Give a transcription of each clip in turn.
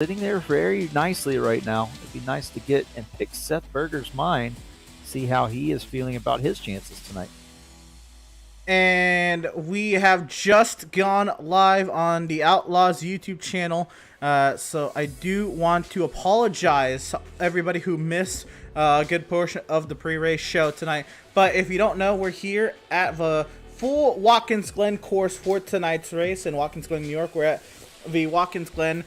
sitting there very nicely right now. It'd be nice to get and pick Seth Berger's mind, see how he is feeling about his chances tonight. And we have just gone live on the Outlaws YouTube channel. So I do want to apologize to everybody who missed a good portion of the pre-race show tonight. But if you don't know, we're here at the full Watkins Glen course for tonight's race in Watkins Glen, New York. We're at the Watkins Glen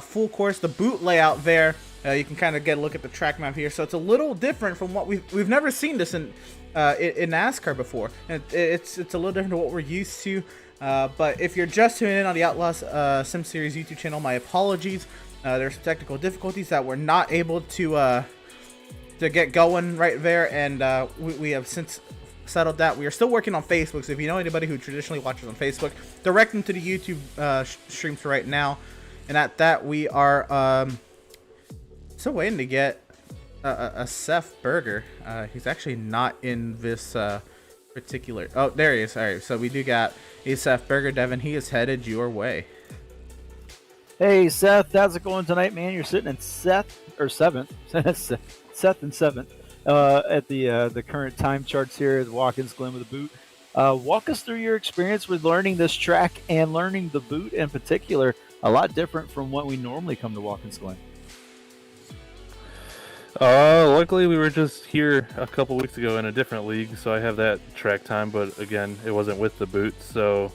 full course, the boot layout there. You can kind of get a look at the track map here. So it's a little different from what we've never seen this in NASCAR before. And it's a little different to what we're used to. But if you're just tuning in on the Outlaws Sim Series YouTube channel, my apologies. There's some technical difficulties that we're not able to get going right there, and we have since settled that. We are still working on Facebook, so if you know anybody who traditionally watches on Facebook, direct them to the YouTube streams right now. And at that, we are still waiting to get a Seth Berger. He's actually not in this particular. Oh, there he is. All right, so we do got a Seth Berger. Devin, he is headed your way. Hey Seth, how's it going tonight, man? You're sitting in seventh, Seth in seventh at the current time charts here at Watkins Glen with the boot. Walk us through your experience with learning this track and learning the boot in particular. A lot different from what we normally come to Watkins Glen. Luckily we were just here a couple weeks ago in a different league, so I have that track time, but again, it wasn't with the boot, so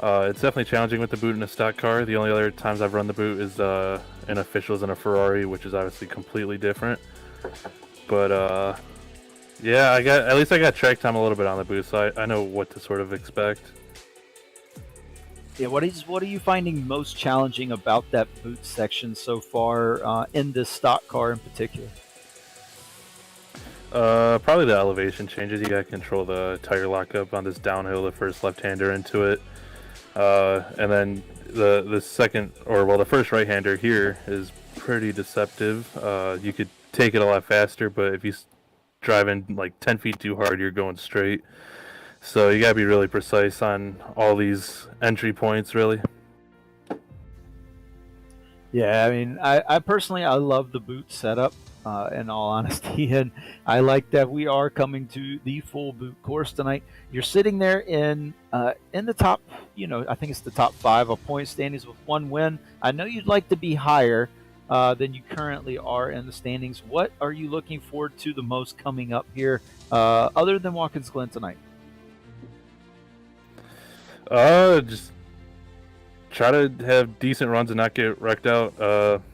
it's definitely challenging with the boot in a stock car. The only other times I've run the boot is in officials in a Ferrari, which is obviously completely different. But yeah, I got track time a little bit on the boot, so I know what to sort of expect. Yeah, what are you finding most challenging about that boot section so far in this stock car in particular? Probably the elevation changes. You gotta control the tire lockup on this downhill, the first left-hander into it. And then the second, or well, the first right-hander here is pretty deceptive. You could take it a lot faster, but if you drive in like 10 feet too hard, you're going straight. So you gotta be really precise on all these entry points, really. Yeah, I mean, I personally I love the boot setup. In all honesty, and I like that we are coming to the full boot course tonight. You're sitting there in the top, I think it's the top 5 of point standings with 1 win. I know you'd like to be higher than you currently are in the standings. What are you looking forward to the most coming up here, other than Watkins Glen tonight? Just try to have decent runs and not get wrecked out.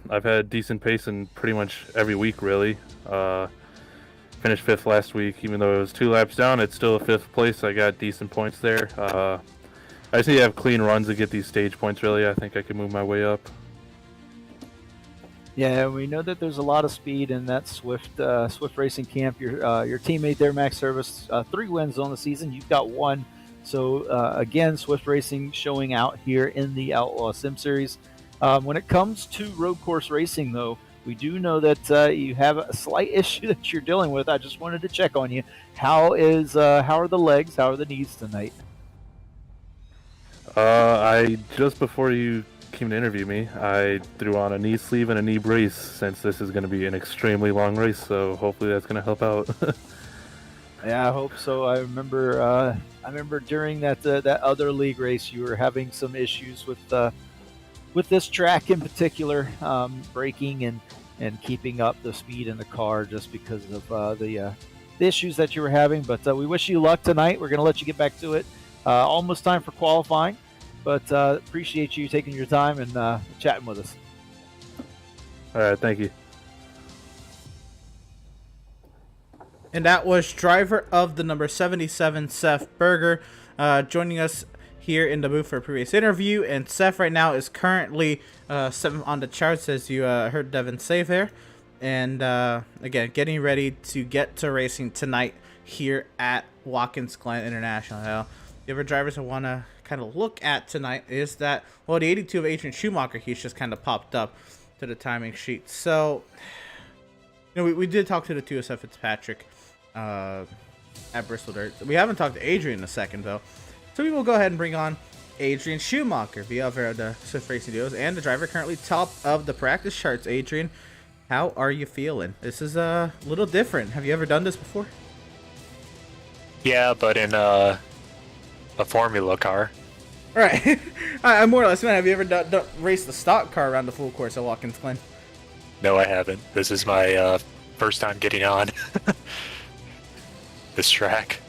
I've had decent pace in pretty much every week, really. Finished 5th last week, even though it was 2 laps down. It's still a 5th place. I got decent points there. I just need to have clean runs to get these stage points, really. I think I can move my way up. Yeah, we know that there's a lot of speed in that Swift Racing camp. Your teammate there, Max Service, 3 wins on the season. You've got 1. So again, Swift Racing showing out here in the Outlaw Sim Series. When it comes to road course racing, though, we do know that you have a slight issue that you're dealing with. I just wanted to check on you. How are the legs? How are the knees tonight? I just before you came to interview me, I threw on a knee sleeve and a knee brace since this is going to be an extremely long race. So hopefully that's going to help out. Yeah, I hope so. I remember during that other league race, you were having some issues with this track in particular, braking and keeping up the speed in the car just because of the issues that you were having. But we wish you luck tonight. We're going to let you get back to it. Almost time for qualifying, but appreciate you taking your time and chatting with us. All right, thank you. And that was driver of the number 77, Seth Berger, joining us here in the booth for a previous interview. And Seth right now is currently 7th on the charts, as you heard Devin say there. And again, getting ready to get to racing tonight here at Watkins Glen International. Now, the other drivers I want to kind of look at tonight is that, well, the 82 of Adrian Schumacher, he's just kind of popped up to the timing sheet. So, we did talk to the 2SF Fitzpatrick at Bristol Dirt. We haven't talked to Adrian in a second, though. So we will go ahead and bring on Adrian Schumacher, VFR of the Swift Racing Duos, and the driver currently top of the practice charts. Adrian, how are you feeling? This is a little different. Have you ever done this before? Yeah, but in a Formula car. All right. I'm more or less, man. Have you ever raced the stock car around the full course at Watkins, Glen? No, I haven't. This is my first time getting on this track.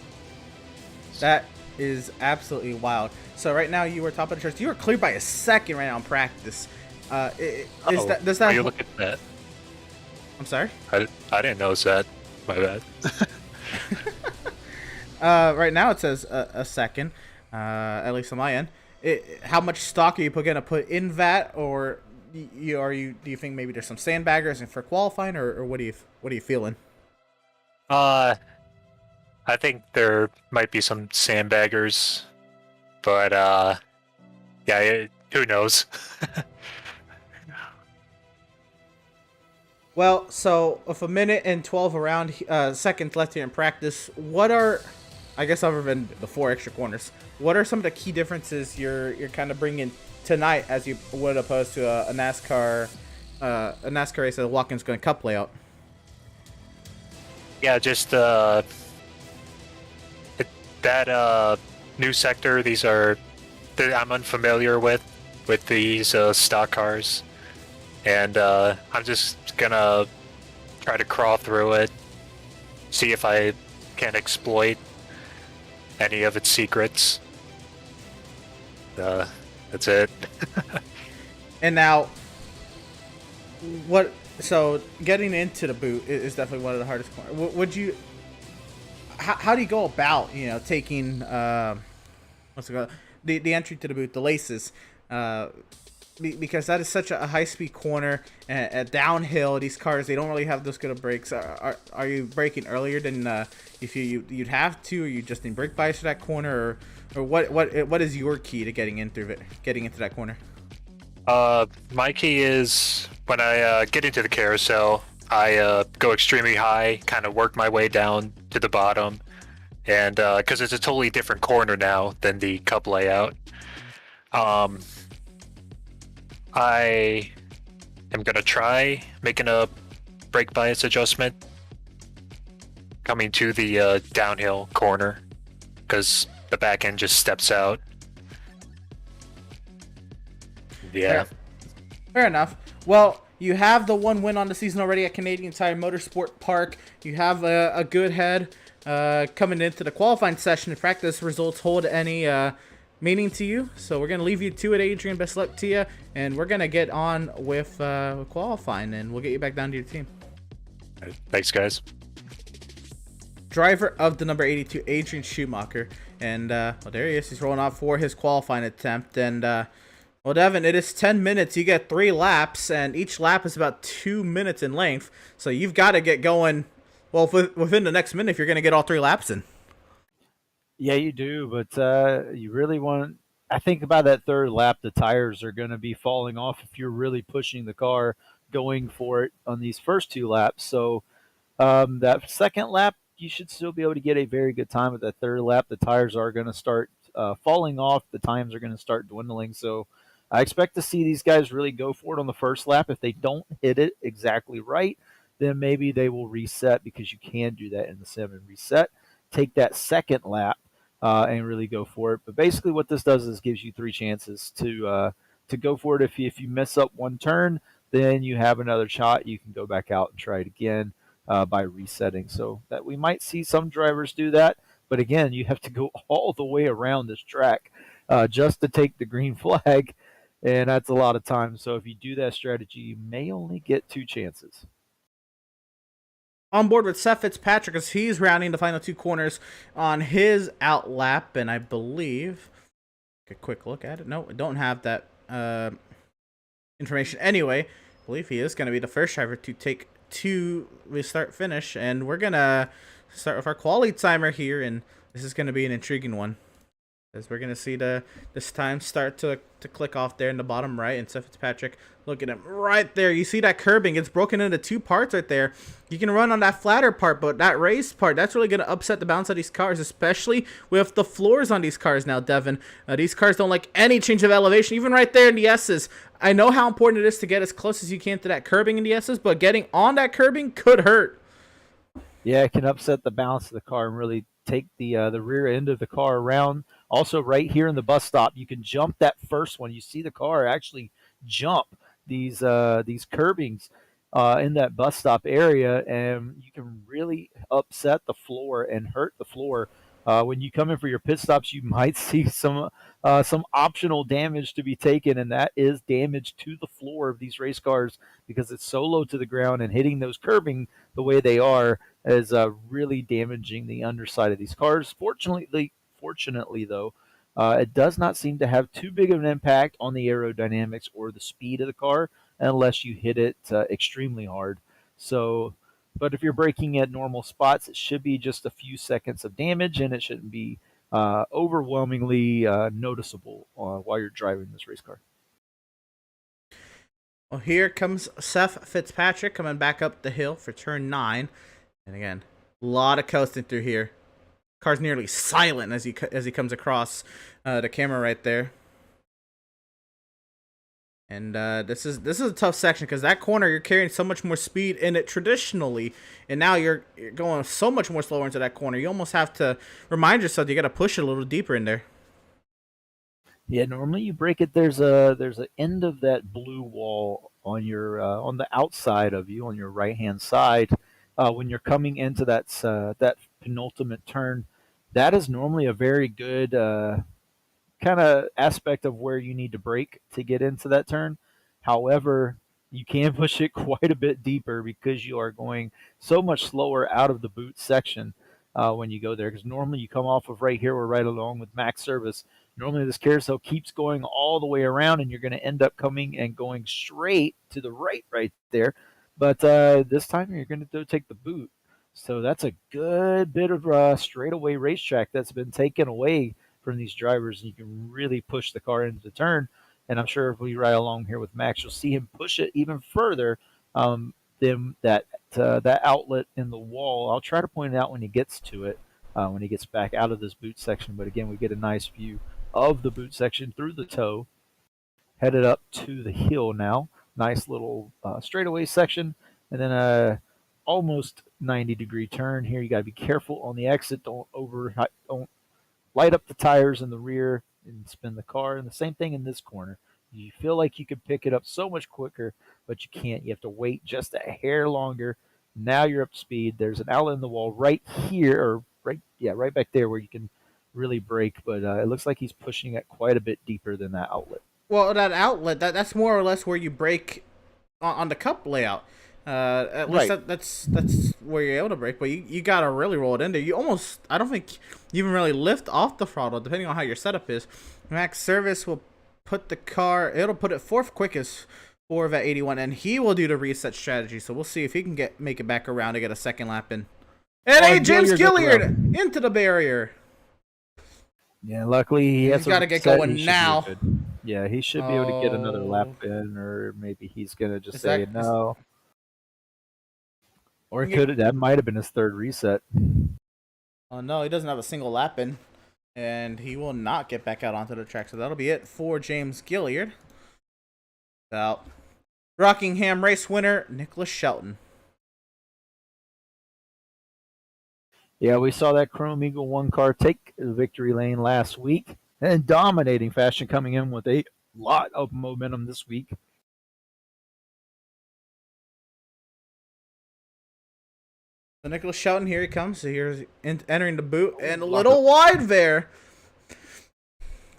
That is absolutely wild. So right now you were top of the charts. You were cleared by a second right now in practice. Does that? Are you looking at that? I'm sorry. I didn't notice that. My bad. Right now it says a second, at least on my end. How much stock are you going to put in that, or do you think maybe there's some sandbaggers and for qualifying, or what are you feeling? I think there might be some sandbaggers, but yeah, who knows? Well, so with a minute and 12 seconds left here in practice, what are, I guess other than the 4 extra corners, what are some of the key differences you're kind of bringing tonight as you would opposed to a NASCAR race at the Watkins Glen Cup layout? Yeah, just that new sector. These are I'm unfamiliar with these stock cars, and I'm just gonna try to crawl through it, see if I can exploit any of its secrets. That's it. And now, so getting into the boot is definitely one of the hardest corners. Would you? How do you go about taking what's it called, the entry to the boot, the laces? Because that is such a high-speed corner, and downhill. These cars, they don't really have those good of brakes. Are you braking earlier than if you'd have to, or you just in brake bias for that corner, or what is your key to getting into that corner? My key is when I get into the carousel, I go extremely high, kind of work my way down to the bottom, and because it's a totally different corner now than the cup layout. I am going to try making a brake bias adjustment coming to the downhill corner, because the back end just steps out. Yeah. Fair enough. Well, you have the one win on the season already at Canadian Tire Motorsport Park. You have a good head coming into the qualifying session. If practice results hold any meaning to you, so we're going to leave you to it, Adrian. Best luck to you, and we're going to get on with qualifying, and we'll get you back down to your team. Thanks, guys. Driver of the number 82, Adrian Schumacher, and well, there he is. He's rolling out for his qualifying attempt, and well, Devin, it is 10 minutes. You get 3 laps, and each lap is about 2 minutes in length, so you've got to get going, well, within the next minute if you're going to get all 3 laps in. Yeah, you do, but you really want. I think about that third lap, the tires are going to be falling off if you're really pushing the car, going for it on these first 2 laps. So that second lap, you should still be able to get a very good time. At that third lap, the tires are going to start falling off. The times are going to start dwindling. So I expect to see these guys really go for it on the first lap. If they don't hit it exactly right, then maybe they will reset, because you can do that in the sim and reset. Take that second lap and really go for it. But basically what this does is gives you 3 chances to go for it. If you mess up one turn, then you have another shot. You can go back out and try it again by resetting. So that we might see some drivers do that. But again, you have to go all the way around this track just to take the green flag. And that's a lot of time. So if you do that strategy, you may only get 2 chances. On board with Seth Fitzpatrick as he's rounding the final 2 corners on his out lap, and I believe, a quick look at it. No, I don't have that information. Anyway, I believe he is going to be the first driver to take 2 start finish, and we're going to start with our quality timer here, and this is going to be an intriguing one. As we're gonna see this time start to click off there in the bottom right, and Seth Fitzpatrick, look at him right there. You see that curbing? It's broken into two parts right there. You can run on that flatter part, but that raised part, that's really gonna upset the balance of these cars, especially with the floors on these cars now, Devin. These cars don't like any change of elevation, even right there in the S's. I know how important it is to get as close as you can to that curbing in the S's, but getting on that curbing could hurt. Yeah, it can upset the balance of the car and really take the rear end of the car around. Also, right here in the bus stop, you can jump that first one. You see the car actually jump these curbings in that bus stop area, and you can really upset the floor and hurt the floor. When you come in for your pit stops, you might see some optional damage to be taken, and that is damage to the floor of these race cars because it's so low to the ground, and hitting those curbing the way they are is really damaging the underside of these cars. Fortunately though, it does not seem to have too big of an impact on the aerodynamics or the speed of the car unless you hit it extremely hard. So, but if you're braking at normal spots, it should be just a few seconds of damage, and it shouldn't be overwhelmingly noticeable while you're driving this race car. Well, here comes Seth Fitzpatrick coming back up the hill for turn 9. And again, a lot of coasting through here. Car's nearly silent as he comes across the camera right there. And this is a tough section because that corner, you're carrying so much more speed in it traditionally, and now you're going so much more slower into that corner. You almost have to remind yourself you got to push it a little deeper in there. Yeah, normally you break it. There's an end of that blue wall on your on the outside of you on your right hand side when you're coming into that penultimate turn. That is normally a very good kind of aspect of where you need to brake to get into that turn. However, you can push it quite a bit deeper because you are going so much slower out of the boot section when you go there. Because normally you come off of right here, we're right along with max service. Normally this carousel keeps going all the way around, and you're going to end up coming and going straight to the right there. But this time you're going to take the boot. So that's a good bit of straightaway racetrack that's been taken away from these drivers, and you can really push the car into the turn. And I'm sure if we ride along here with Max, you'll see him push it even further than that outlet in the wall. I'll try to point it out when he gets to it, when he gets back out of this boot section. But again, we get a nice view of the boot section through the toe, headed up to the hill now. Nice little straightaway section, and then a almost 90-degree turn here. You got to be careful on the exit. Don't light up the tires in the rear and spin the car. And the same thing in this corner. You feel like you could pick it up so much quicker, but you can't. You have to wait just a hair longer. Now you're up to speed. There's an outlet in the wall right here, or right back there where you can really brake. But it looks like he's pushing it quite a bit deeper than that outlet. Well, that outlet, that's more or less where you brake on the cup layout. At least Right. that's where you're able to brake, but you gotta really roll it in there. I don't think you even really lift off the throttle, depending on how your setup is. Max Service will put it'll put it fourth quickest for at 81, and he will do the reset strategy. So we'll see if he can make it back around to get a second lap in. And hey, James Gilliard into the barrier. Yeah, luckily he's got to get going now. Yeah, he should be able to get another lap in, or maybe he's gonna just say no. Or that might have been his third reset. Oh no, he doesn't have a single lap in, and he will not get back out onto the track. So that'll be it for James Gilliard. Out. Rockingham race winner Nicholas Shelton. Yeah, we saw that Chrome Eagle 1 car take the victory lane last week, and in dominating fashion, coming in with a lot of momentum this week. So Nicholas Shelton, here he comes. So here's entering the boot, and a little wide there.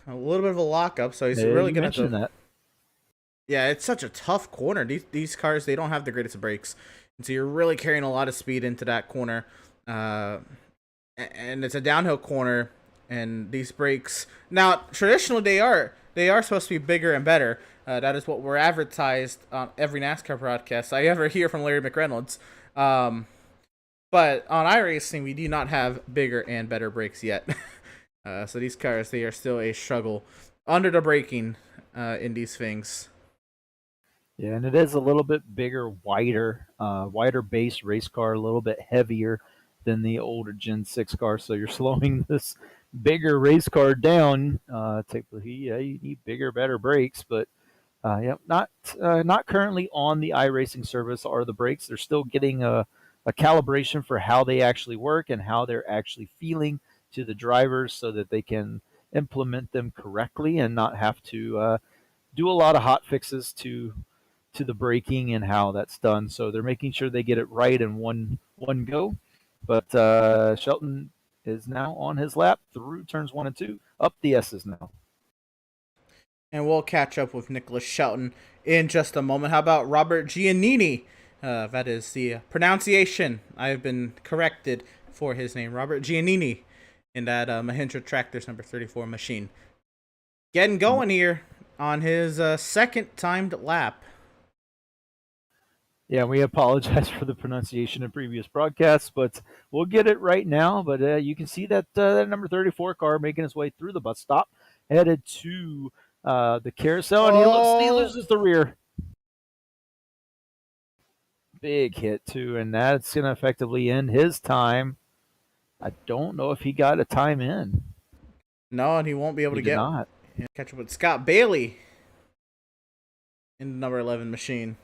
A little bit of a lockup, so he's really going to that. Yeah, it's such a tough corner. These cars, they don't have the greatest brakes, and so you're really carrying a lot of speed into that corner. And it's a downhill corner, and these brakes now traditionally they are supposed to be bigger and better. That is what we're advertised on every NASCAR broadcast I ever hear from Larry McReynolds. But on iRacing, we do not have bigger and better brakes yet. So these cars, they are still a struggle under the braking in these things. Yeah, and it is a little bit bigger, wider base race car, a little bit heavier than the older Gen 6 car. So you're slowing this bigger race car down. Typically, yeah, you need bigger, better brakes, but yeah, not currently on the iRacing service are the brakes. They're still getting a calibration for how they actually work and how they're actually feeling to the drivers, so that they can implement them correctly and not have to do a lot of hot fixes to the braking and how that's done. So they're making sure they get it right in one go. But Shelton is now on his lap through turns 1 and 2, up the S's now. And we'll catch up with Nicholas Shelton in just a moment. How about Robert Giannini? That is the pronunciation. I've been corrected for his name, Robert Giannini, in that Mahindra Tractors number 34 machine. Getting going here on his second timed lap. Yeah, we apologize for the pronunciation in previous broadcasts, but we'll get it right now. But you can see that that number 34 car making its way through the bus stop, headed to the carousel, and he loses the rear. Big hit, too, and that's going to effectively end his time. I don't know if he got a time in. No, and he won't be able He to did get not. catch up with Scott Bailey in the number 11 machine.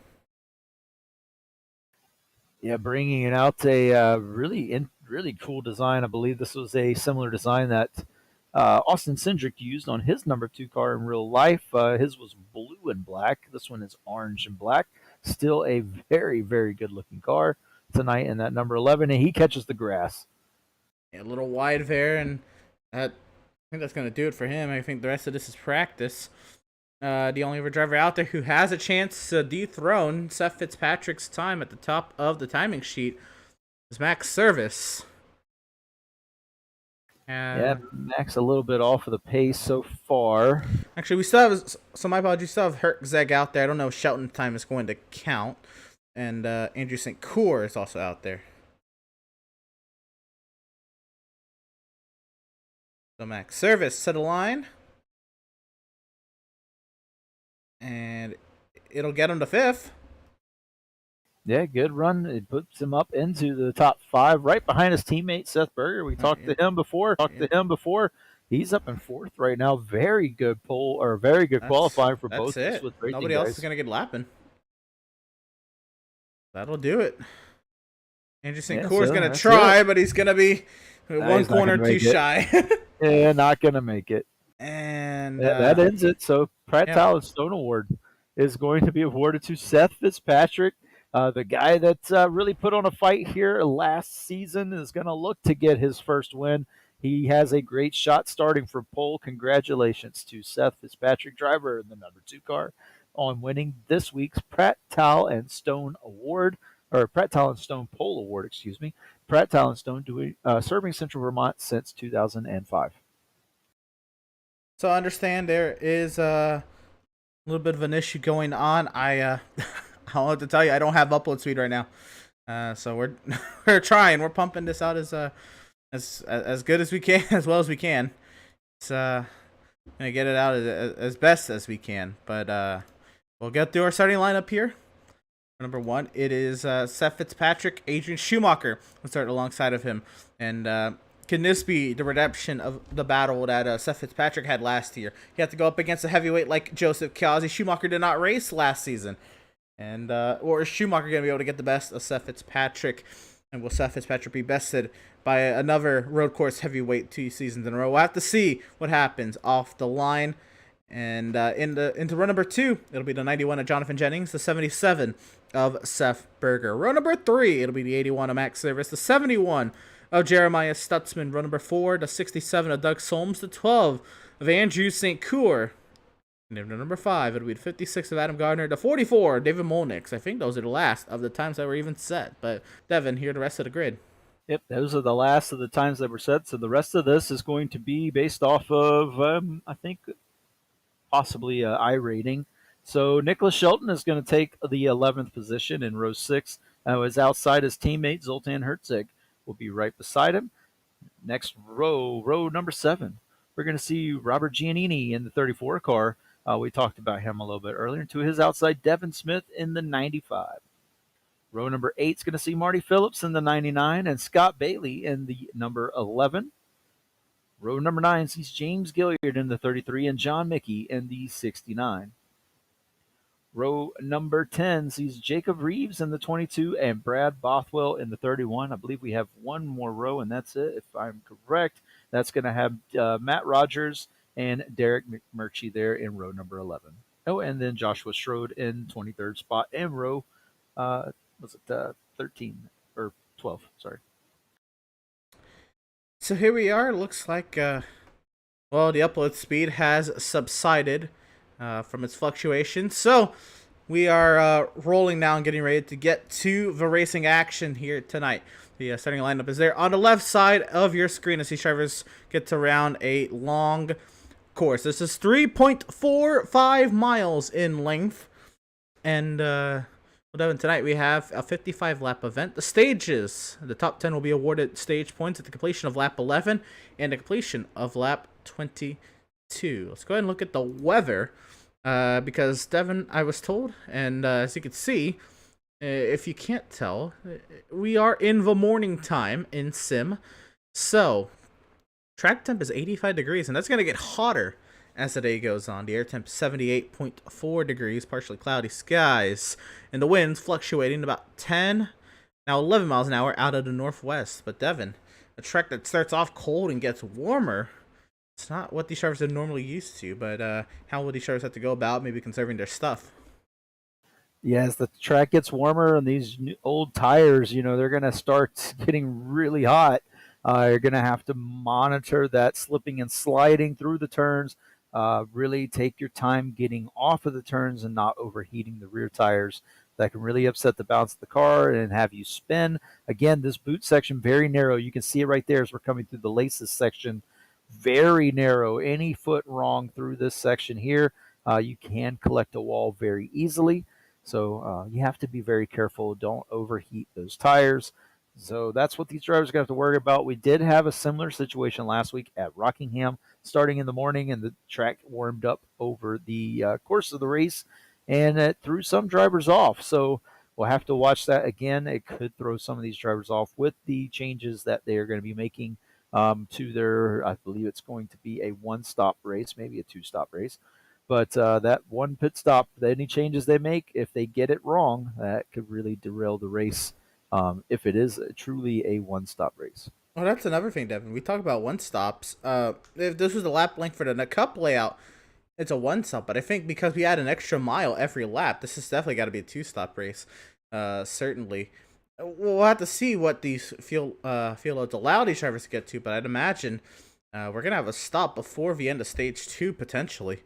Yeah, bringing out a really cool design. I believe this was a similar design that Austin Cindric used on his number 2 car in real life. His was blue and black. This one is orange and black. Still a very, very good looking car tonight in that number 11, and he catches the grass. Yeah, a little wide there, and I think that's going to do it for him. I think the rest of this is practice. The only other driver out there who has a chance to dethrone Seth Fitzpatrick's time at the top of the timing sheet is Max Service. Yeah, Max a little bit off of the pace so far. Actually, we still have, so my apologies, we still have Hertzeg out there. I don't know if Shelton time is going to count. And Andrew St. Cour is also out there. So Max Service to the line. And it'll get him to 5th. Yeah, good run. It puts him up into the top 5, right behind his teammate Seth Berger. We talked to him before. He's up in 4th right now. Very good pole, or very good qualifying for both. That's it. Nobody else is gonna get lapping. That'll do it. Andrew St. Cour is gonna try, but he's gonna be one corner too shy. Yeah, not gonna make it. And that ends it. So Pratt Towel Stone Award is going to be awarded to Seth Fitzpatrick. The guy that really put on a fight here last season is going to look to get his first win. He has a great shot starting from pole. Congratulations to Seth Fitzpatrick, driver in the number 2 car, on winning this week's Pratt Towel and Stone Award, or Pratt Towel and Stone Pole Award, excuse me. Pratt Towel and Stone serving Central Vermont since 2005. So I understand there is a little bit of an issue going on. I have to tell you, I don't have upload speed right now, so we're trying. We're pumping this out as good as we can, as well as we can. It's gonna get it out as best as we can. But we'll get through our starting lineup here. Number 1, it is Seth Fitzpatrick, Adrian Schumacher. We'll start alongside of him, and can this be the redemption of the battle that Seth Fitzpatrick had last year? He had to go up against a heavyweight like Joseph Chiazzi. Schumacher did not race last season. And or is Schumacher going to be able to get the best of Seth Fitzpatrick? And will Seth Fitzpatrick be bested by another road course heavyweight 2 seasons in a row? We'll have to see what happens off the line. And into row number 2, it'll be the 91 of Jonathan Jennings, the 77 of Seth Berger. Row number 3, it'll be the 81 of Max Service, the 71 of Jeremiah Stutzman. Row number 4, the 67 of Doug Solms, the 12 of Andrew St. Cour. And number 5, it'll be the 56 of Adam Gardner, the 44 David Molnix. I think those are the last of the times that were even set. But Devin, here are the rest of the grid. Yep, those are the last of the times that were set. So the rest of this is going to be based off of, I think, possibly iRating. So Nicholas Shelton is going to take the 11th position in row 6. Is outside his teammate Zoltan Hertzeg will be right beside him. Next row number 7. we're going to see Robert Giannini in the 34 car. We talked about him a little bit earlier. To his outside, Devin Smith in the 95. Row number 8 is going to see Marty Phillips in the 99 and Scott Bailey in the number 11. Row number 9 sees James Gilliard in the 33 and John Mickey in the 69. Row number 10 sees Jacob Reeves in the 22 and Brad Bothwell in the 31. I believe we have one more row, and that's it, if I'm correct. That's going to have Matt Rogers and Derek McMurtry there in row number 11. Oh, and then Joshua Strode in 23rd spot in row, was it 13 or 12? Sorry. So here we are. Looks like, well, the upload speed has subsided from its fluctuation. So we are rolling now and getting ready to get to the racing action here tonight. The starting lineup is there on the left side of your screen as these drivers get to round a long course. This is 3.45 miles in length. And tonight we have a 55-lap event. The stages, the top 10 will be awarded stage points at the completion of lap 11 and the completion of lap 22. Let's go ahead and look at the weather. Because Devin, I was told, and as you can see, if you can't tell, we are in the morning time in Sim. So, track temp is 85 degrees, and that's going to get hotter as the day goes on. The air temp is 78.4 degrees, partially cloudy skies, and the winds fluctuating about 10, now 11 miles an hour out of the northwest. But Devin, a track that starts off cold and gets warmer, it's not what these drivers are normally used to, but how will these drivers have to go about maybe conserving their stuff? Yeah, as the track gets warmer and these old tires, they're going to start getting really hot. You're going to have to monitor that slipping and sliding through the turns. Really take your time getting off of the turns and not overheating the rear tires. That can really upset the balance of the car and have you spin. Again, this boot section, very narrow. You can see it right there as we're coming through the laces section. Very narrow. Any foot wrong through this section here, you can collect a wall very easily. So you have to be very careful. Don't overheat those tires. So that's what these drivers are going to have to worry about. We did have a similar situation last week at Rockingham, starting in the morning, and the track warmed up over the course of the race, and it threw some drivers off. So we'll have to watch that again. It could throw some of these drivers off with the changes that they are going to be making to their, I believe it's going to be a one-stop race, maybe a two-stop race. But that one pit stop, any changes they make, if they get it wrong, that could really derail the race if it is truly a one-stop race. Well, that's another thing, Devin. We talk about one stops. If this was the lap length for the Cup layout, it's a one stop. But I think because we add an extra mile every lap, this has definitely got to be a two-stop race. Certainly. We'll have to see what these field loads allow these drivers to get to, but I'd imagine we're going to have a stop before the end of stage 2, potentially.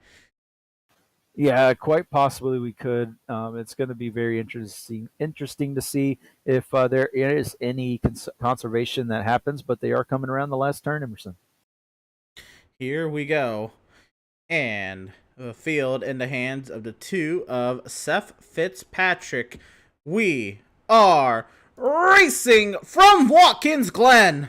Yeah, quite possibly we could. It's going to be very interesting to see if there is any conservation that happens, but they are coming around the last turn, Emerson. Here we go. And the field in the hands of the two of Seth Fitzpatrick. We are racing from Watkins, Glen.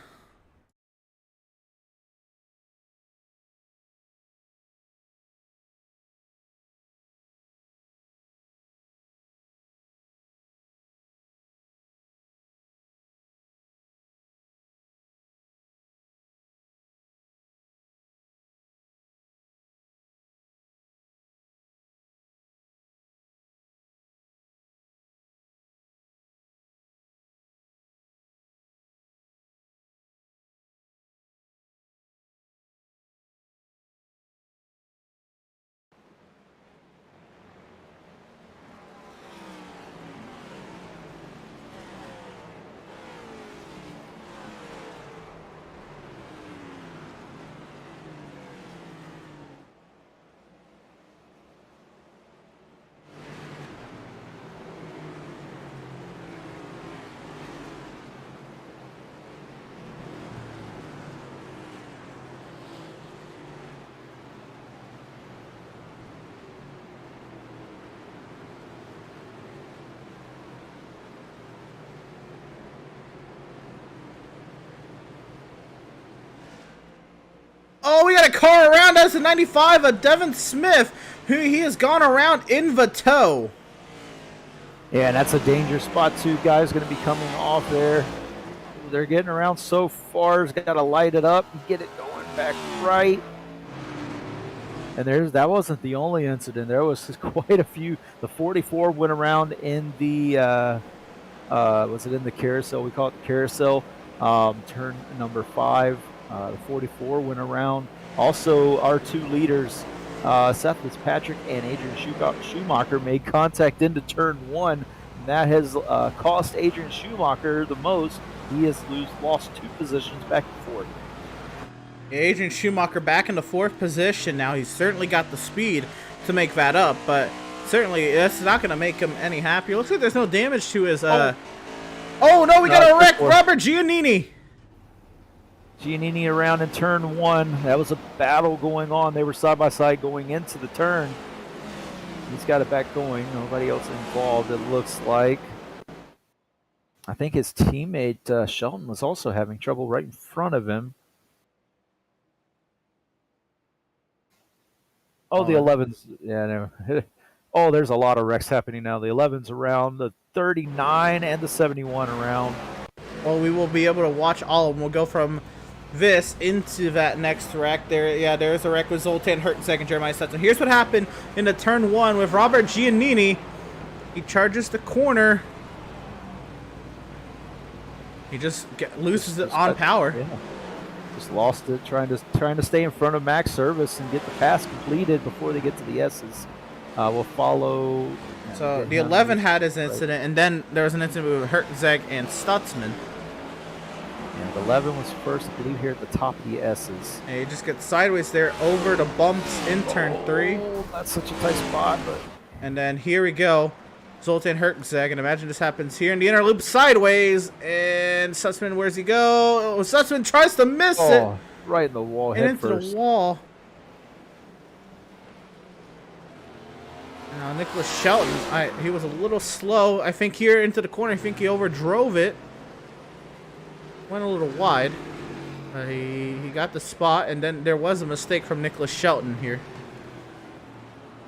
car around as a 95, a Devin Smith, who he has gone around in the tow. Yeah, and that's a dangerous spot too. Guys going to be coming off there. They're getting around so far. He's got to light it up and get it going back right. And that wasn't the only incident. There was quite a few. The 44 went around in the was it in the carousel? We call it the carousel. Turn number 5. The 44 went around. Also, our 2 leaders, Seth Fitzpatrick and Adrian Schumacher, made contact into turn 1. And that has cost Adrian Schumacher the most. He has lost 2 positions back and forth. Adrian Schumacher back in the 4th position now. He's certainly got the speed to make that up, but certainly that's not going to make him any happier. Looks like there's no damage to his... Oh no, we got a wreck! Robert Giannini! Giannini around in turn 1. That was a battle going on. They were side by side going into the turn. He's got it back going. Nobody else involved, it looks like. I think his teammate Shelton was also having trouble right in front of him. Oh, the 11's. Yeah, no. Oh, there's a lot of wrecks happening now. The 11's around, the 39 and the 71 around. Well, we will be able to watch all of them. We'll go from this into that next wreck. There's a wreck with Zoltan Hertzeg and Jeremiah Stetson. Here's what happened in the turn 1 with Robert Giannini. He charges the corner. He just loses it on power. Yeah. Just lost it trying to stay in front of Max Service and get the pass completed before they get to the S's. We'll follow. So the 11 had his incident, and then there was an incident with Hertzeg and Stutzman. Yeah, the 11 was first, I believe, here at the top of the S's. And he just gets sideways there over the bumps in turn 3. Oh, that's such a tight spot, but. And then here we go. Zoltan Hertzeg, and imagine this happens here in the inner loop sideways, and Stutzman, where's he go? Oh, Stutzman tries to miss it. Right in the wall, and head into first. the wall. Now Nicholas Shelton, he was a little slow. I think here into the corner, I think he overdrove it. Went a little wide. He got the spot, and then there was a mistake from Nicholas Shelton here.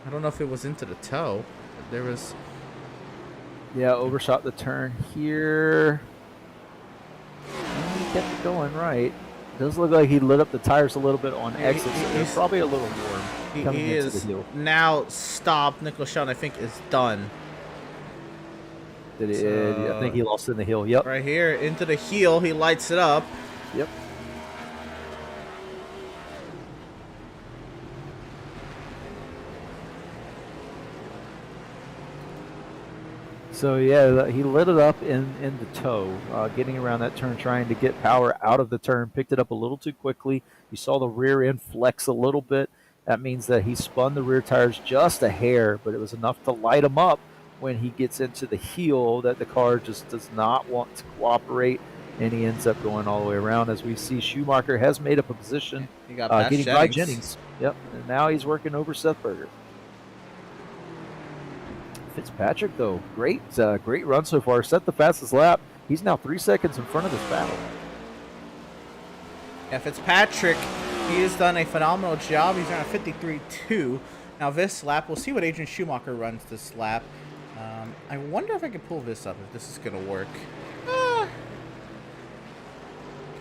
I don't know if it was into the toe, but there was... Yeah, overshot the turn here. And he kept it going right. Does look like he lit up the tires a little bit on exit. He's probably a little warm. He is now stopped. Nicholas Shelton, I think, is done. I think he lost in the heel. Yep. Right here into the heel. He lights it up. Yep. So yeah, he lit it up in the toe, getting around that turn, trying to get power out of the turn. Picked it up a little too quickly. You saw the rear end flex a little bit. That means that he spun the rear tires just a hair, but it was enough to light him up when he gets into the heel that the car just does not want to cooperate, and he ends up going all the way around. As we see, Schumacher has made up a position, He got past getting by Jennings. Yep, and now he's working over Seth Berger. Fitzpatrick, though, great run so far. Set the fastest lap. He's now 3 seconds in front of this battle. Yeah, Fitzpatrick, he has done a phenomenal job. He's around 53.2. Now this lap, we'll see what Adrian Schumacher runs this lap. I wonder if I can pull this up, if this is going to work.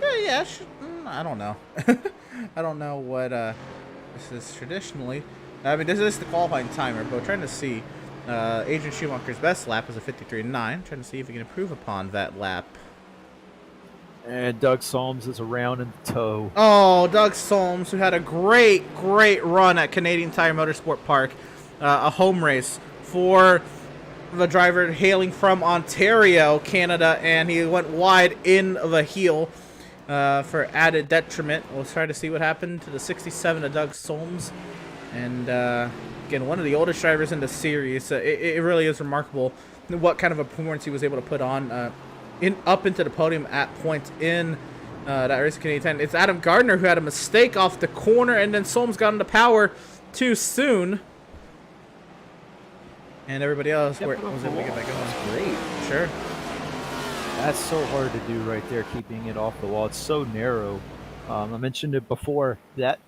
Yeah, I don't know. I don't know what this is traditionally. I mean, this is the qualifying timer, but we're trying to see. Adrian Schumacher's best lap was a 53.9. Trying to see if he can improve upon that lap. And Doug Solms is around in the toe. Oh, Doug Solms, who had a great run at Canadian Tire Motorsport Park. A home race for the driver hailing from Ontario, Canada, and he went wide in the heel for added detriment. We'll try to see what happened to the 67 of Doug Solms. And again, one of the oldest drivers in the series. It really is remarkable what kind of a performance he was able to put on up into the podium at points in that race of Canadian 10. It's Adam Gardner who had a mistake off the corner, and then Solms got into power too soon. And everybody else was able to get back on. That's great. Sure. That's so hard to do right there, keeping it off the wall. It's so narrow. I mentioned it before that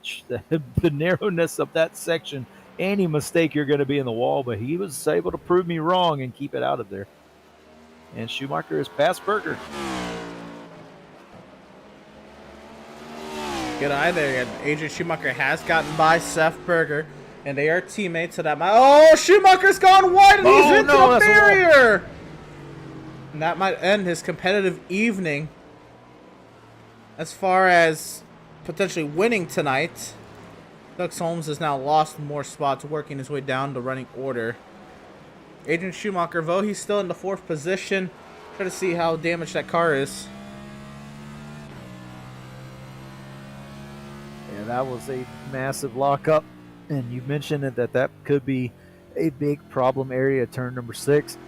the narrowness of that section. Any mistake, you're going to be in the wall, but he was able to prove me wrong and keep it out of there. And Schumacher is past Berger. Good eye there. Adrian Schumacher has gotten by Seth Berger, and they are teammates. So that might. Oh, Schumacher's gone wide, and he's into the barrier. And that might end his competitive evening. As far as potentially winning tonight, Doug Holmes has now lost more spots, working his way down the running order. Adrian Schumacher, though, he's still in the 4th position. Try to see how damaged that car is. Yeah, that was a massive lockup, and you mentioned it, that could be a big problem area, turn number 6.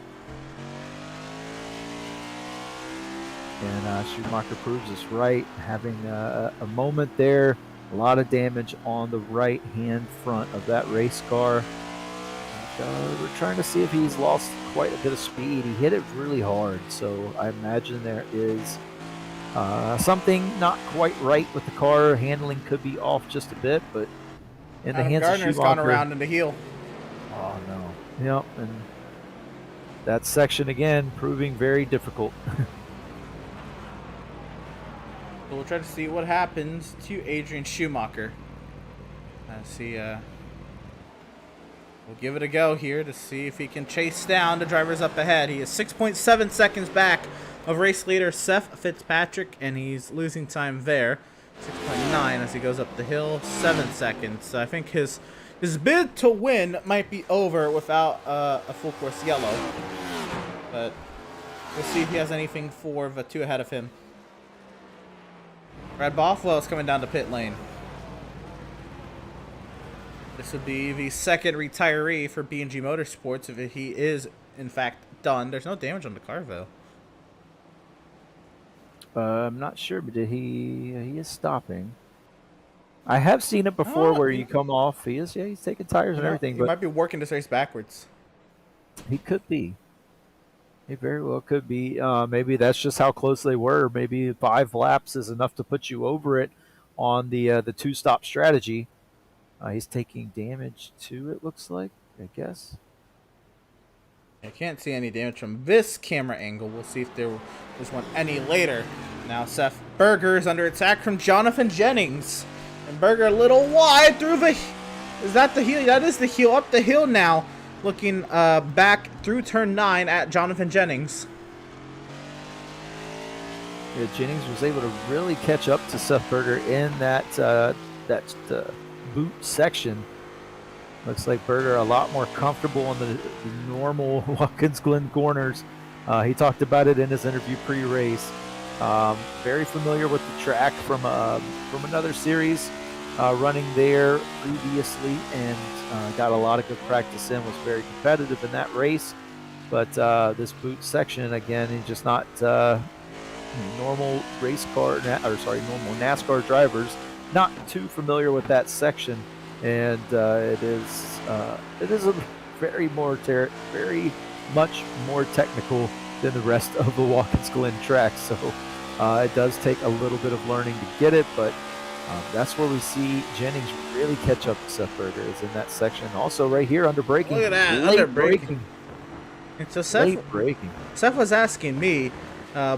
And Schumacher proves us right, having a moment there. A lot of damage on the right-hand front of that race car. And, we're trying to see if he's lost quite a bit of speed. He hit it really hard, so I imagine there is something not quite right with the car. Handling could be off just a bit, but in the hands Gardner's of Schumacher, gone around in the heel. Oh no! Yep, and that section again proving very difficult. So we'll try to see what happens to Adrian Schumacher. We'll give it a go here to see if he can chase down the drivers up ahead. He is 6.7 seconds back of race leader Seth Fitzpatrick, and he's losing time there. 6.9 as he goes up the hill, 7 seconds. So I think his bid to win might be over without a full course yellow. But we'll see if he has anything for the 2 ahead of him. Brad Bothwell is coming down to pit lane. This would be the 2nd retiree for B&G Motorsports if he is, in fact, done. There's no damage on the car, though. I'm not sure, but he is stopping. I have seen it before where you come off. He's taking tires and everything. He But might be working this race backwards. He could be. He very well could be. Maybe that's just how close they were. Maybe 5 laps is enough to put you over it on the 2-stop strategy. He's taking damage too, it looks like, I guess. I can't see any damage from this camera angle. We'll see if there was one any later. Now Seth Berger is under attack from Jonathan Jennings. And Berger a little wide through the... Is that the heel? That is the heel. Up the hill now. Looking back through turn 9 at Jonathan Jennings. Yeah, Jennings was able to really catch up to Seth Berger in that boot section. Looks like Berger a lot more comfortable on the normal Watkins Glen corners. He talked about it in his interview pre-race. Very familiar with the track from another series, running there previously, and got a lot of good practice in. Was very competitive in that race, but this boot section again, he's just not normal normal NASCAR drivers. Not too familiar with that section, and it is a very much more technical than the rest of the Watkins Glen track. So it does take a little bit of learning to get it, but that's where we see Jennings really catch up to Seth Berger, is in that section. Also right here under braking. Look at that, under braking. So Seth was asking me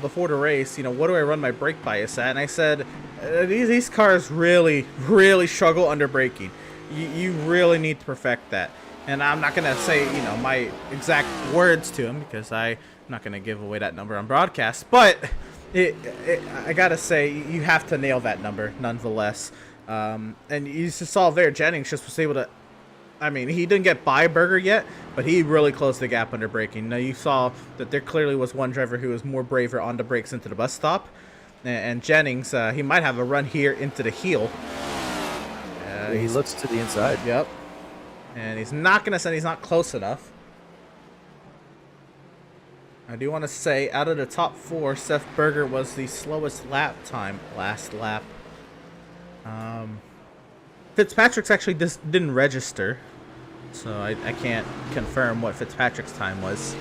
before the race, what do I run my brake bias at? And I said, these cars really, really struggle under braking. You really need to perfect that. And I'm not going to say, my exact words to him, because I'm not going to give away that number on broadcast. But I got to say, you have to nail that number nonetheless. And you just saw there, Jennings just was able to, he didn't get by Berger yet, but he really closed the gap under braking. Now, you saw that there clearly was one driver who was more braver on the brakes into the bus stop. And Jennings, he might have a run here into the heel. He looks to the inside. Yep. And he's not going to say he's not close enough. I do want to say, out of the top 4, Seth Berger was the slowest lap time last lap. Fitzpatrick's actually didn't register, so I can't confirm what Fitzpatrick's time was.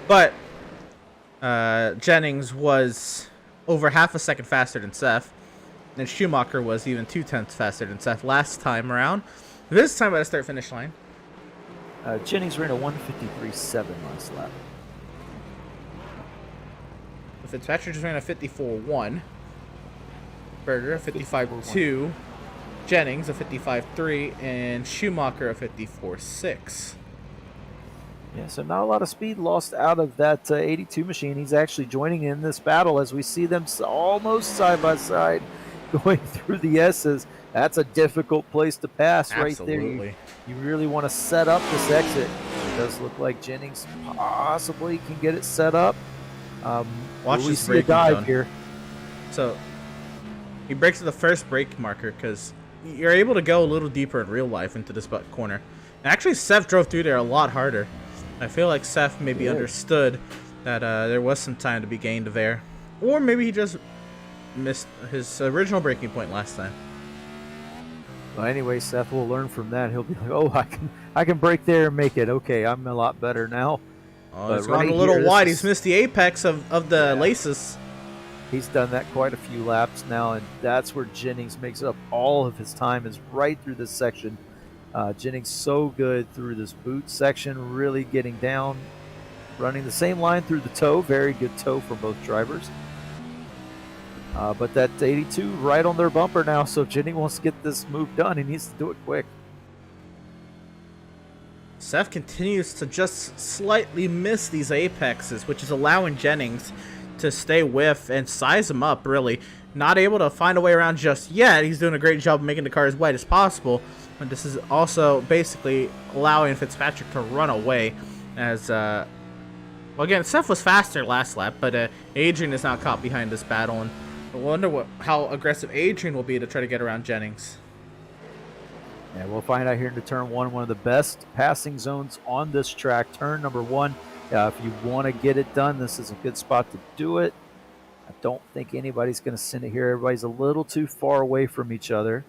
But Jennings was over half a second faster than Seth. And Schumacher was even 2/10 faster than Seth last time around. This time at the start finish line. Jennings ran a 1:53.7 last lap. Fitzpatrick just ran a 54.1. Berger a 55.2. Jennings a 55.3. And Schumacher a 54.6. Yeah, so not a lot of speed lost out of that 82 machine. He's actually joining in this battle as we see them almost side by side going through the S's. That's a difficult place to pass. Absolutely. Right there. You really want to set up this exit. It does look like Jennings possibly can get it set up. Watch we this see a braking dive zone. here. So he breaks at the first brake marker because you're able to go a little deeper in real life into this corner. And actually, Seth drove through there a lot harder. I feel like Seth maybe understood that there was some time to be gained there. Or maybe he just missed his original braking point last time. Well, anyway, Seth will learn from that. He'll be like, "Oh, I can brake there and make it. Okay, I'm a lot better now." Oh, he's gone a little wide. He's missed the apex of the laces. He's done that quite a few laps now, and that's where Jennings makes up all of his time, is right through this section. Jennings so good through this boot section, really getting down, running the same line through the toe. Very good toe for both drivers. But that 82 right on their bumper now, so Jennings wants to get this move done. He needs to do it quick. Seth continues to just slightly miss these apexes, which is allowing Jennings to stay with and size him up, really. Not able to find a way around just yet. He's doing a great job of making the car as wide as possible. But this is also basically allowing Fitzpatrick to run away as, well, again, Seth was faster last lap, but Adrian is now caught behind this battle, and I wonder how aggressive Adrian will be to try to get around Jennings. Yeah, we'll find out here into turn one of the best passing zones on this track. Turn number one, if you want to get it done, this is a good spot to do it. I don't think anybody's going to send it here. Everybody's a little too far away from each other.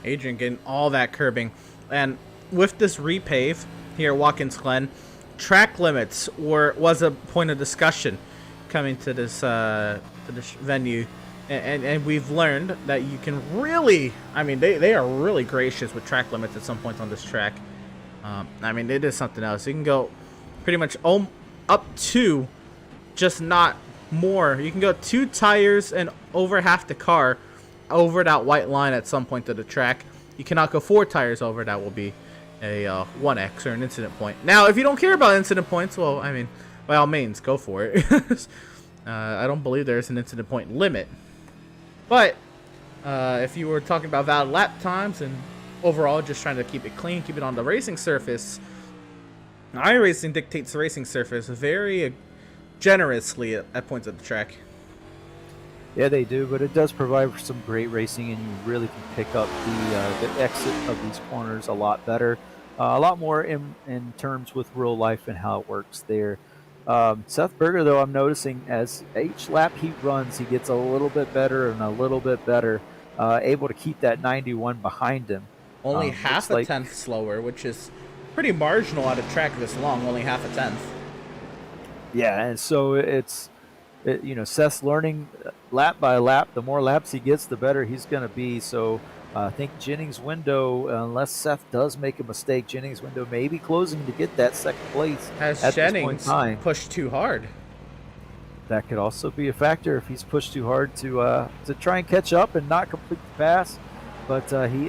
Adrian getting all that curbing. And with this repave here at Watkins Glen, track limits was a point of discussion coming to this venue. And we've learned that you can really, I mean, they are really gracious with track limits at some points on this track. I mean, it is something else. You can go pretty much up to, just not more. You can go 2 tires and over half the car over that white line at some point of the track. You cannot go 4 tires over. That will be a 1X or an incident point. Now, if you don't care about incident points, well, I mean, by all means, go for it. I don't believe there's an incident point limit. But if you were talking about valid lap times and overall just trying to keep it clean, keep it on the racing surface, iRacing dictates the racing surface very generously at points of the track. Yeah, they do, but it does provide for some great racing, and you really can pick up the exit of these corners a lot better, a lot more in terms with real life and how it works there. Seth Berger, though, I'm noticing as each lap he runs, he gets a little bit better and a little bit better, able to keep that 91 behind him. Only half a tenth slower, which is pretty marginal at a track this long, only half a tenth. Yeah, and so you know, Seth's learning lap by lap. The more laps he gets, the better he's going to be. So I think Jennings' window, unless Seth does make a mistake, Jennings' window may be closing to get that second place. Has at Jennings this point in time. pushed too hard? That could also be a factor if he's pushed too hard to try and catch up and not complete the pass. But he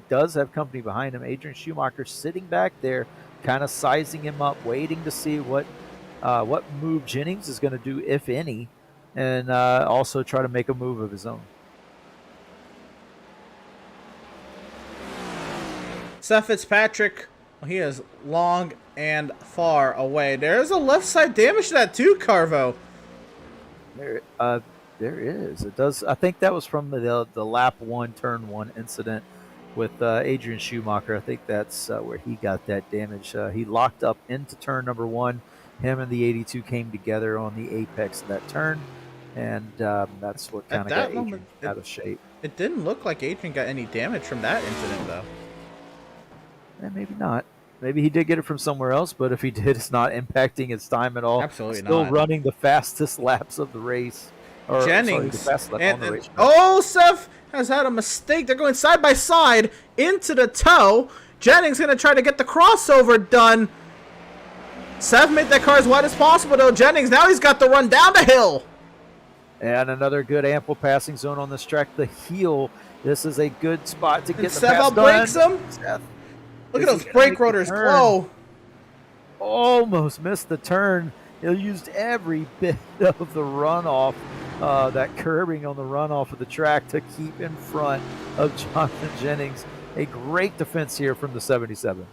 does have company behind him. Adrian Schumacher sitting back there, kind of sizing him up, waiting to see what move Jennings is going to do, if any, and also try to make a move of his own. Seth Fitzpatrick, he is long and far away. There's a left side damage to that too, Carvo. There is. It does. I think that was from the lap 1, turn 1 incident with Adrian Schumacher. I think that's where he got that damage. He locked up into turn number 1. Him and the 82 came together on the apex of that turn, and that's what kind of got Adrian out of shape. It didn't look like Adrian got any damage from that incident, though. Maybe not. Maybe he did get it from somewhere else, but if he did, it's not impacting his time at all. Absolutely Still not. running the fastest laps of the race. Or, sorry, the Jennings. fastest lap on the race. Oh, Seth has had a mistake. They're going side by side into the toe. Jennings going to try to get the crossover done. Seth made that car as wide as possible, though. Jennings, now he's got the run down the hill. And another good ample passing zone on this track. The heel. This is a good spot to get the Seth pass outbreaks done. him. Seth, Look is at he those gonna brake make the rotors turn? glow. Almost missed the turn. He used every bit of the runoff, that curbing on the runoff of the track to keep in front of Jonathan Jennings. A great defense here from the 77.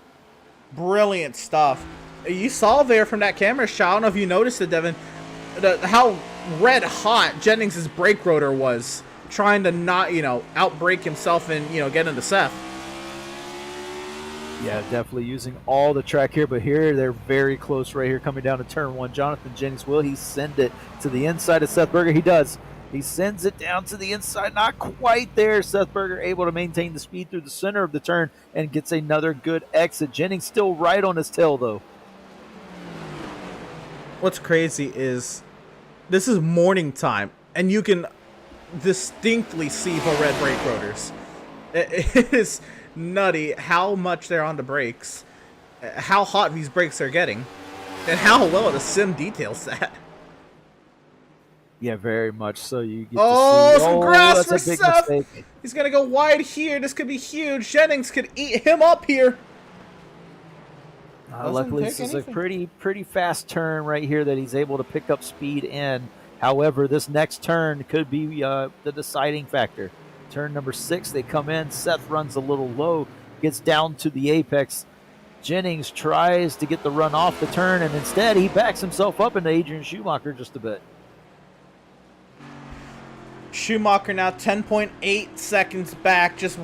Brilliant stuff. You saw there from that camera shot, I don't know if you noticed it, Devin, how red hot Jennings' brake rotor was, trying to not, outbrake himself and, get into Seth. Yeah, definitely using all the track here, but here they're very close right here coming down to turn one. Jonathan Jennings, will he send it to the inside of Seth Berger? He does. He sends it down to the inside, not quite there. Seth Berger able to maintain the speed through the center of the turn and gets another good exit. Jennings still right on his tail, though. What's crazy is this is morning time, and you can distinctly see the red brake rotors. It is nutty how much they're on the brakes, how hot these brakes are getting, and how well the sim details that. Yeah, very much so. You get Oh, to see, some grass that's for a big Seth. mistake. He's gonna go wide here. This could be huge. Jennings could eat him up here. Luckily, this is a pretty fast turn right here that he's able to pick up speed in. However, this next turn could be the deciding factor. Turn number 6, they come in. Seth runs a little low, gets down to the apex. Jennings tries to get the run off the turn, and instead he backs himself up into Adrian Schumacher just a bit. Schumacher now 10.8 seconds back, just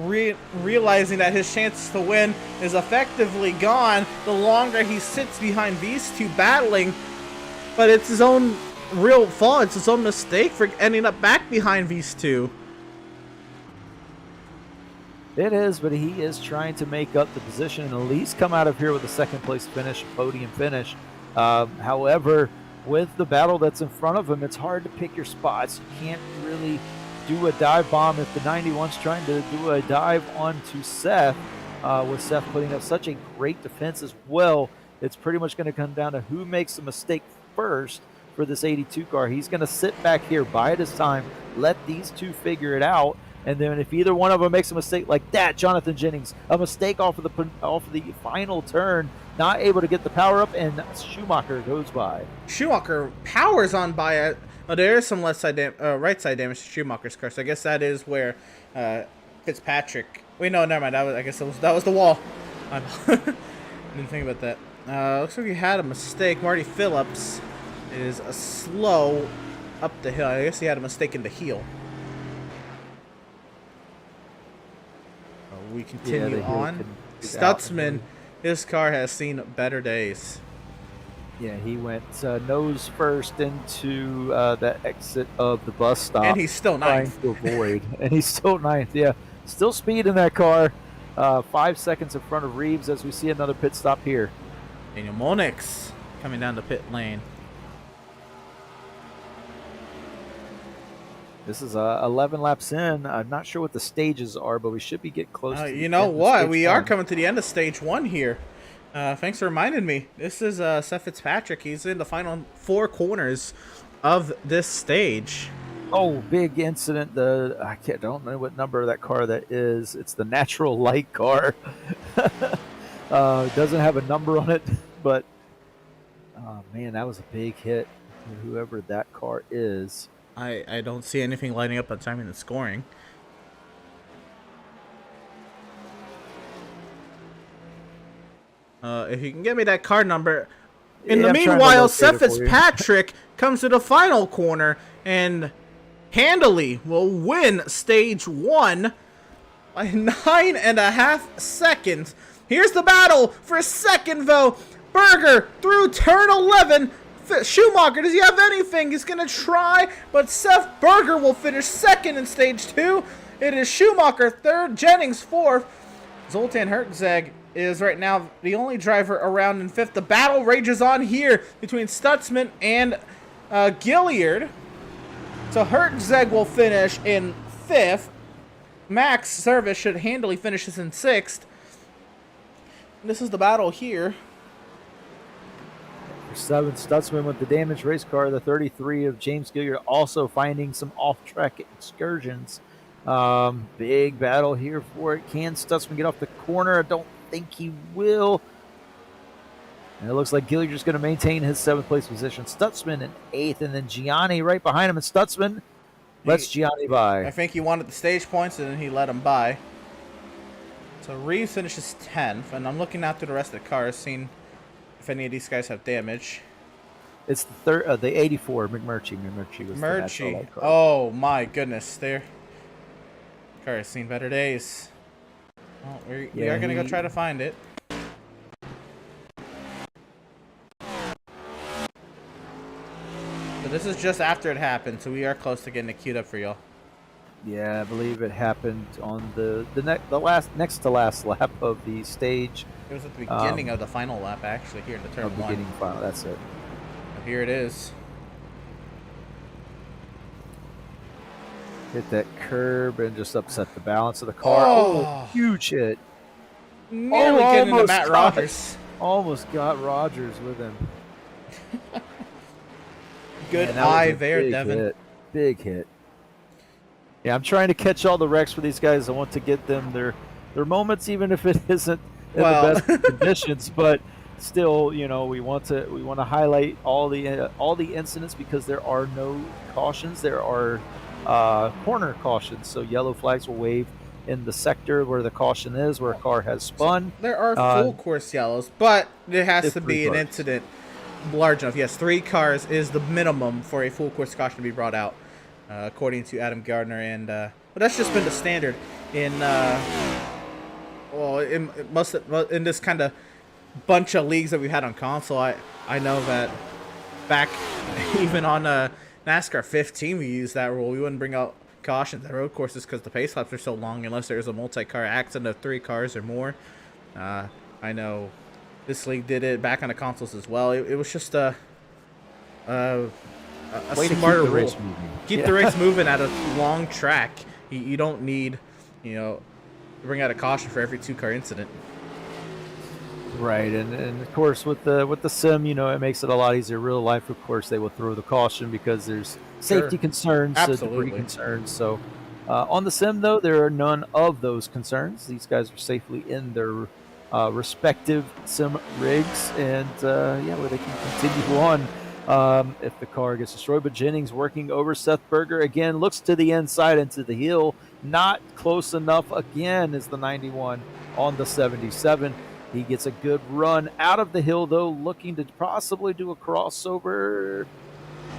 realizing that his chances to win is effectively gone the longer he sits behind these two battling. But it's his own real fault. It's his own mistake for ending up back behind these two. It is, but he is trying to make up the position and at least come out of here with a second place finish, podium finish. However, with the battle that's in front of him, it's hard to pick your spots. You can't really do a dive bomb if the 91's trying to do a dive onto Seth, with Seth putting up such a great defense as well. It's pretty much going to come down to who makes a mistake first for this 82 car. He's going to sit back here, bide his time, let these two figure it out. And then if either one of them makes a mistake like that, Jonathan Jennings, a mistake off of the final turn, not able to get the power up, and Schumacher goes by. Schumacher powers on by it. Oh, there is some right side damage to Schumacher's car. So I guess that is where Fitzpatrick. Wait, no, never mind. I guess that was the wall. I didn't think about that. Looks like he had a mistake. Marty Phillips is a slow up the hill. I guess he had a mistake in the heel. We continue on. Stutzman, his car has seen better days. Yeah, he went nose first into the exit of the bus stop. And he's still ninth. Trying to avoid. And he's still ninth, yeah. Still speed in that car. 5 seconds in front of Reeves as we see another pit stop here. Daniel Monix coming down the pit lane. This is 11 laps in. I'm not sure what the stages are, but we should be getting close to you know what? We are coming to the end of stage 1 here. Thanks for reminding me. This is Seth Fitzpatrick. He's in the final 4 corners of this stage. Oh, big incident. I don't know what number of that car that is. It's the natural light car. Doesn't have a number on it, but man, that was a big hit. Whoever that car is. I don't see anything lighting up on timing and scoring. If you can get me that card number. In the meanwhile, Seth Fitzpatrick comes to the final corner and handily will win stage 1 by 9.5 seconds. Here's the battle for second, though. Berger through turn 11. Schumacher, does he have anything? He's going to try, but Seth Berger will finish second in stage 2. It is Schumacher third, Jennings fourth. Zoltan Herzog is right now the only driver around in 5th. The battle rages on here between Stutzman and Gilliard. So Herzog will finish in 5th. Max Service should handily finish this in 6th. This is the battle here. 7, Stutzman with the damaged race car. The 33 of James Gilliard also finding some off-track excursions. Big battle here for it. Can Stutzman get off the corner? I don't think he will. And it looks like Gilliard's going to maintain his 7th place position. Stutzman in 8th, and then Gianni right behind him. And Stutzman lets Gianni by. I think he wanted the stage points, and then he let him by. So Reeves finishes 10th, and I'm looking out through the rest of the cars, seeing if any of these guys have damage. It's the 84, McMurtry. McMurtry was Murchie. Oh my goodness, there. Car has seen better days. Well, we are gonna go try to find it. But this is just after it happened, so we are close to getting it queued up for y'all. Yeah, I believe it happened on the next to last lap of the stage. It was at the beginning of the final lap, actually, here in the turn 1. Beginning final, that's it. But here it is. Hit that curb and just upset the balance of the car. Oh, huge hit. Nearly getting into Matt Rogers. Almost got Rogers with him. Good eye there, Devin. Hit. Big hit. Yeah, I'm trying to catch all the wrecks for these guys. I want to get them their moments, even if it isn't in the best conditions. But still, you know, we want to highlight all the incidents because there are no cautions. There are corner cautions, so yellow flags will wave in the sector where the caution is, where a car has spun. So there are full course yellows, but there has to be an incident large enough. Yes, 3 cars is the minimum for a full course caution to be brought out, according to Adam Gardner. And but that's just been the standard in in this kind of bunch of leagues that we had on console. I know that back even on NASCAR 15 we used that rule. We wouldn't bring out cautions at road courses because the pace laps are so long unless there's a multi-car accident of 3 cars or more. I know this league did it back on the consoles as well. It was just a smarter rule. Keep the race moving at a long track. You don't need, you know, to bring out a caution for every 2-car incident. Right, and of course with the sim, you know, it makes it a lot easier. Real life, of course, they will throw the caution because there's safety concerns, debris concerns. So on the sim, though, there are none of those concerns. These guys are safely in their respective sim rigs, and where they can continue on if the car gets destroyed. But Jennings working over Seth Berger again, looks to the inside into the hill, not close enough. Again is the 91 on the 77. He gets a good run out of the hill, though, looking to possibly do a crossover.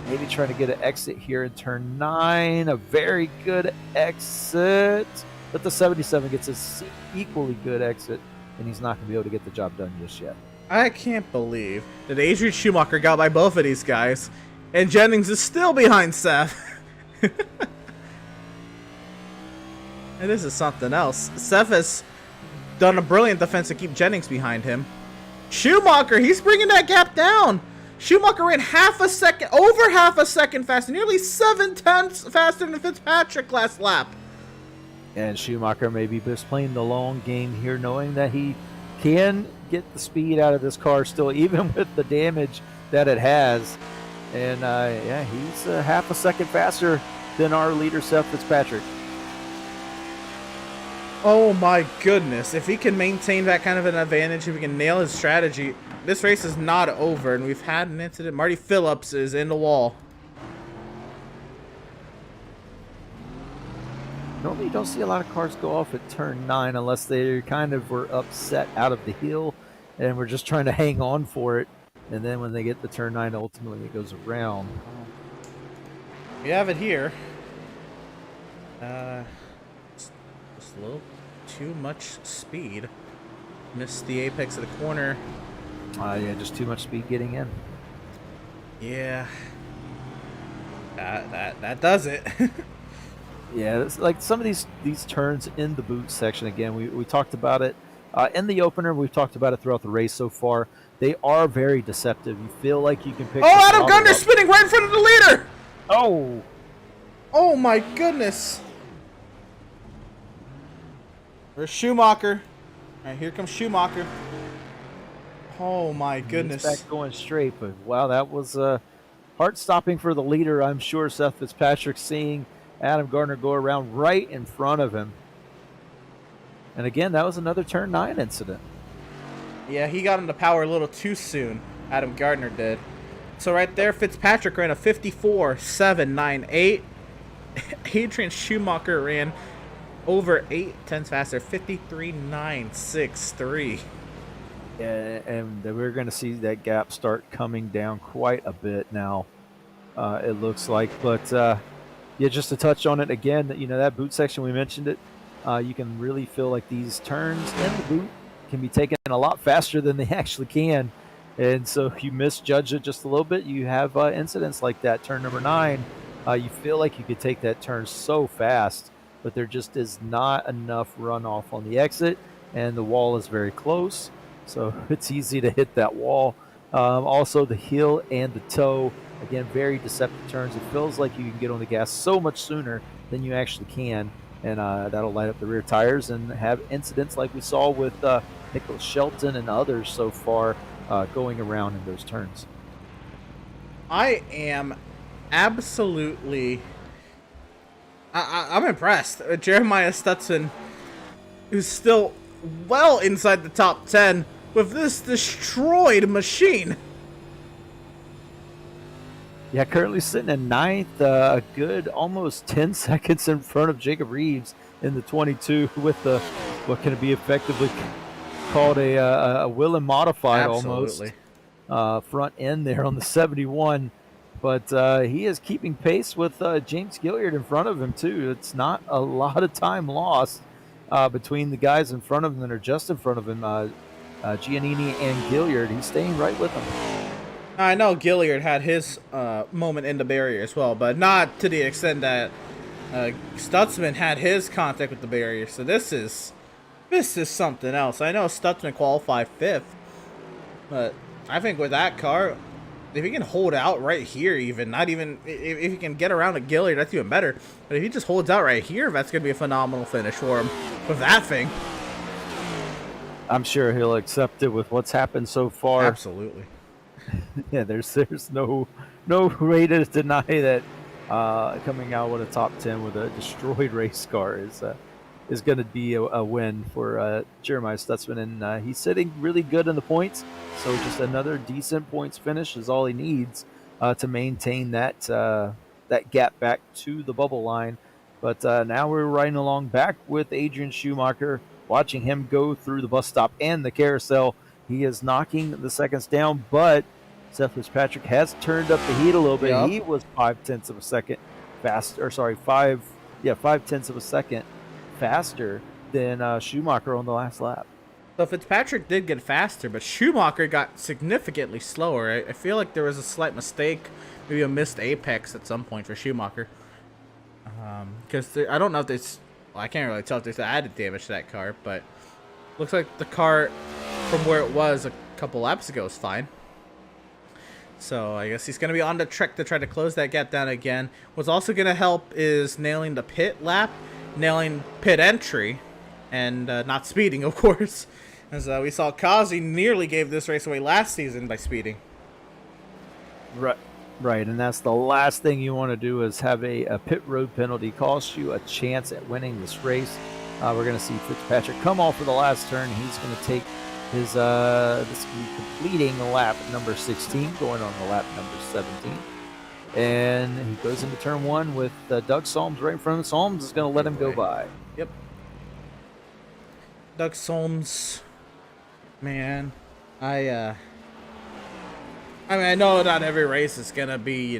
Maybe trying to get an exit here in turn 9. A very good exit. But the 77 gets an equally good exit, and he's not going to be able to get the job done just yet. I can't believe that Adrian Schumacher got by both of these guys, and Jennings is still behind Seth. And this is something else. Seth has done a brilliant defense to keep Jennings behind him. Schumacher, he's bringing that gap down. Schumacher ran over half a second faster, nearly 7/10 faster than Fitzpatrick last lap. And Schumacher may be just playing the long game here, knowing that he can get the speed out of this car still, even with the damage that it has. And he's half a second faster than our leader, Seth Fitzpatrick. Oh my goodness, if he can maintain that kind of an advantage, if he can nail his strategy, this race is not over, and we've had an incident. Marty Phillips is in the wall. Normally you don't see a lot of cars go off at turn 9 unless they kind of were upset out of the hill and we're just trying to hang on for it. And then when they get to turn 9, ultimately it goes around. We have it here. Just a little too much speed. Missed the apex of the corner. Just too much speed getting in. Yeah. That does it. Yeah, it's like some of these turns in the boot section. Again, we talked about it in the opener. We've talked about it throughout the race so far. They are very deceptive. You feel like you can pick the Oh, Adam throttle Gardner's up. spinning right in front of the leader! Oh, Oh my goodness. There's Schumacher. All right, here comes Schumacher. Oh my goodness. he's back going straight, but wow, that was heart stopping for the leader. I'm sure Seth Fitzpatrick seeing Adam Gardner go around right in front of him. And again, that was another turn 9 incident. Yeah, he got into power a little too soon. Adam Gardner did. So right there, Fitzpatrick ran a 54.798. Adrian Schumacher ran over 8 tenths faster, 53.963. Yeah, and we're going to see that gap start coming down quite a bit now. It looks like, but yeah, just to touch on it again, that boot section we mentioned it. You can really feel like these turns in the boot can be taken a lot faster than they actually can, and so if you misjudge it just a little bit, you have incidents like that. Turn number 9, you feel like you could take that turn so fast, but there just is not enough runoff on the exit, and the wall is very close. So it's easy to hit that wall. Also, the heel and the toe, again, very deceptive turns. It feels like you can get on the gas so much sooner than you actually can, and that'll light up the rear tires and have incidents like we saw with Nicholas Shelton and others so far going around in those turns. I am absolutely... I'm impressed. Jeremiah Stutzman, who's still well inside the top 10 with this destroyed machine. Yeah, currently sitting in 9th, a good almost 10 seconds in front of Jacob Reeves in the 22 with the what can be effectively called a Willem modified Absolutely. almost front end there on the 71. But he is keeping pace with James Gilliard in front of him too. It's not a lot of time lost between the guys in front of him that are just in front of him. Giannini and Gilliard, he's staying right with them. I know Gilliard had his moment in the barrier as well, but not to the extent that Stutzman had his contact with the barrier. So this is something else. I know Stutzman qualified 5th, but I think with that car, if he can hold out right here, even not even if he can get around a Gilliard, that's even better. But if he just holds out right here, that's gonna be a phenomenal finish for him with that thing. I'm sure he'll accept it with what's happened so far. Absolutely. Yeah, there's no way to deny that coming out with a top 10 with a destroyed race car is going to be a win for Jeremiah Stutzman, and he's sitting really good in the points. So just another decent points finish is all he needs to maintain that gap back to the bubble line. But now we're riding along back with Adrian Schumacher, watching him go through the bus stop and the carousel. He is knocking the seconds down, but Seth Fitzpatrick has turned up the heat a little bit. Yep. He was 5/10 of a second faster, 5/10 of a second faster than Schumacher on the last lap. So Fitzpatrick did get faster, but Schumacher got significantly slower. I feel like there was a slight mistake, maybe a missed apex at some point for Schumacher. Because I don't know if there's, well, I can't really tell if there's added damage to that car, but looks like the car from where it was a couple laps ago is fine. So I guess he's going to be on the trek to try to close that gap down again. What's also going to help is nailing the pit lap, nailing pit entry, and not speeding, of course. As we saw Kazi nearly gave this race away last season by speeding. Right, and that's the last thing you want to do is have a pit road penalty cost you a chance at winning this race. We're going to see Fitzpatrick come off for the last turn. He's going to take his this will be completing lap number 16, going on the lap number 17. And he goes into turn 1 with Doug Solms right in front of him. Solms is going to let him go by. Yep. Doug Solms, man, I mean, I know not every race is gonna be,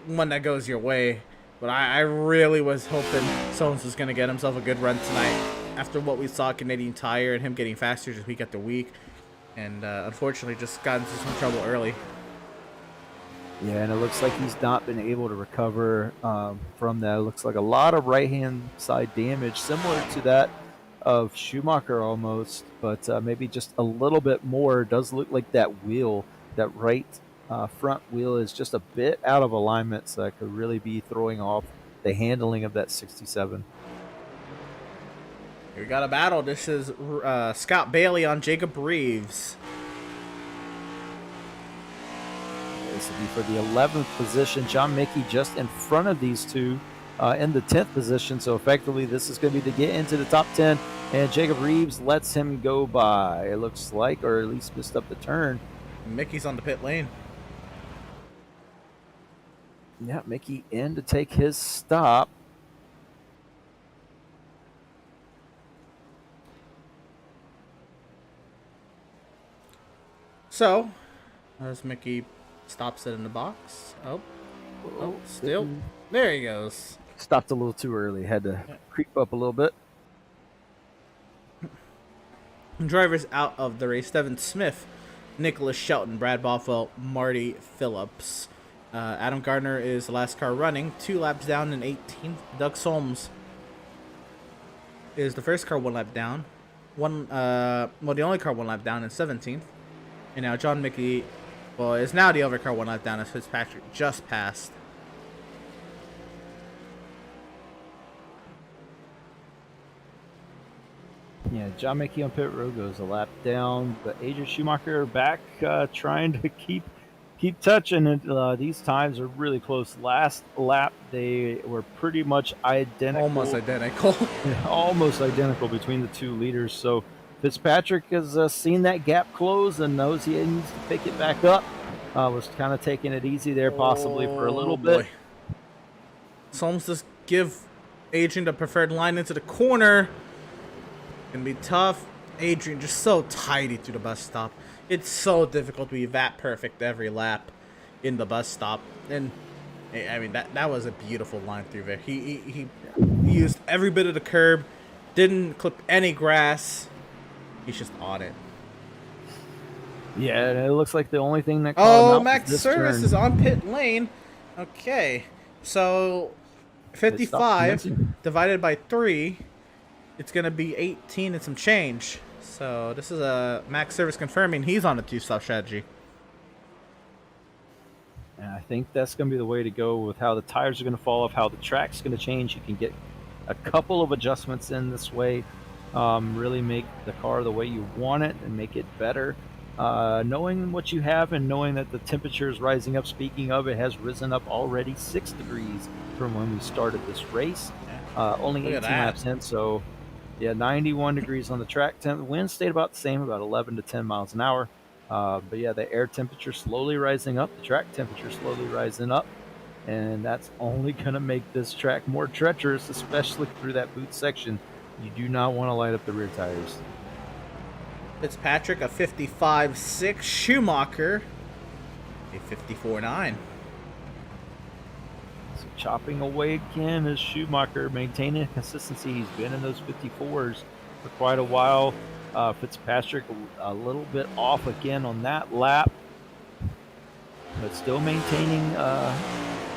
one that goes your way, but I really was hoping Solms was gonna get himself a good run tonight after what we saw Canadian Tire and him getting faster just week after week, and unfortunately just got into some trouble early. Yeah, and it looks like he's not been able to recover from that. It looks like a lot of right-hand side damage, similar to that of Schumacher almost, but maybe just a little bit more. It does look like that wheel, that right front wheel, is just a bit out of alignment, so that could really be throwing off the handling of that 67. Here we got a battle. This is Scott Bailey on Jacob Reeves. This will be for the 11th position. John Mickey just in front of these two in the 10th position. So effectively, this is going to be to get into the top 10. And Jacob Reeves lets him go by, it looks like, or at least missed up the turn. Mickey's on the pit lane. Yeah, Mickey in to take his stop. So, as Mickey stops it in the box. Oh, still. There he goes. Stopped a little too early. Had to creep up a little bit. Drivers out of the race: Devin Smith, Nicholas Shelton, Brad Bothwell, Marty Phillips. Adam Gardner is the last car running, 2 laps down in 18th. Doug Solms is the first car 1 lap down. The only car 1 lap down in 17th. And now John Mickey, is now the other car 1 lap down as Fitzpatrick just passed. Yeah, John Mickey on pit road goes a lap down, but Adrian Schumacher back trying to keep touching it. These times are really close. Last lap, they were pretty much identical. Almost identical. Almost identical between the two leaders. So Fitzpatrick has seen that gap close and knows he needs to pick it back up. Was kind of taking it easy there, possibly for a little bit. Solms just give Adrian the preferred line into the corner. Gonna be tough. Adrian just so tidy through the bus stop. It's so difficult to be that perfect every lap in the bus stop. And I mean that was a beautiful line through there. He used every bit of the curb, didn't clip any grass. He's just on it. Yeah, and it looks like the only thing that caught him out Max was this Service turn. is on pit lane. Okay, so 55 divided by 3, it's gonna be 18 and some change. So this is a Max Service confirming he's on a 2-stop strategy. And I think that's going to be the way to go with how the tires are going to fall off, how the track's going to change. You can get a couple of adjustments in this way, really make the car the way you want it and make it better. Knowing what you have and knowing that the temperature is rising up. Speaking of, it has risen up already 6 degrees from when we started this race. Only 18 laps in, so yeah, 91 degrees on the track. The wind stayed about the same, about 11 to 10 miles an hour. But yeah, the air temperature slowly rising up, the track temperature slowly rising up, and that's only going to make this track more treacherous, especially through that boot section. You do not want to light up the rear tires. Fitzpatrick a 55.6, Schumacher a 54.9. So chopping away again is Schumacher, maintaining consistency. He's been in those 54s for quite a while. Fitzpatrick a little bit off again on that lap, but still maintaining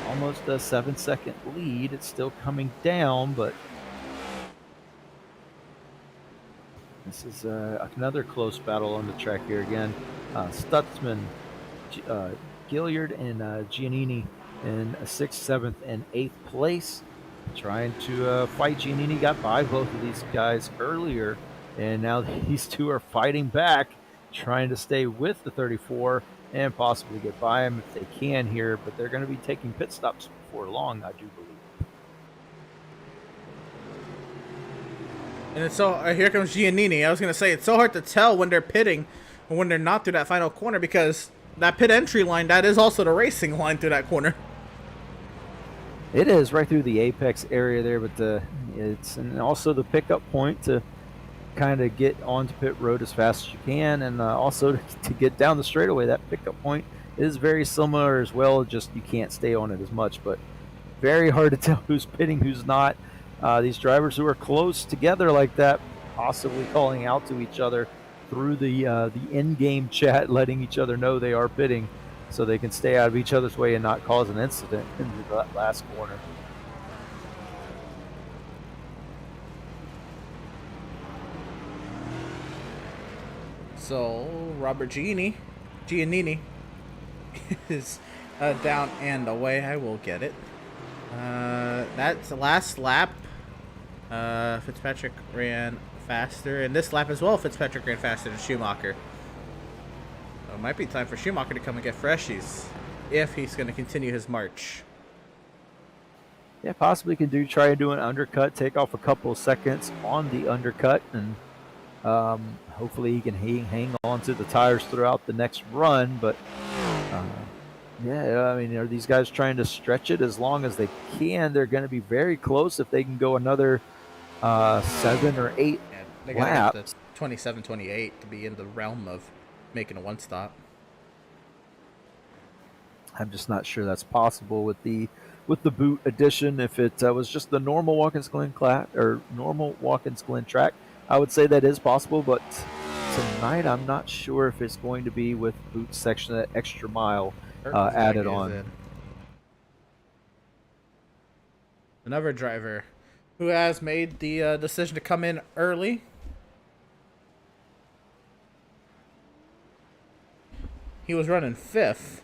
almost a 7-second lead. It's still coming down, but this is another close battle on the track here again. Stutzman, Gilliard, and Giannini in 6th, 7th, and 8th place, trying to fight. Giannini got by both of these guys earlier, and now these two are fighting back, trying to stay with the 34 and possibly get by him if they can here, but they're going to be taking pit stops before long, I do believe. And it's so here comes Giannini. I was gonna say it's so hard to tell when they're pitting and when they're not through that final corner, because that pit entry line, that is also the racing line through that corner. It is right through the apex area there, but it's and also the pickup point to kind of get onto pit road as fast as you can, and also to get down the straightaway. That pickup point is very similar as well, just you can't stay on it as much, but very hard to tell who's pitting, who's not. These drivers who are close together like that, possibly calling out to each other through the in-game chat, letting each other know they are pitting. so they can stay out of each other's way and not cause an incident into that last corner. So Robert Giannini is down and away. I will get it. That's the last lap. Fitzpatrick ran faster, and this lap as well, Fitzpatrick ran faster than Schumacher. So it might be time for Schumacher to come and get freshies if he's going to continue his march. Yeah, possibly can try and do an undercut, take off a couple of seconds on the undercut, and hopefully he can hang on to the tires throughout the next run. But yeah, I mean, are these guys trying to stretch it as long as they can? They're going to be very close if they can go another 7 or 8 they gotta laps. get to 27, 28 to be in the realm of making a one stop. I'm just not sure that's possible with the boot addition. If it was just the normal Watkins Glen track, I would say that is possible. But tonight, I'm not sure if it's going to be with boot section, that extra mile added on. Another driver who has made the decision to come in early. He was running 5th.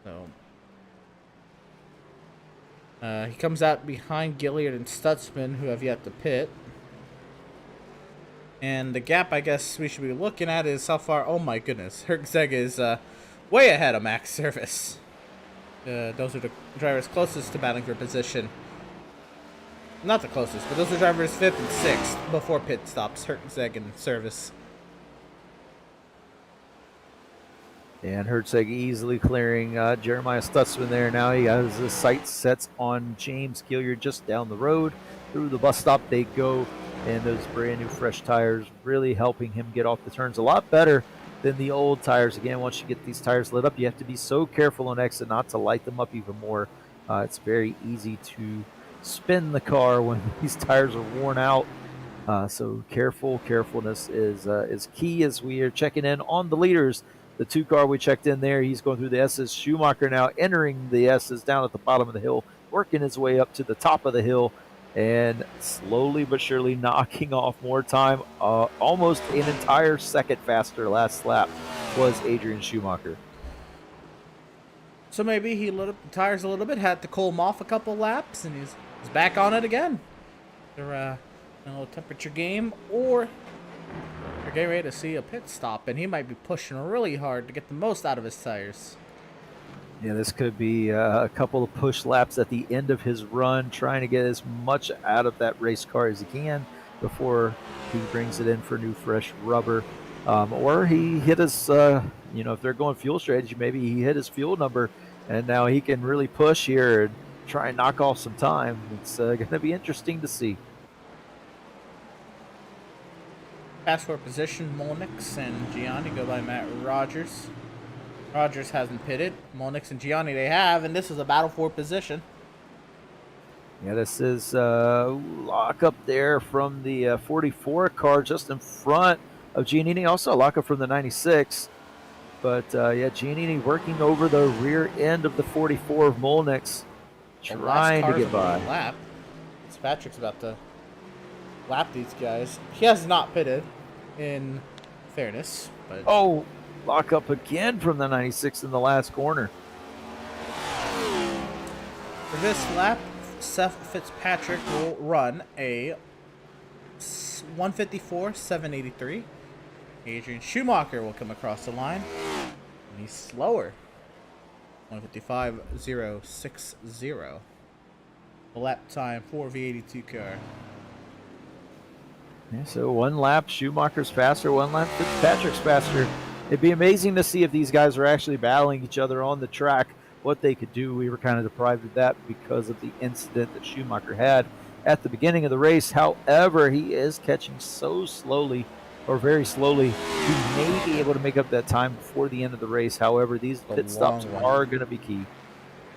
So he comes out behind Gilliard and Stutzman, who have yet to pit. And the gap I guess we should be looking at is how far... Oh my goodness. Herzeg is way ahead of Max Service. Those are the drivers closest to battling for position. Not the closest, but those are drivers 5th and 6th before pit stops. Herzeg and Service. And Herzeg easily clearing Jeremiah Stutzman there. Now he has his sights set on James Gilliard just down the road. Through the bus stop they go, and those brand new fresh tires really helping him get off the turns a lot better than the old tires. Again, once you get these tires lit up, you have to be so careful on exit not to light them up even more. It's very easy to spin the car when these tires are worn out. So carefulness is key as we are checking in on the leaders. The 2 car we checked in there, he's going through the S's. Schumacher now entering the S's down at the bottom of the hill, working his way up to the top of the hill, and slowly but surely knocking off more time. Almost an entire second faster last lap was Adrian Schumacher. So maybe he lit up the tires a little bit, had to cool them off a couple laps, and he's back on it again. They're a little temperature game, or they're getting ready to see a pit stop, and he might be pushing really hard to get the most out of his tires. Yeah, this could be a couple of push laps at the end of his run, trying to get as much out of that race car as he can before he brings it in for new fresh rubber. Or he hit his, if they're going fuel strategy, maybe he hit his fuel number, and now he can really push here and try and knock off some time. It's going to be interesting to see. Fast for position, Molnix and Gianni go by Matt Rogers. Rogers hasn't pitted. Molnix and Gianni they have, and this is a battle for position. Yeah, this is lock up there from the 44 car just in front of Giannini. Also a lock up from the 96. But yeah, Giannini working over the rear end of the 44 of Molnix, trying to get by. Lap. Fitzpatrick's about to lap these guys. He has not pitted, in fairness. But lock up again from the 96 in the last corner. For this lap, Seth Fitzpatrick will run a 154.783. Adrian Schumacher will come across the line, and he's slower. 155.060. The lap time for V82 car. Yeah, so 1 lap Schumacher's faster, 1 lap Fitzpatrick's faster. It'd be amazing to see if these guys are actually battling each other on the track, what they could do. We were kind of deprived of that because of the incident that Schumacher had at the beginning of the race. However, he is catching so slowly, or very slowly. He may be able to make up that time before the end of the race. However, these pit stops are going to be key.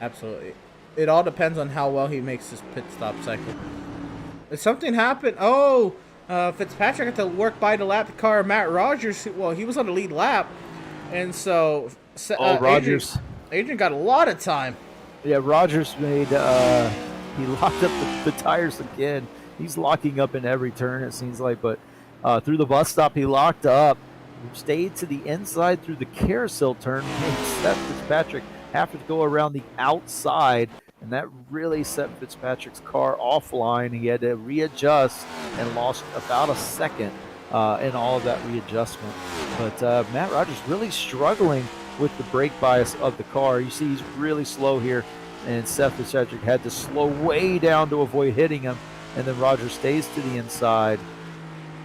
Absolutely. It all depends on how well he makes his pit stop cycle. If something happened, Fitzpatrick had to work by to lap the car. Matt Rogers, well, he was on the lead lap, and so Oh, Rogers. Adrian got a lot of time. Yeah, Rogers made. He locked up the tires again. He's locking up in every turn, it seems like. But through the bus stop, he locked up, stayed to the inside through the carousel turn, made Seth Fitzpatrick have to go around the outside, and that really set Fitzpatrick's car offline. He had to readjust and lost about a second in all of that readjustment. But Matt Rogers really struggling with the brake bias of the car. You see he's really slow here, and Seth Fitzpatrick had to slow way down to avoid hitting him, and then Rogers stays to the inside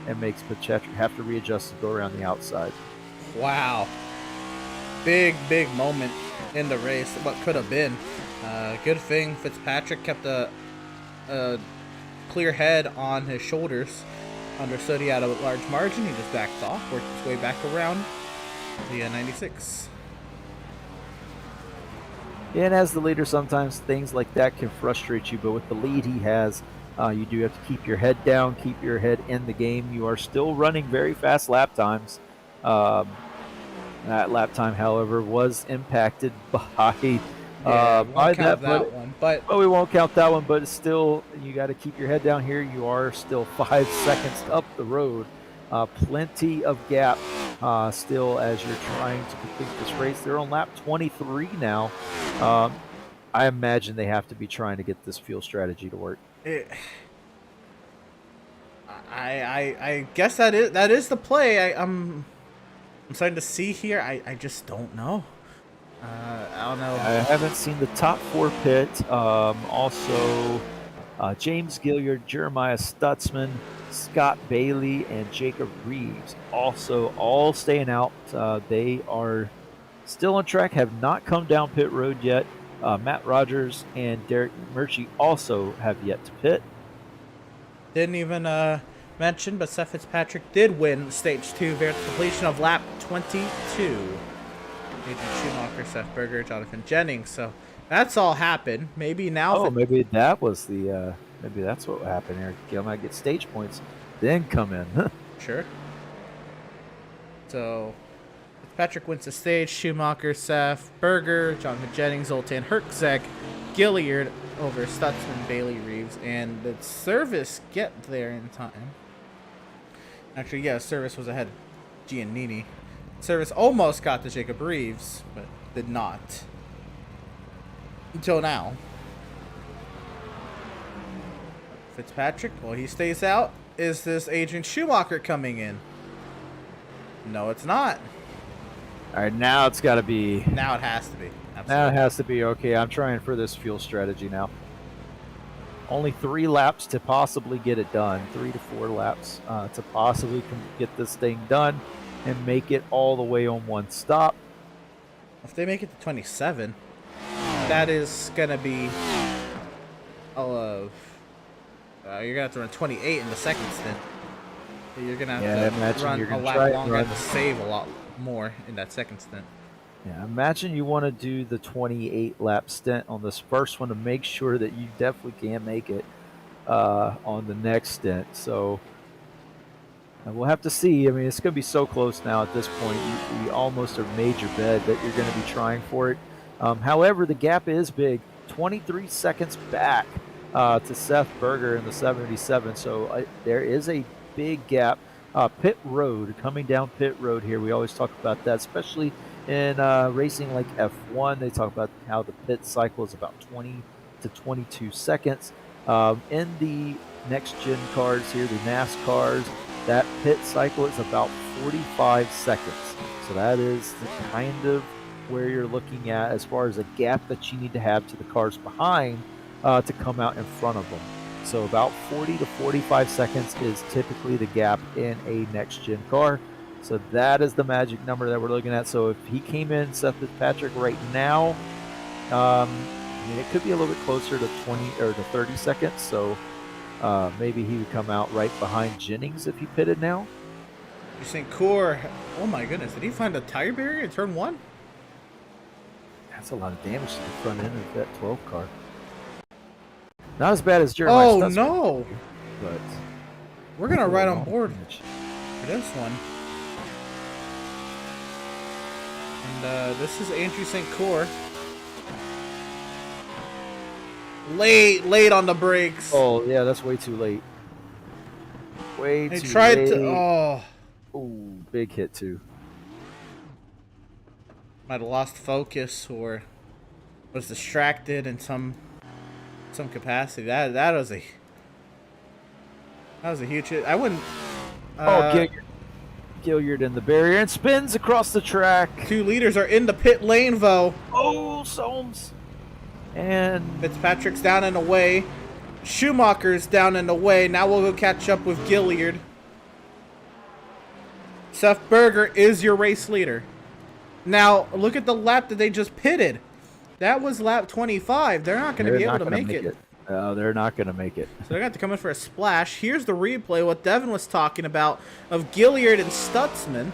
and makes Fitzpatrick have to readjust to go around the outside. Wow. Big moment in the race. What could have been. Good thing Fitzpatrick kept a clear head on his shoulders. Understood he had a large margin. He just backed off, worked his way back around the 96. And as the leader, sometimes things like that can frustrate you, but with the lead he has, you do have to keep your head down, keep your head in the game. You are still running very fast lap times. That lap time, however, was impacted by that one. But we won't count that one. But it's still, you got to keep your head down here. You are still 5 seconds up the road. Plenty of gap still as you're trying to complete this race. They're on lap 23 now. I imagine they have to be trying to get this fuel strategy to work. I guess that is the play. I'm starting to see here. I just don't know. I don't know. I haven't seen the top 4 pit. Also, James Gilliard, Jeremiah Stutzman, Scott Bailey, and Jacob Reeves also all staying out. They are still on track, have not come down pit road yet. Matt Rogers and Derek Murchie also have yet to pit. Didn't even mention, but Seth Fitzpatrick did win Stage 2 via completion of lap 22. Adrian Schumacher, Seth Berger, Jonathan Jennings. So that's all happened. Maybe now. Oh, maybe that was the. Maybe that's what happened here. Gil might get stage points, then come in. Sure. So Fitzpatrick wins the stage. Schumacher, Seth Berger, Jonathan Jennings, Zoltan Herczeg, Gilliard over Stutzman, Bailey, Reeves, and did Service get there in time? Actually, yeah, Service was ahead of Giannini. Service almost got to Jacob Reeves, but did not. Until now. Fitzpatrick, well, he stays out. Is this Adrian Schumacher coming in? No, it's not. All right, now it's got to be. Now it has to be. Absolutely. Now it has to be. Okay, I'm trying for this fuel strategy now. Only 3 laps to possibly get it done. 3 to 4 laps to possibly get this thing done and make it all the way on one stop. If they make it to 27, that is going to be you're going to have to run 28 in the second stint. You're going to have to run a lap longer and save a lot more in that second stint. Yeah, imagine you want to do the 28 lap stint on this first one to make sure that you definitely can make it on the next stint. So we'll have to see. I mean, it's going to be so close now at this point. You almost have made your bed that you're going to be trying for it. However, the gap is big. 23 seconds back to Seth Berger in the 77. So there is a big gap. Pit road, coming down pit road here. We always talk about that, especially in racing like F1. They talk about how the pit cycle is about 20 to 22 seconds. In the NextGen cars here, the NASCARs, that pit cycle is about 45 seconds. So that is the kind of where you're looking at as far as a gap that you need to have to the cars behind to come out in front of them. So about 40 to 45 seconds is typically the gap in a next-gen car. So that is the magic number that we're looking at. So if he came in, Seth Fitzpatrick, right now, I mean, it could be a little bit closer to 20 or to 30 seconds. So maybe he would come out right behind Jennings if he pitted now. You think Core? Oh my goodness! Did he find a tire barrier in turn 1? That's a lot of damage to the front end of that 12 car. Not as bad as Jeremiah Stutzman, no! But we're gonna ride on board for this one. And this is Andrew St. Cour. Late on the brakes. Oh, yeah, that's way too late. Way They too tried late. to. Oh, Ooh, big hit, too. might have lost focus or was distracted in some capacity. That was a huge hit. I wouldn't. Gilliard in the barrier and spins across the track. 2 leaders are in the pit lane, though. Oh, Soames. And Fitzpatrick's down and away. Schumacher's down and away. Now we'll go catch up with Gilliard. Seth Berger is your race leader. Now, look at the lap that they just pitted. That was lap 25. They're not going to be able to make it. No, they're not going to make it. So they're going to have to come in for a splash. Here's the replay, what Devin was talking about, of Gilliard and Stutzman.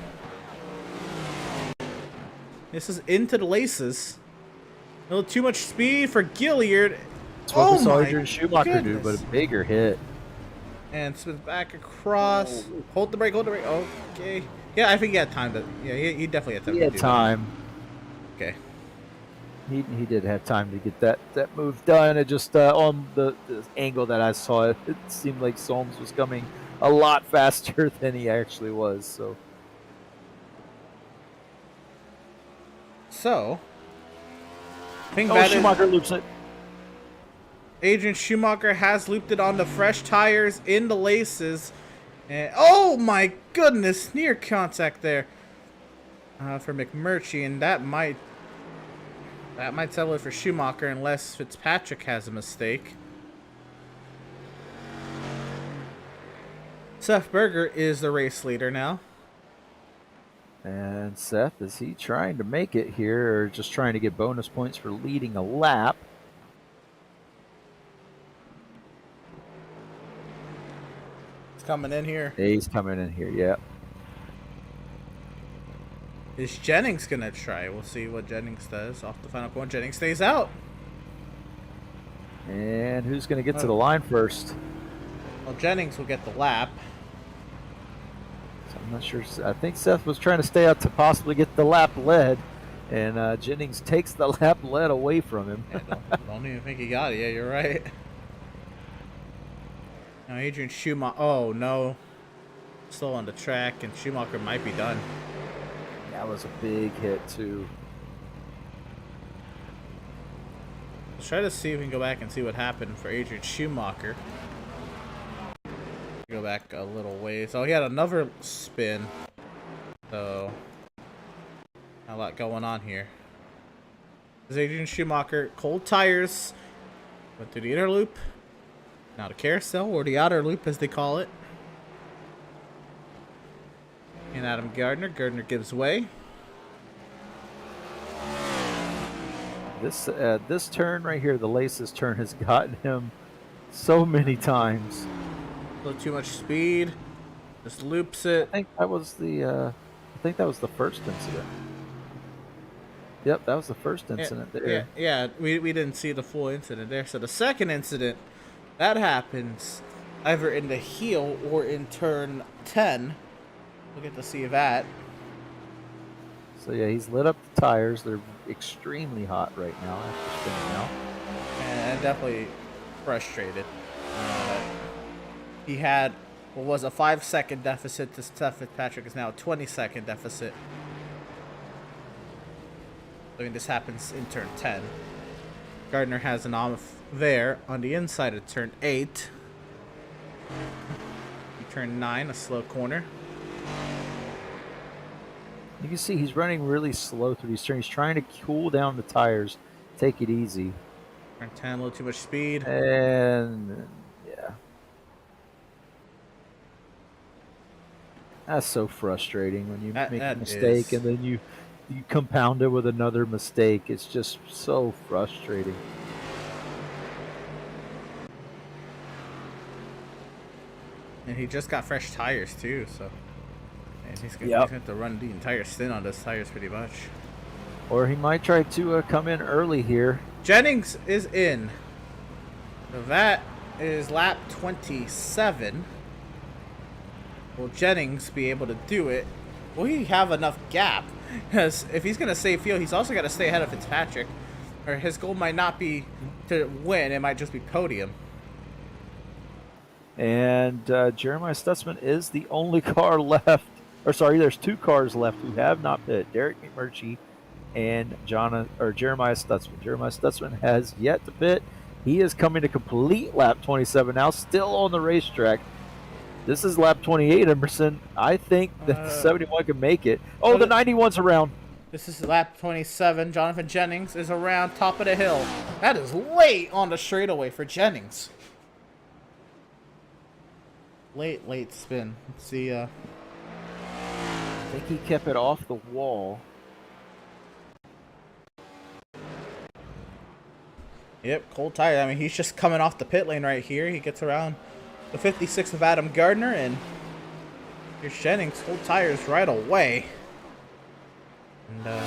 This is into the laces. A little too much speed for Gilliard. That's what we saw Adrian Schumacher do, but a bigger hit. And spins back across. Hold the brake, hold the brake. Okay. Yeah, I think he had time to. Yeah, he definitely had time. He had time. That. Okay. He did have time to get that move done. It just on the angle that I saw it, it seemed like Soames was coming a lot faster than he actually was. So. Schumacher loops it. Adrian Schumacher has looped it on the fresh tires in the laces. And oh my goodness, near contact there for McMurtry, and that might settle it for Schumacher unless Fitzpatrick has a mistake. Seth Berger is the race leader now. And Seth, is he trying to make it here or just trying to get bonus points for leading a lap? He's coming in here. He's coming in here, yeah. Is Jennings going to try? We'll see what Jennings does. Off the final corner, Jennings stays out. And who's going to get to the line first? Well, Jennings will get the lap. So I'm not sure. I think Seth was trying to stay out to possibly get the lap lead. And Jennings takes the lap lead away from him. Yeah, don't even think he got it. Yeah, you're right. Now Adrian Schumacher. Oh, no. Still on the track, and Schumacher might be done. That was a big hit, too. Let's try to see if we can go back and see what happened for Adrian Schumacher. Go back a little ways. Oh, he had another spin. So, a lot going on here. This is Adrian Schumacher. Cold tires. Went through the inner loop. Now the carousel, or the outer loop as they call it. And Adam Gardner. Gardner gives way. This turn right here, the laces turn, has gotten him so many times. A little too much speed. Just loops it. I think that was the first incident. Yep, that was the first incident there. Yeah, we didn't see the full incident there. So the second incident, that happens either in the heel or in turn 10. We'll get to see that. So yeah, he's lit up the tires. They're extremely hot right now after spinning out. And definitely frustrated. He had what was a 5-second deficit to Seth Fitzpatrick is now a 20-second deficit. I mean, this happens in turn 10. Gardner has an off there on the inside of turn 8. Turn 9, a slow corner. You can see he's running really slow through these turns. He's trying to cool down the tires, take it easy. Turn 10, a little too much speed. And yeah. That's so frustrating when you make a mistake and then you compound it with another mistake. It's just so frustrating. And he just got fresh tires too, so and he's gonna have to run the entire stint on those tires pretty much. Or he might try to come in early here. Jennings is in. So that is lap 27. Will Jennings be able to do it? Will he have enough gap? Because if he's going to save fuel, he's also got to stay ahead of Fitzpatrick. Or his goal might not be to win, it might just be podium. And Jeremiah Stutzman is the only car left. Or sorry, there's 2 cars left who have not pit. Derek McMurtry and Jeremiah Stutzman. Jeremiah Stutzman has yet to pit. He is coming to complete lap 27 now, still on the racetrack. This is lap 28, Emerson. I think that the 71 can make it. Oh, the 91's around. This is lap 27. Jonathan Jennings is around top of the hill. That is late on the straightaway for Jennings. Late spin. Let's see. I think he kept it off the wall. Yep, cold tire. I mean, he's just coming off the pit lane right here. He gets around the 56 of Adam Gardner, and here's Jennings. Cold tires right away. And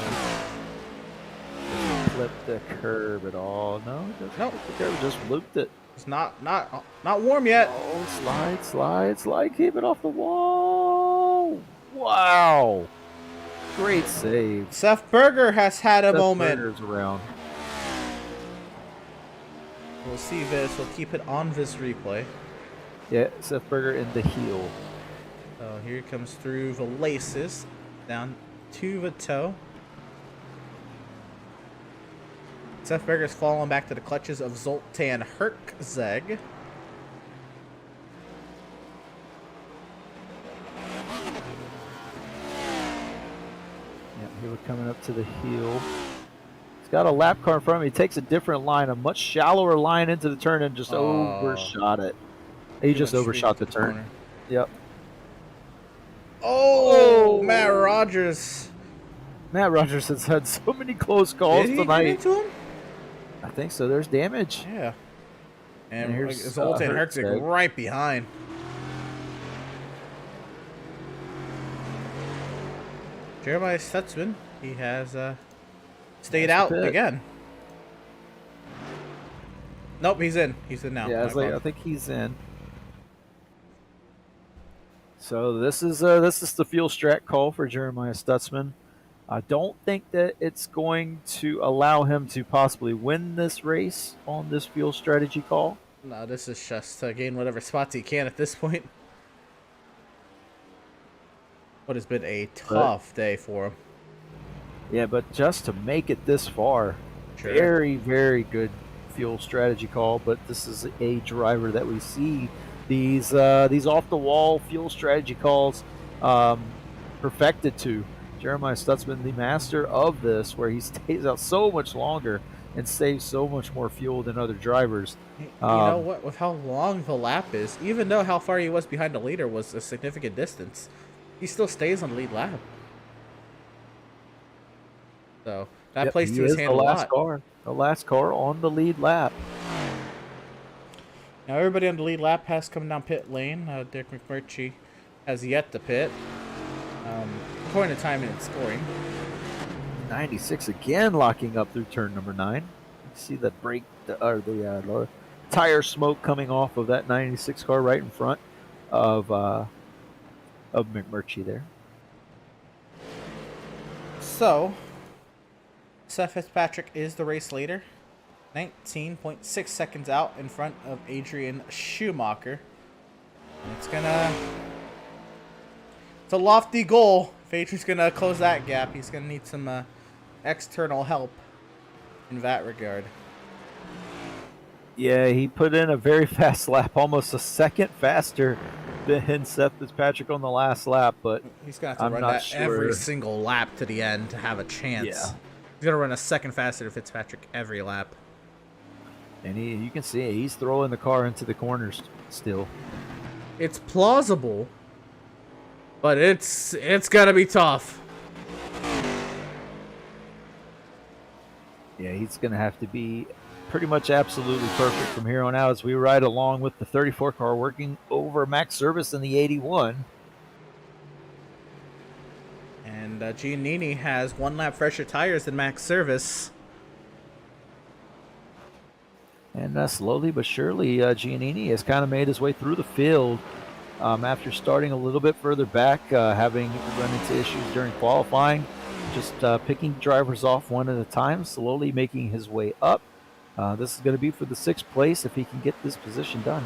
flipped the curb at all. No, nope. The curb, just looped it. It's not warm yet. Oh, slide. Keep it off the wall. Wow. Great save. Seth Berger has had a moment. Berger's around. We'll see this. We'll keep it on this replay. Yeah, Seth Berger in the heel. So here it comes through the laces. Down to the toe. Seth Berger's fallen back to the clutches of Zoltan Herkzeg. Yeah, here we're coming up to the heel. He's got a lap car in front of him. He takes a different line, a much shallower line into the turn, and just overshot it. He just overshot the turn. Yep. Oh, Matt Rogers. Matt Rogers has had so many close calls tonight. Did he get into him? I think so. There's damage. Yeah. And here's Zoltan Herkzeg right behind. Jeremiah Stutzman, he has stayed out again. Nope, he's in. He's in now. Yeah, I think he's in. So this is the fuel strat call for Jeremiah Stutzman. I don't think that it's going to allow him to possibly win this race on this fuel strategy call. No, this is just to gain whatever spots he can at this point. What has been a tough day for him. Yeah, but just to make it this far, very, very good fuel strategy call. But this is a driver that we see these off the wall fuel strategy calls perfected to. Jeremiah Stutzman, the master of this, where he stays out so much longer and saves so much more fuel than other drivers. You know what? With how long the lap is, even though how far he was behind the leader was a significant distance, he still stays on the lead lap. So that plays to his hand a lot. The last car on the lead lap. Now everybody on the lead lap has come down pit lane. Derek McMurtry has yet to pit. According to timing and scoring. 96 again locking up through turn number 9. You see the the tire smoke coming off of that 96 car right in front of McMurtry there. So, Seth Fitzpatrick is the race leader. 19.6 seconds out in front of Adrian Schumacher. And it's a lofty goal. If Adrian's going to close that gap, he's going to need some external help in that regard. Yeah, he put in a very fast lap, almost a second faster than Seth Fitzpatrick on the last lap, but he's going to have to run that every single lap to the end to have a chance. Yeah. He's going to run a second faster than Fitzpatrick every lap. And you can see he's throwing the car into the corners still. It's plausible, but it's gonna be tough. Yeah, he's gonna have to be pretty much absolutely perfect from here on out as we ride along with the 34 car working over Max Service in the 81. And Giannini has one lap fresher tires than Max Service. And slowly but surely, Giannini has kind of made his way through the field after starting a little bit further back, having run into issues during qualifying. just picking drivers off one at a time, slowly making his way up. This is going to be for the 6th place if he can get this position done.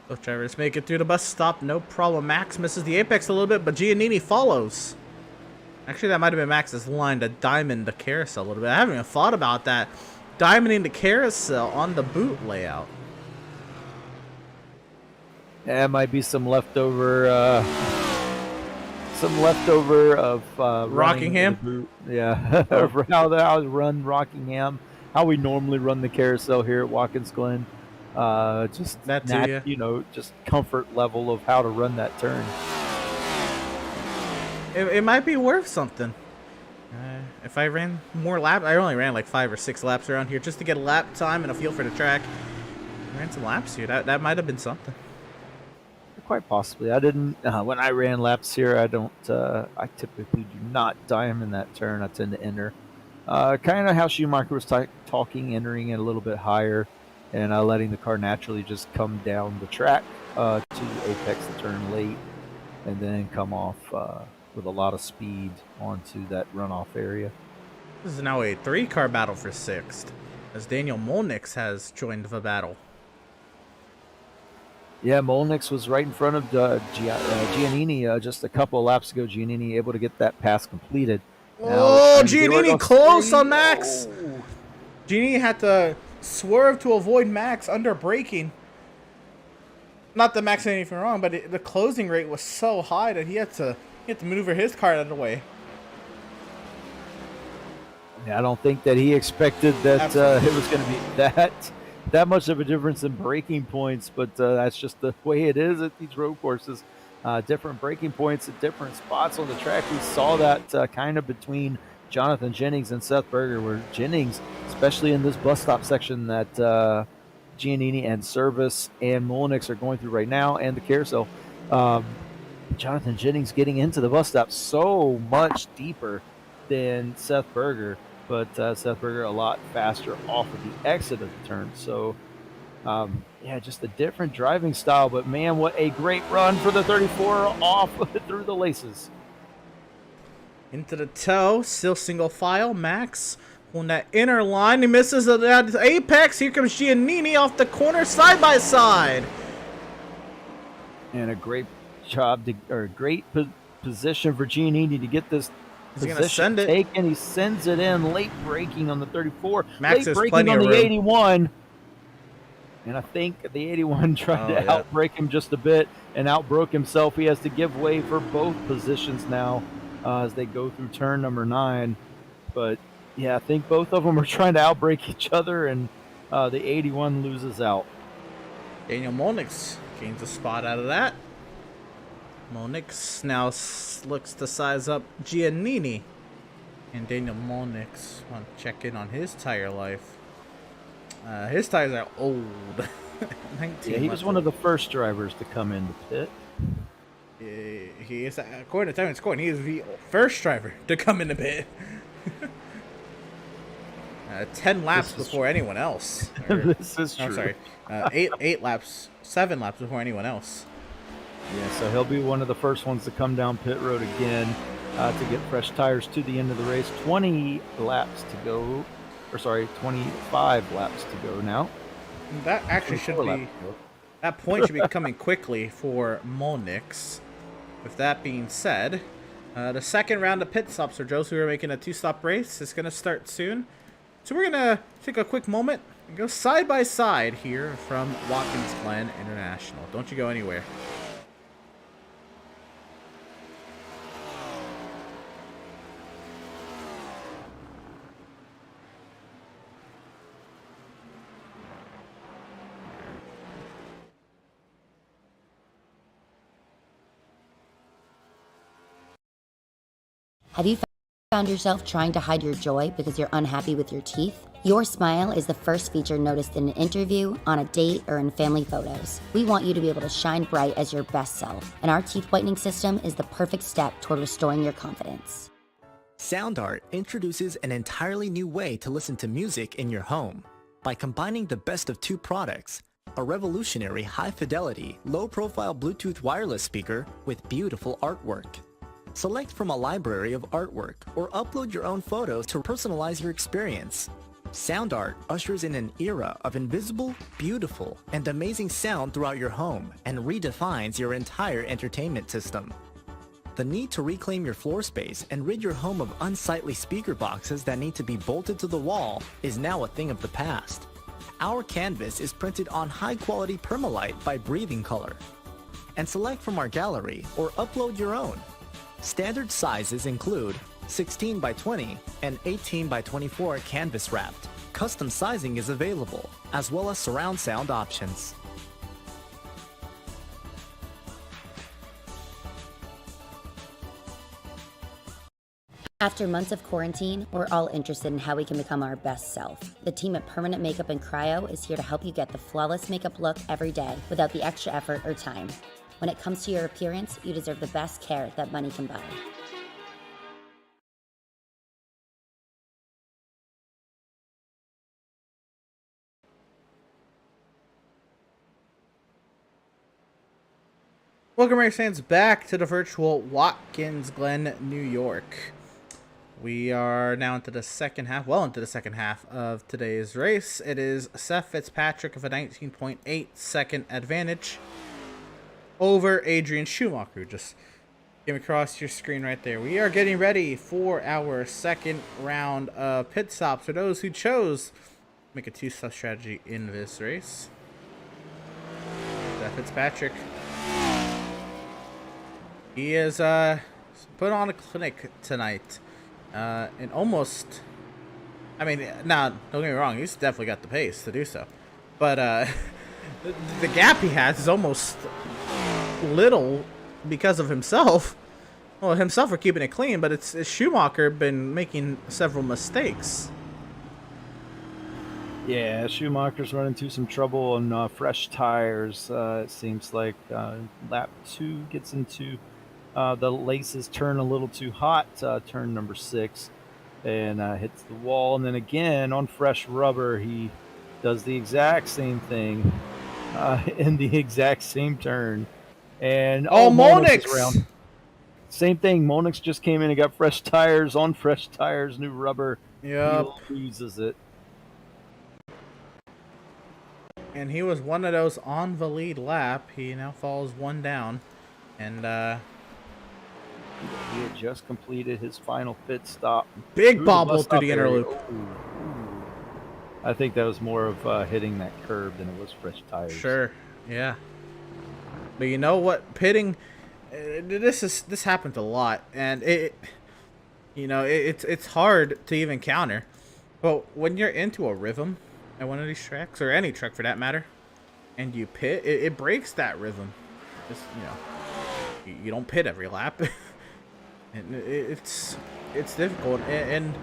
Both drivers make it through the bus stop, no problem. Max misses the apex a little bit, but Giannini follows. Actually, that might have been Max's line to diamond the carousel a little bit. I haven't even thought about that. Diamonding the carousel on the boot layout. Yeah, it might be some leftover of Rockingham? Yeah, how I run Rockingham, how we normally run the carousel here at Watkins Glen. Just that too, yeah. Just comfort level of how to run that turn. It might be worth something. If I ran more laps, I only ran like 5 or 6 laps around here just to get a lap time and a feel for the track. I ran some laps here. That might have been something. Quite possibly. I didn't when I ran laps here. I typically do not diamond that turn. I tend to enter, kind of how Schumacher was talking, entering it a little bit higher, and letting the car naturally just come down the track to apex the turn late, and then come off with a lot of speed onto that runoff area. This is now a 3-car battle for 6th, as Daniel Molnix has joined the battle. Yeah, Molnix was right in front of Giannini just a couple of laps ago. Giannini able to get that pass completed. Oh, Giannini close on Max. Oh. Giannini had to swerve to avoid Max under braking. Not that Max did anything wrong, but the closing rate was so high that he had to maneuver his car out of the way. Yeah, I don't think that he expected that it was going to be that much of a difference in braking points, but that's just the way it is at these road courses. Different braking points at different spots on the track. We saw that kind of between Jonathan Jennings and Seth Berger, where Jennings, especially in this bus stop section that Giannini and Service and Molnix are going through right now, and the carousel, Jonathan Jennings getting into the bus stop so much deeper than Seth Berger. But Seth Berger a lot faster off of the exit of the turn. So, yeah, just a different driving style. But, man, what a great run for the 34 off through the laces. Into the toe, still single file. Max on that inner line. He misses the apex. Here comes Giannini off the corner, side by side. And a great job, great position for Giannini to get this. He's going to send it. Taken. He sends it in. Late braking on the 34. Max late braking on the 81. And I think the 81 tried to outbrake him just a bit and outbroke himself. He has to give way for both positions now as they go through turn number 9. But, yeah, I think both of them are trying to outbrake each other, and the 81 loses out. Daniel Molnix gains a spot out of that. Molnix now looks to size up Giannini. And Daniel Molnix want to check in on his tire life. His tires are old. 19 yeah, he was one of the first drivers to come in the pit. He is, according to time and scoring, he is the first driver to come in the pit. 10 laps before anyone else. This is true. I'm sorry. 7 laps before anyone else. Yeah, so he'll be one of the first ones to come down pit road again to get fresh tires to the end of the race. 20 laps to go, 25 laps to go now. That actually should be, that point should be coming quickly for Molnix. With that being said, the second round of pit stops for Joes, who are making a 2-stop race, is going to start soon. So we're going to take a quick moment and go side by side here from Watkins Glen International. Don't you go anywhere. Have you found yourself trying to hide your joy because you're unhappy with your teeth? Your smile is the first feature noticed in an interview, on a date, or in family photos. We want you to be able to shine bright as your best self, and our teeth whitening system is the perfect step toward restoring your confidence. Sound Art introduces an entirely new way to listen to music in your home. By combining the best of 2 products, a revolutionary high-fidelity, low-profile Bluetooth wireless speaker with beautiful artwork. Select from a library of artwork or upload your own photos to personalize your experience. Sound Art ushers in an era of invisible, beautiful, and amazing sound throughout your home and redefines your entire entertainment system. The need to reclaim your floor space and rid your home of unsightly speaker boxes that need to be bolted to the wall is now a thing of the past. Our canvas is printed on high-quality permalite by Breathing Color. And select from our gallery or upload your own. Standard sizes include 16 by 20 and 18 by 24 canvas wrapped. Custom sizing is available, as well as surround sound options. After months of quarantine, we're all interested in how we can become our best self. The team at Permanent Makeup and Cryo is here to help you get the flawless makeup look every day without the extra effort or time. When it comes to your appearance, you deserve the best care that money can buy. Welcome, race fans, back to the virtual Watkins, Glen, New York. We are now into the second half, of today's race. It is Seth Fitzpatrick of a 19.8 second advantage over Adrian Schumacher. Just came across your screen right there. We are getting ready for our second round of pit stops for those who chose to make a two-stop strategy in this race. Seth Fitzpatrick. He is put on a clinic tonight. And almost, I mean, nah, don't get me wrong, he's definitely got the pace to do so. But the gap he has is almost little because of himself. Well, himself for keeping it clean, but it's Schumacher been making several mistakes. Yeah, Schumacher's running into some trouble on fresh tires. It seems like lap 2 gets into the laces turn a little too hot, turn number 6, and hits the wall. And then again, on fresh rubber, he does the exact same thing in the exact same turn. And Monix is around. Same thing. Monix just came in and got fresh tires, on fresh tires, new rubber. Yep. He loses it. And he was one of those on the lead lap. He now falls one down. And he had just completed his final pit stop. Big bobble through the inner loop. I think that was more of hitting that curb than it was fresh tires. Sure, yeah. But you know what? Pitting, this happens a lot, and it's hard to even counter. But when you're into a rhythm at one of these tracks, or any track for that matter, and you pit, it breaks that rhythm. Just you don't pit every lap. And it's difficult, and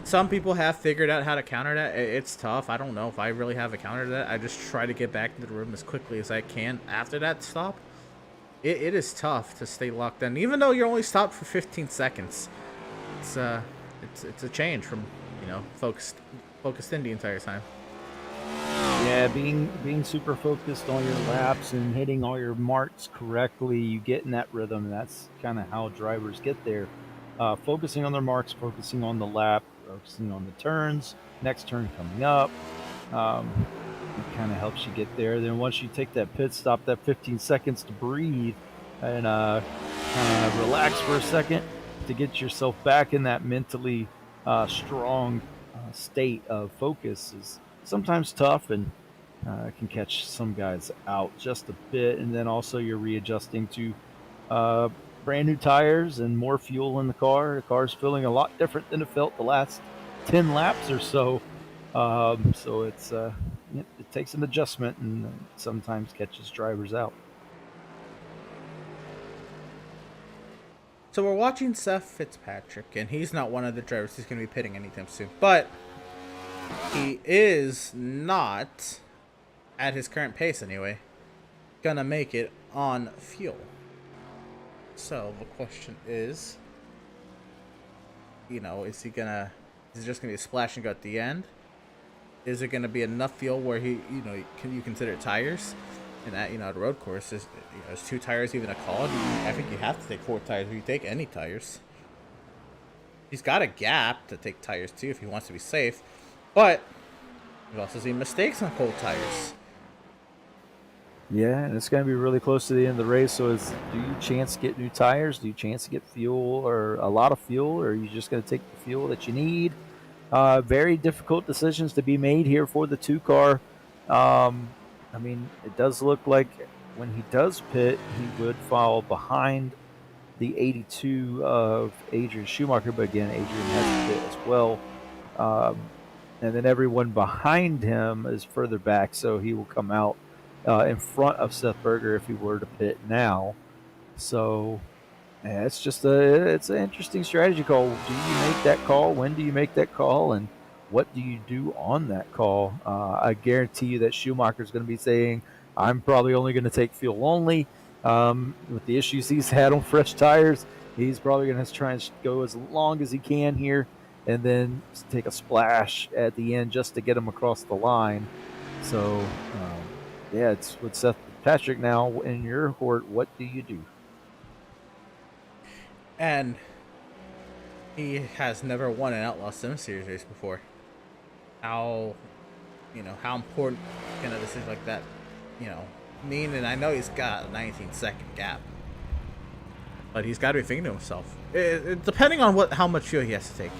some people have figured out how to counter that. It's tough. I don't know if I really have a counter to that. I just try to get back into the room as quickly as I can after that stop. It is tough to stay locked in, even though you're only stopped for 15 seconds. It's a change from focused in the entire time. Yeah, being super focused on your laps and hitting all your marks correctly, you get in that rhythm. That's kind of how drivers get there. Focusing on their marks, focusing on the lap, focusing on the turns, next turn coming up. It kind of helps you get there. Then once you take that pit stop, that 15 seconds to breathe and kind of relax for a second to get yourself back in that mentally strong state of focus is sometimes tough, and can catch some guys out just a bit. And then also you're readjusting to brand new tires and more fuel in the car. The car's feeling a lot different than it felt the last 10 laps or so. So it takes an adjustment, and sometimes catches drivers out. So we're watching Seth Fitzpatrick, and he's not one of the drivers who's going to be pitting anytime soon. But he is not, at his current pace anyway, gonna make it on fuel. So the question is, is he just gonna be a splash and go at the end? is it going to be enough fuel where can you consider tires? And that, at a road course, is 2 tires even a call? I think you have to take 4 tires if you take any tires. He's got a gap to take tires too if he wants to be safe, but we've also seen mistakes on cold tires. Yeah, and it's going to be really close to the end of the race. So, do you chance to get new tires? Do you chance to get fuel or a lot of fuel, or are you just going to take the fuel that you need? Very difficult decisions to be made here for the 2-car. I mean, it does look like when he does pit, he would fall behind the 82 of Adrian Schumacher, but again, Adrian has to pit as well. And then everyone behind him is further back, so he will come out in front of Seth Berger if he were to pit now. So yeah, it's an interesting strategy call. Do you make that call? When do you make that call? And what do you do on that call? I guarantee you that Schumacher's going to be saying, I'm probably only going to take fuel only. With the issues he's had on fresh tires, he's probably going to try and go as long as he can here and then take a splash at the end just to get him across the line. So, yeah, it's with Seth Patrick now in your court. What do you do? And he has never won an Outlaws Sim Series race before. How important can a decision like that, mean? And I know he's got a 19-second gap, but he's got to be thinking to himself, depending on how much fuel he has to take.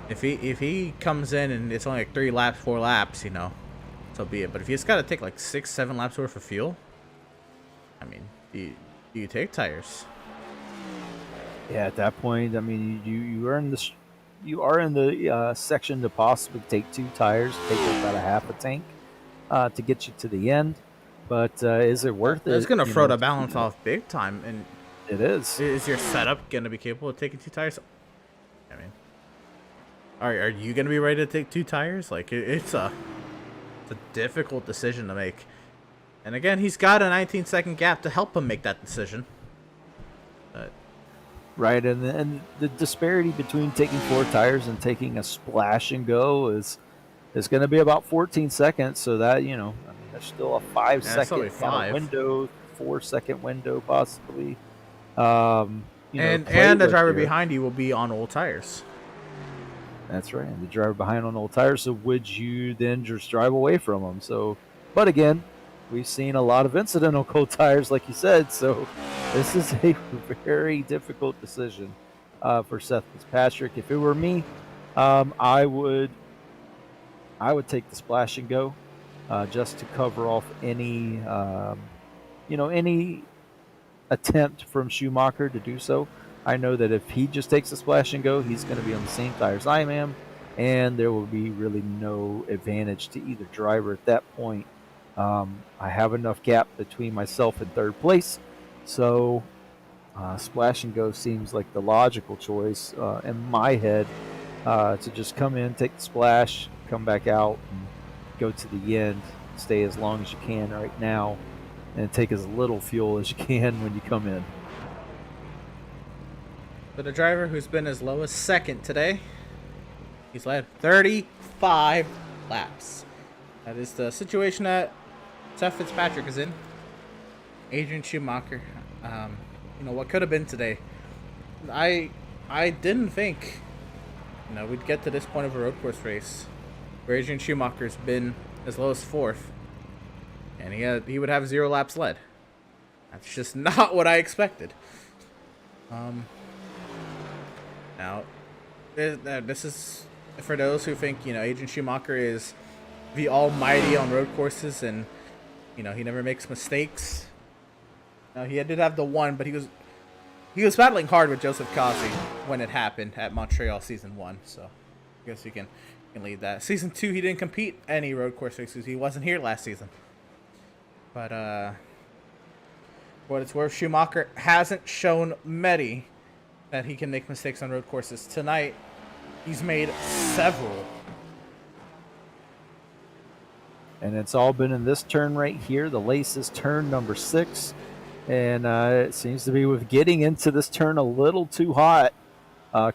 If he comes in and it's only like 3 laps, 4 laps, so be it. But if he's got to take like 6, 7 laps worth of fuel, I mean, do you take tires? Yeah, at that point, I mean, you are in the section to possibly take 2 tires, take about a half a tank to get you to the end. But is it worth it? It's going to throw the balance off big time. And it is. Is your setup going to be capable of taking 2 tires? I mean, are you going to be ready to take 2 tires? Like, it's a difficult decision to make. And again, he's got a 19-second gap to help him make that decision. But right, and the disparity between taking 4 tires and taking a splash and go is going to be about 14 seconds. So that, I mean, there's still a 5-second kind of window, 4-second window possibly. And the driver behind you will be on old tires. That's right, and the driver behind on old tires. So would you then just drive away from them? So, but again, we've seen a lot of incident on cold tires, like you said. So this is a very difficult decision for Seth Fitzpatrick. If it were me, I would take the splash and go just to cover off any any attempt from Schumacher to do so. I know that if he just takes a splash and go, he's going to be on the same tires I am, and there will be really no advantage to either driver at that point. I have enough gap between myself and third place, so splash and go seems like the logical choice in my head to just come in, take the splash, come back out, and go to the end, stay as long as you can right now, and take as little fuel as you can when you come in. For the driver who's been as low as second today, he's led 35 laps. That is the situation that Seth Fitzpatrick is in. Adrian Schumacher, what could have been today. I didn't think, we'd get to this point of a road course race where Adrian Schumacher's been as low as 4th, and he would have 0 laps led. That's just not what I expected. Now, this is for those who think, Adrian Schumacher is the almighty on road courses and, he never makes mistakes. Now, he did have the one, but he was battling hard with Joseph Cosby when it happened at Montreal Season 1, so I guess you can lead that. Season 2, he didn't compete any road course races. He wasn't here last season. But, for what it's worth, Schumacher hasn't shown many that he can make mistakes on road courses. Tonight, he's made several. And it's all been in this turn right here. The Laces turn number 6. And it seems to be with getting into this turn a little too hot.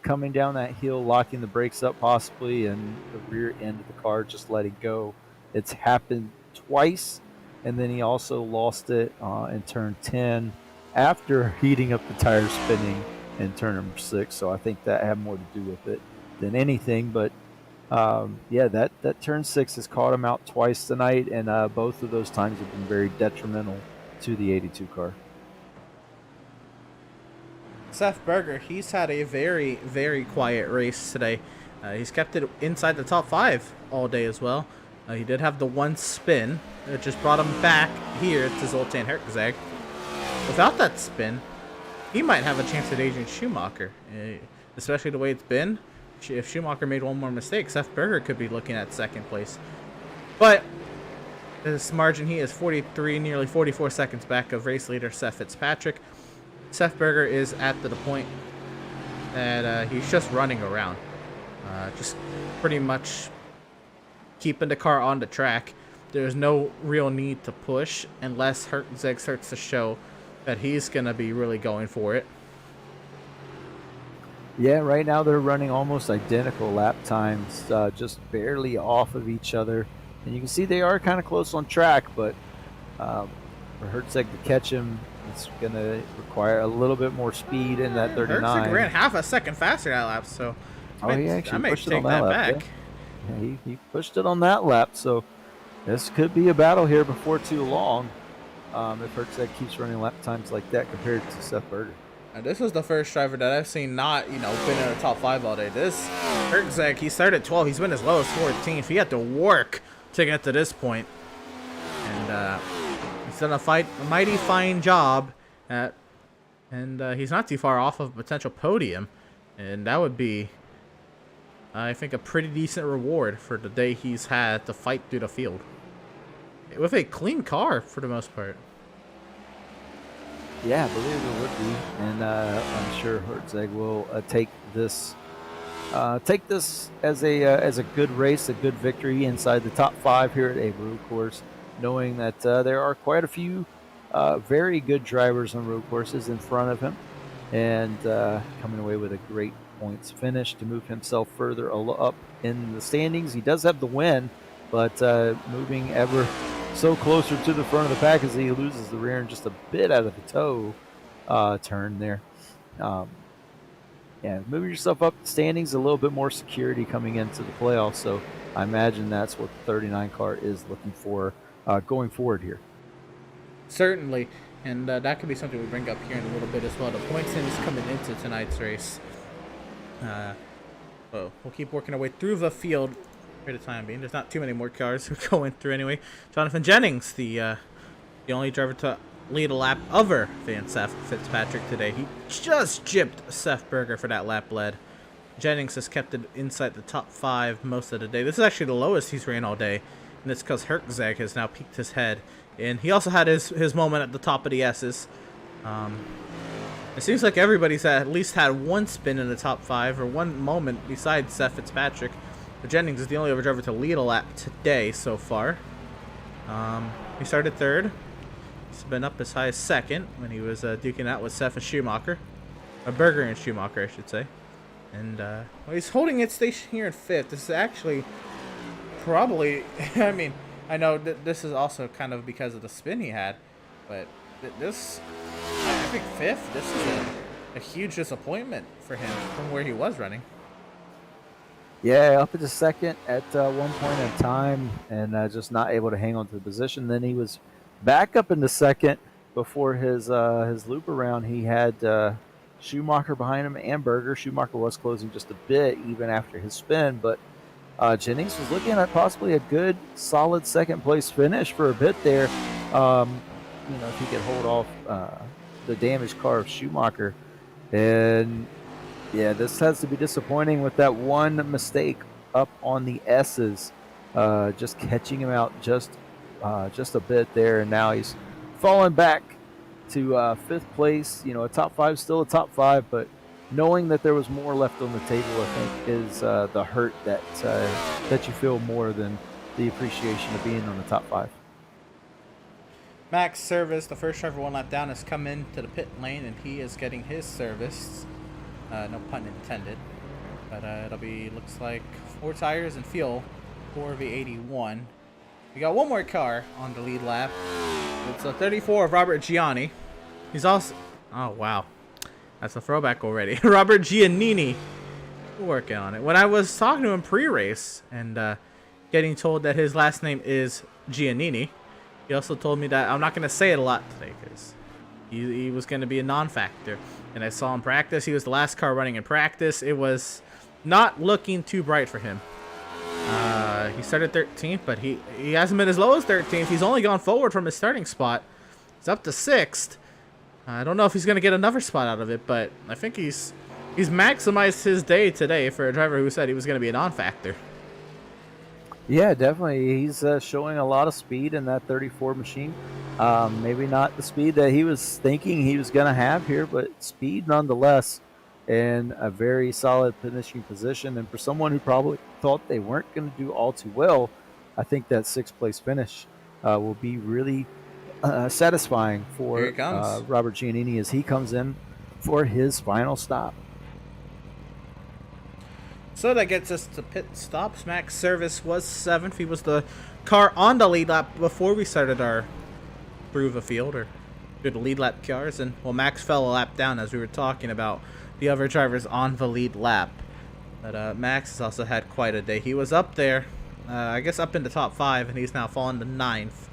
coming down that hill, locking the brakes up possibly, and the rear end of the car just letting go. It's happened twice, and then he also lost it in turn 10 after heating up the tires spinning in turn number 6. So I think that had more to do with it than anything. But yeah, that turn 6 has caught him out twice tonight, and both of those times have been very detrimental to the 82 car. Seth Berger, he's had a very, very quiet race today. He's kept it inside the top 5 all day as well. He did have the one spin that just brought him back here to Zoltan Herczeg. Without that spin, he might have a chance at Adrian Schumacher, especially the way it's been. If Schumacher made one more mistake, Seth Berger could be looking at second place. But this margin, he is 43, nearly 44 seconds back of race leader Seth Fitzpatrick. Seth Berger is at the point that he's just running around. Just pretty much keeping the car on the track. There's no real need to push unless Herczeg starts to show that he's going to be really going for it. Yeah, right now they're running almost identical lap times, just barely off of each other. And you can see they are kind of close on track, but for Herczeg to catch him, it's going to require a little bit more speed in that 39. Herczeg ran half a second faster that lap, so he actually pushed it on that lap. Yeah, he pushed it on that lap, so this could be a battle here before too long if Herczeg keeps running lap times like that compared to Seth Berger. And this was the first driver that I've seen not, been in the top 5 all day. This Herczeg, he started 12. He's been as low as 14th. He had to work to get to this point. And he's done a mighty fine job and he's not too far off of a potential podium. And that would be, I think, a pretty decent reward for the day he's had to fight through the field. With a clean car, for the most part. Yeah, I believe it would be. And I'm sure Herczeg will take this as a good race, a good victory inside the top 5 here at Abu, of course, knowing that there are quite a few very good drivers on road courses in front of him, and coming away with a great points finish to move himself further up in the standings. He does have the win, but moving ever so closer to the front of the pack as he loses the rear end just a bit out of the toe turn there. Yeah, moving yourself up the standings, a little bit more security coming into the playoffs. So I imagine that's what the 39 car is looking for going forward here. Certainly, and that could be something we bring up here in a little bit as well. The points in is coming into tonight's race. We'll keep working our way through the field for the time being. There's not too many more cars going through anyway. Jonathan Jennings, the only driver to lead a lap over Van Seth Fitzpatrick today. He just gypped Seth Berger for that lap lead. Jennings has kept it inside the top 5 most of the day. This is actually the lowest he's ran all day, and it's because Herczeg has now peeked his head. And he also had his moment at the top of the S's. It seems like everybody's at least had one spin in the top 5 or one moment besides Seth Fitzpatrick. But Jennings is the only other driver to lead a lap today so far. He started 3rd. He's been up as high as 2nd when he was duking out with Seth and Schumacher. Berger and Schumacher, I should say. And well, he's holding its station here in 5th. This is actually probably, I mean, I know that this is also kind of because of the spin he had, but this, I think 5th, this is a huge disappointment for him from where he was running. Yeah, up into 2nd at one point in time, and just not able to hang on to the position. Then he was back up into 2nd before his loop around. He had Schumacher behind him and Berger. Schumacher was closing just a bit even after his spin, but Jennings was looking at possibly a good, solid 2nd place finish for a bit there. If he could hold off the damaged car of Schumacher. And yeah, this has to be disappointing with that one mistake up on the S's, just catching him out just a bit there, and now he's fallen back to 5th place. A top 5, still a top 5, but knowing that there was more left on the table, I think, is the hurt that you feel more than the appreciation of being on the top 5. Max service, the first driver one lap down, has come into the pit lane, and he is getting his service. No pun intended. But it'll be, looks like 4 tires and fuel, 4v81. We got one more car on the lead lap. It's a 34 of Robert Gianni. He's also, oh wow, that's a throwback already. Robert Giannini, working on it. When I was talking to him pre-race and getting told that his last name is Giannini, he also told me that I'm not going to say it a lot today because he was going to be a non-factor. And I saw him practice. He was the last car running in practice. It was not looking too bright for him. He started 13th, but he hasn't been as low as 13th. He's only gone forward from his starting spot. He's up to 6th. I don't know if he's going to get another spot out of it, but I think he's maximized his day today for a driver who said he was going to be a non-factor. Yeah, definitely. He's showing a lot of speed in that 34 machine. Maybe not the speed that he was thinking he was going to have here, but speed nonetheless, and a very solid finishing position. And for someone who probably thought they weren't going to do all too well, I think that 6th place finish will be really satisfying for Robert Giannini as he comes in for his final stop. So that gets us to pit stops. Max Service was 7th. He was the car on the lead lap before we started our prove a field or do the lead lap cars. And well, Max fell a lap down as we were talking about the other drivers on the lead lap. But Max has also had quite a day. He was up there, I guess up in the top 5, and he's now fallen to 9th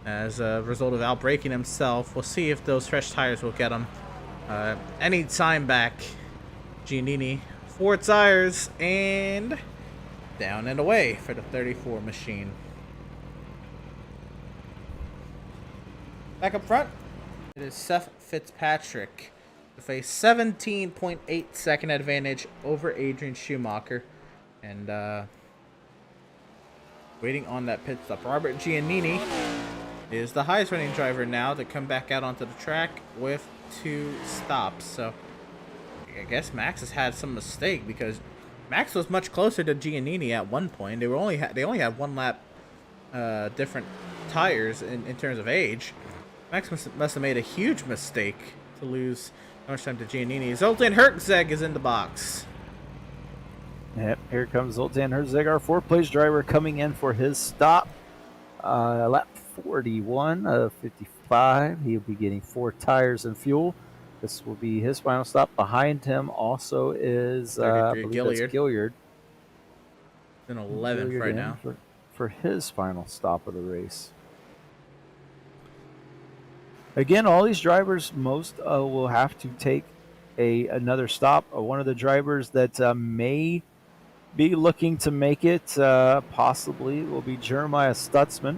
as a result of outbraking himself. We'll see if those fresh tires will get him any time back. Giannini, 4 tires and down and away for the 34 machine. Back up front, it is Seth Fitzpatrick with a 17.8 second advantage over Adrian Schumacher. And waiting on that pit stop, Robert Giannini is the highest running driver now to come back out onto the track with 2 stops. So I guess Max has had some mistake because Max was much closer to Giannini at one point. They only had 1 lap different tires in terms of age. Max must have made a huge mistake to lose so much time to Giannini. Zoltan Herzeg is in the box. Yep, here comes Zoltan Herzeg, our 4th place driver, coming in for his stop. Lap 41 of 55. He'll be getting 4 tires and fuel. This will be his final stop. Behind him also is Gilliard. In 11th right now. For his final stop of the race. Again, all these drivers, most will have to take another stop. One of the drivers that may be looking to make it, possibly, will be Jeremiah Stutzman.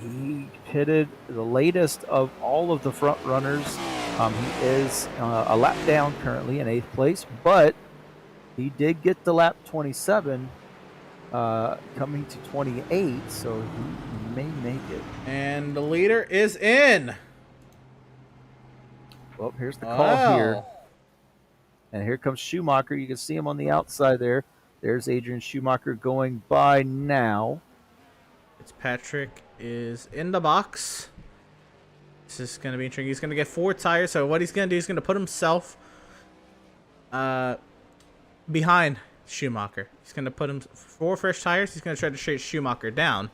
He pitted the latest of all of the front runners. He is a lap down currently in 8th place, but he did get the lap 27, coming to 28, so he may make it. And the leader is in. Well, here's the call here. And here comes Schumacher. You can see him on the outside there. There's Adrian Schumacher going by now. Fitzpatrick is in the box. This is going to be intriguing. He's going to get 4 tires. So what he's going to do, he's going to put himself behind Schumacher. He's going to put him 4 fresh tires. He's going to try to chase Schumacher down.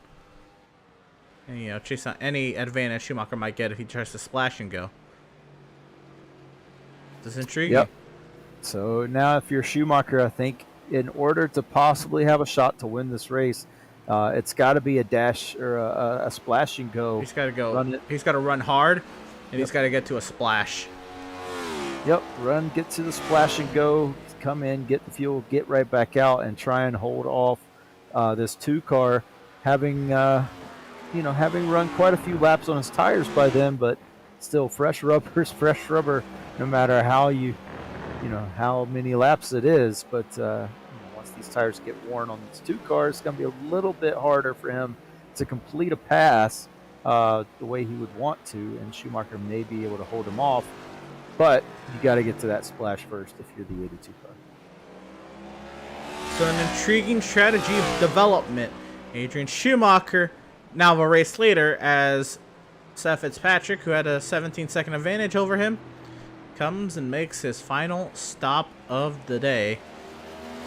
And, chase on any advantage Schumacher might get if he tries to splash and go. This is intriguing. Yep. So now if you're Schumacher, I think in order to possibly have a shot to win this race, it's got to be a dash or a splash and go. He's got to go. He's got to run hard, and he's got to get to a splash. Yep, run, get to the splash and go, come in, get the fuel, get right back out, and try and hold off this 2 car, having run quite a few laps on his tires by then, but still fresh rubber, no matter how how many laps it is. But once these tires get worn on these 2 cars, it's going to be a little bit harder for him to complete a pass the way he would want to, and Schumacher may be able to hold him off. But you got to get to that splash first if you're the 82 car. So an intriguing strategy of development. Adrian Schumacher, now a race later, as Seth Fitzpatrick, who had a 17-second advantage over him, comes and makes his final stop of the day.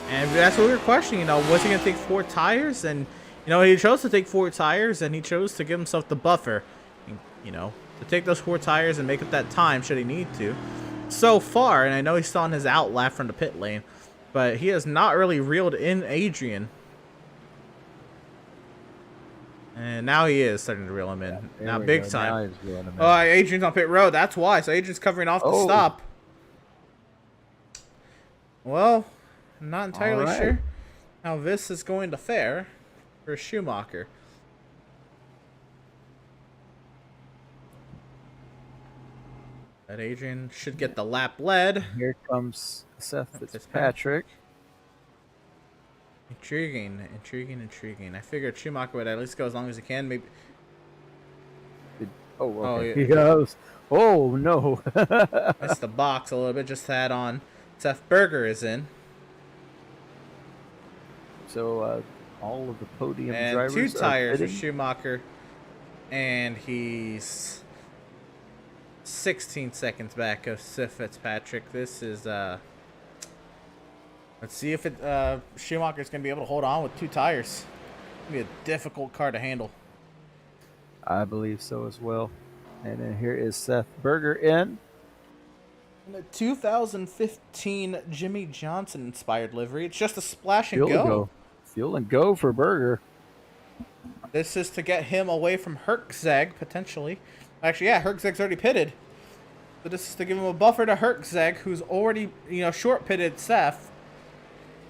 And that's what we were questioning, you know, was he going to take 4 tires? And, you know, he chose to take 4 tires, and he chose to give himself the buffer, you know, to take those 4 tires and make up that time should he need to. So far, and I know he's still on his out lap from the pit lane, but he has not really reeled in Adrian. And now he is starting to reel him in. Yeah, now big go. time. Now he's reeling him in. Oh, Adrian's on pit road. That's why. So Adrian's covering off the stop. Well, I'm not entirely sure how this is going to fare for Schumacher. But Adrian should get the lap lead. Here comes Seth Fitzpatrick. Intriguing. I figured Schumacher would at least go as long as he can. Maybe. Oh, okay. yeah. He goes. Oh, no. Missed the box a little bit. Just to add on. Seth Berger is in. So, all of the podium And drivers 2 tires for pitting. Schumacher. And he's 16 seconds back of Seth Fitzpatrick. This is, let's see if Schumacher's going to be able to hold on with 2 tires. It's going to be a difficult car to handle. I believe so as well. And then here is Seth Berger in. In the 2015 Jimmy Johnson inspired livery. It's just a splash and Fuel and go. Fuel and go for Berger. This is to get him away from Herczeg, potentially. Actually, yeah, Herczeg's already pitted. So this is to give him a buffer to Herczeg, who's already, you know, short pitted Seth.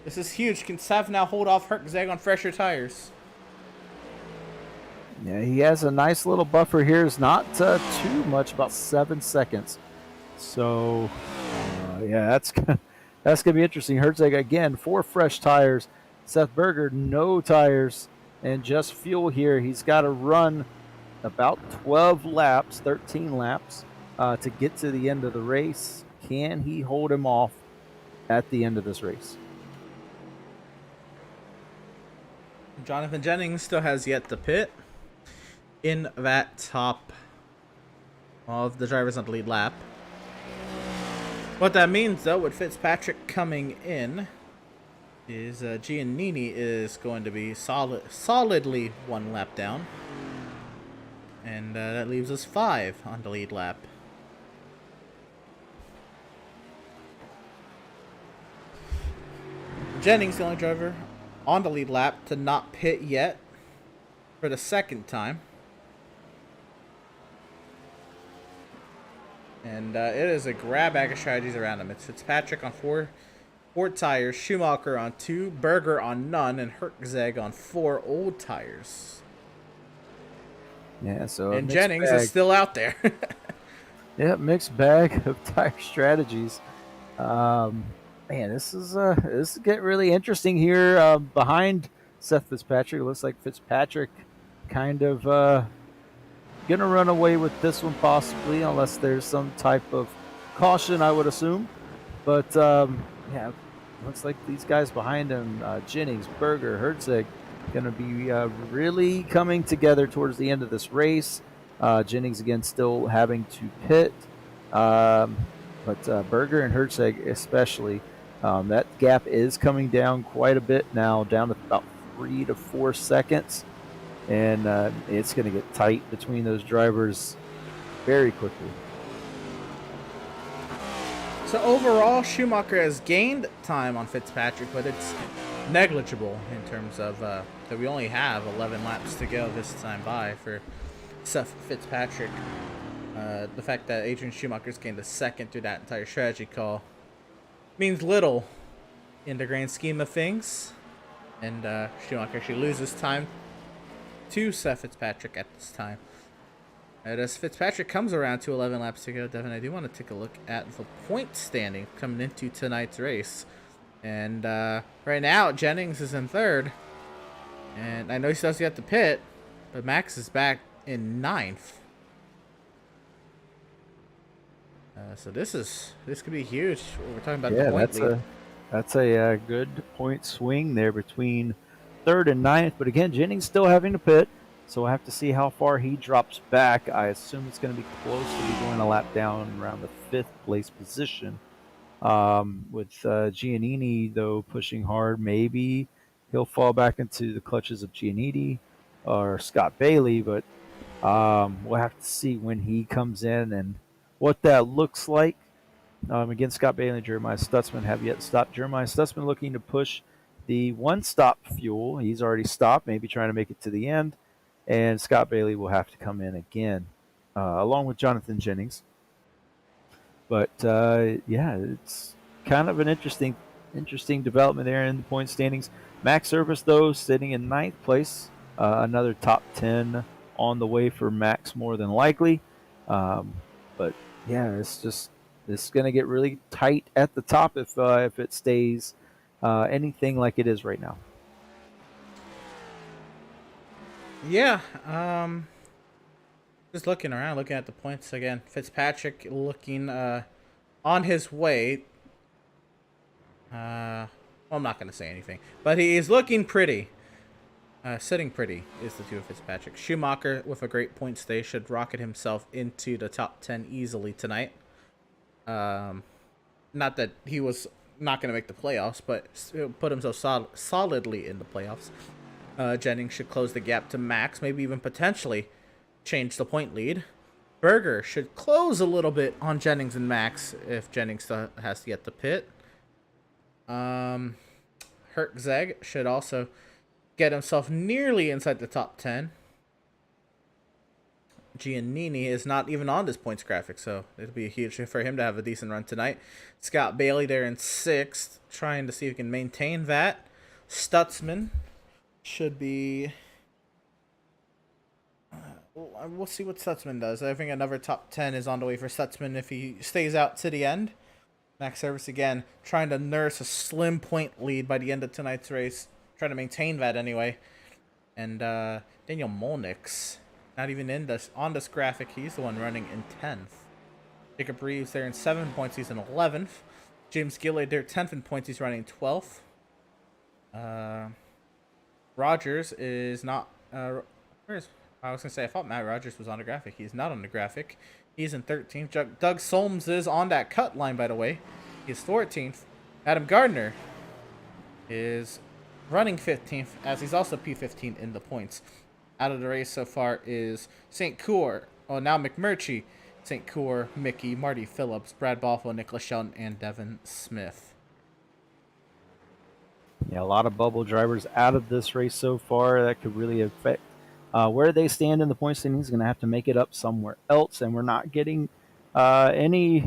This is huge. Can Seth now hold off Herczeg on fresher tires? Yeah, he has a nice little buffer here. It's not too much, about 7 seconds. So, yeah, that's gonna be interesting. Herczeg again, 4 fresh tires. Seth Berger, no tires and just fuel here. He's got to run about 12 laps, 13 laps to get to the end of the race. Can he hold him off at the end of this race? Jonathan Jennings still has yet to pit in that top of the drivers on the lead lap. What that means, though, with Fitzpatrick coming in, is Giannini is going to be solidly 1 lap down. And that leaves us 5 on the lead lap. Jennings, the only driver on the lead lap to not pit yet for the 2nd time. And it is a grab bag of strategies around him. It's Fitzpatrick on 4 tires, Schumacher on 2, Berger on none, and Herczeg on 4 old tires. Yeah, so And Jennings is still out there. Yeah, mixed bag of tire strategies. Man, this is getting really interesting here. Behind Seth Fitzpatrick, it looks like Fitzpatrick kind of gonna run away with this one possibly, unless there's some type of caution, I would assume. But yeah, looks like these guys behind him, Jennings, Berger, Herczeg, gonna be really coming together towards the end of this race. Jennings again still having to pit, but Berger and Herczeg especially, that gap is coming down quite a bit now, down to about 3 to 4 seconds. And it's going to get tight between those drivers very quickly. So overall, Schumacher has gained time on Fitzpatrick, but it's negligible in terms of that we only have 11 laps to go this time by for Seth Fitzpatrick. The fact that Adrian Schumacher's gained a 2nd through that entire strategy call means little in the grand scheme of things. And Schumacher actually loses time to Seth Fitzpatrick at this time. And as Fitzpatrick comes around to 11 laps to go, Devin, I do want to take a look at the point standing coming into tonight's race. And right now, Jennings is in 3rd. And I know he still has to get the pit, but Max is back in 9th. So this could be huge. We're talking about the point lead. That's a good point swing there between 3rd and 9th. But again, Jennings still having to pit. So we'll have to see how far he drops back. I assume it's going to be close to be going a lap down around the 5th place position. With Giannini, though, pushing hard, maybe he'll fall back into the clutches of Giannini or Scott Bailey, but we'll have to see when he comes in and what that looks like. Again, Scott Bailey and Jeremiah Stutzman have yet to stop. Jeremiah Stutzman looking to push the one-stop fuel. He's already stopped, maybe trying to make it to the end. And Scott Bailey will have to come in again, along with Jonathan Jennings. But yeah, it's kind of an interesting development there in the point standings. Max Service, though, sitting in 9th place. Another top 10 on the way for Max, more than likely. But yeah, it's going to get really tight at the top if it stays anything like it is right now. Yeah, just looking around, looking at the points again. Fitzpatrick looking on his way. Well, I'm not going to say anything, but he is looking pretty. Sitting pretty is the two of Fitzpatrick. Schumacher, with a great point stay, should rocket himself into the top 10 easily tonight. Not that he was not going to make the playoffs, but put himself solidly in the playoffs. Jennings should close the gap to Max, maybe even potentially change the point lead. Berger should close a little bit on Jennings and Max if Jennings has to get the pit. Hertzeg should also get himself nearly inside the top 10. Giannini is not even on this points graphic, so it'll be huge for him to have a decent run tonight. Scott Bailey there in 6th, trying to see if he can maintain that. Stutzman should be... we'll see what Stutzman does. I think another top 10 is on the way for Stutzman if he stays out to the end. Max Service again, trying to nurse a slim point lead by the end of tonight's race. Trying to maintain that anyway. And Daniel Molnix, not even on this graphic. He's the one running in 10th. Jacob Reeves there in 7 points. He's in 11th. James Gillard there 10th in points. He's running 12th. Rogers is not... I was going to say, I thought Matt Rogers was on the graphic. He's not on the graphic. He's in 13th. Doug Solms is on that cut line, by the way. He's 14th. Adam Gardner is running 15th, as he's also P15 in the points. Out of the race so far is St. Cour, now McMurtry, St. Cour, Mickey, Marty Phillips, Brad Boffo, Nicholas Shelton, and Devin Smith. Yeah, a lot of bubble drivers out of this race so far. That could really affect where they stand in the point standings. Going to have to make it up somewhere else, and we're not getting any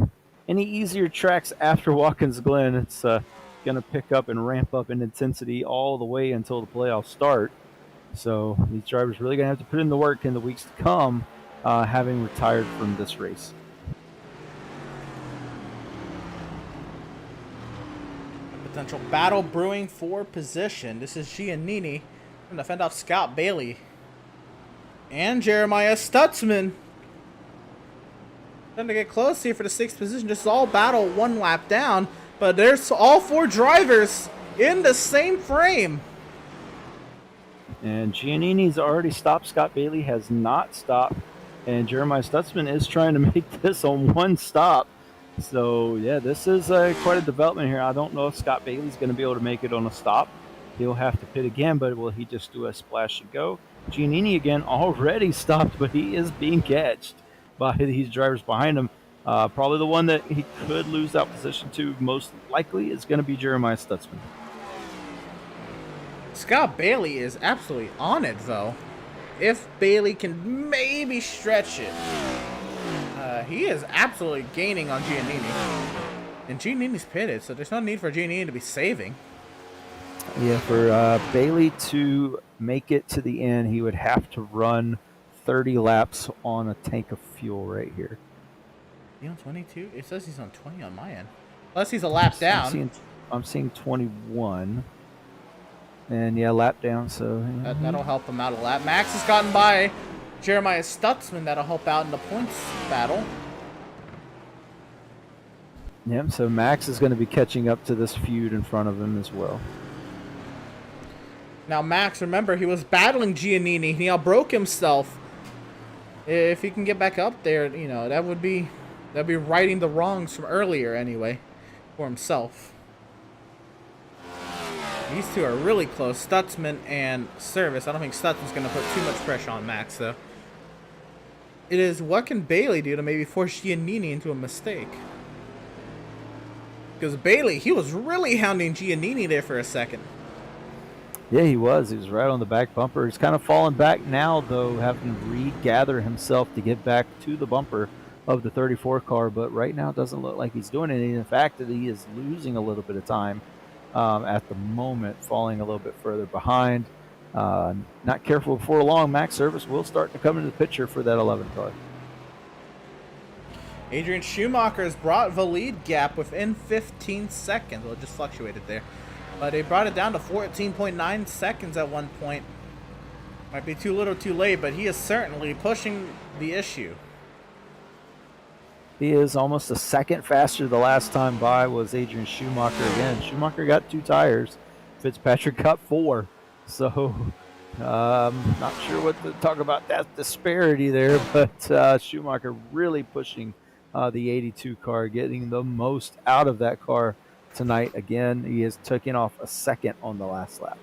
easier tracks after Watkins Glen. It's going to pick up and ramp up in intensity all the way until the playoffs start. So these drivers really going to have to put in the work in the weeks to come, having retired from this race. Potential battle brewing for position. This is Giannini going to fend off Scott Bailey and Jeremiah Stutzman. Trying to get close here for the 6th position. This is all battle one lap down, but there's all 4 drivers in the same frame. And Giannini's already stopped. Scott Bailey has not stopped. And Jeremiah Stutzman is trying to make this on one stop. So, yeah, this is quite a development here. I don't know if Scott Bailey's going to be able to make it on a stop. He'll have to pit again, but will he just do a splash and go? Giannini, again, already stopped, but he is being catched by these drivers behind him. Probably the one that he could lose that position to most likely is going to be Jeremiah Stutzman. Scott Bailey is absolutely on it, though. If Bailey can maybe stretch it. He is absolutely gaining on Giannini. And Giannini's pitted, so there's no need for Giannini to be saving. Yeah, for Bailey to make it to the end, he would have to run 30 laps on a tank of fuel right here. He on 22? It says he's on 20 on my end. Unless he's a lap down. I'm seeing 21. And yeah, lap down, so... That'll help him out a lap. Max has gotten by Jeremiah Stutzman. That'll help out in the points battle. Yep, so Max is going to be catching up to this feud in front of him as well. Now, Max, remember, he was battling Giannini. He now broke himself. If he can get back up there, you know, that'd be righting the wrongs from earlier anyway for himself. These two are really close, Stutzman and Service. I don't think Stutzman's going to put too much pressure on Max, though. It is what can Bailey do to maybe force Giannini into a mistake? Because Bailey, he was really hounding Giannini there for a second. Yeah, he was. He was right on the back bumper. He's kind of falling back now, though, having to regather himself to get back to the bumper of the 34 car. But right now, it doesn't look like he's doing it. In fact, that he is losing a little bit of time at the moment, falling a little bit further behind. Not careful before long, Max Service will start to come into the picture for that 11 car. Adrian Schumacher has brought the lead gap within 15 seconds. Well, it just fluctuated there. But they brought it down to 14.9 seconds at one point. Might be too little too late, but he is certainly pushing the issue. He is almost a second faster. The last time by was Adrian Schumacher again. Schumacher got 2 tires. Fitzpatrick got 4. So, not sure what to talk about that disparity there, but Schumacher really pushing the 82 car, getting the most out of that car tonight. Again, he is taking off a second on the last lap.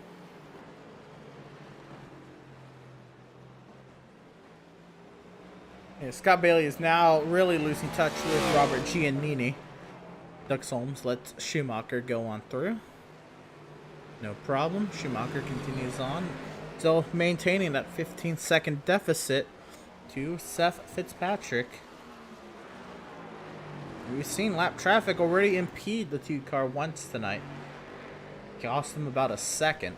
Yeah, Scott Bailey is now really losing touch with Robert Giannini. Doug Solms lets Schumacher go on through. No problem. Schumacher continues on, still maintaining that 15-second deficit to Seth Fitzpatrick. We've seen lap traffic already impede the 2 car once tonight. Cost them about a second.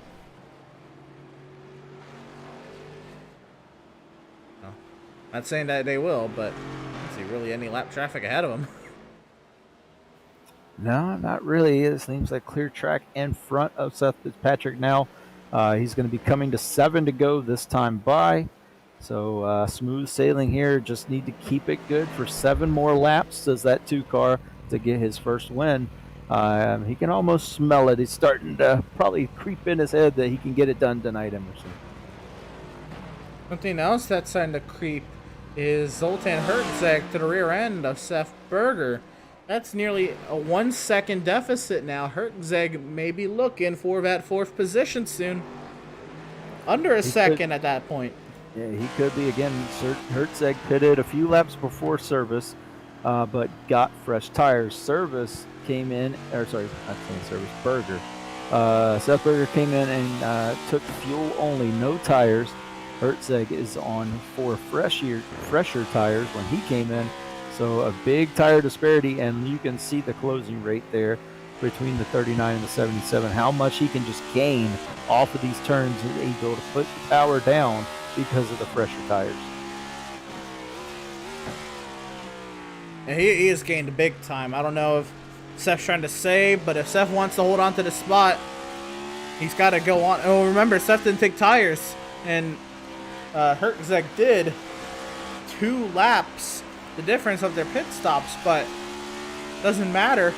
No, not saying that they will, but I don't see really any lap traffic ahead of them. No, not really. It seems like clear track in front of Seth Fitzpatrick now. He's going to be coming to 7 to go this time by. So smooth sailing here. Just need to keep it good for 7 more laps as that 2 car to get his first win. He can almost smell it. He's starting to probably creep in his head that he can get it done tonight, Emerson. Something else that's starting to creep is Zoltan Herzeg to the rear end of Seth Berger. That's nearly a 1 second deficit now. Herzeg may be looking for that 4th position soon. Under a second at that point. Yeah, he could be. Again, Herzeg pitted a few laps before Service, but got fresh tires. Service came in, or sorry, not saying Service, Berger. Seth Berger came in and took fuel only, no tires. Herzeg is on 4 fresher tires when he came in. So a big tire disparity, and you can see the closing rate there between the 39 and the 77, how much he can just gain off of these turns and able to put the power down because of the fresher tires. And he has gained big time. I don't know if Seth's trying to save, but if Seth wants to hold on to the spot, he's got to go on. Oh, remember, Seth didn't take tires, and Herzeg did 2 laps. The difference of their pit stops, but doesn't matter.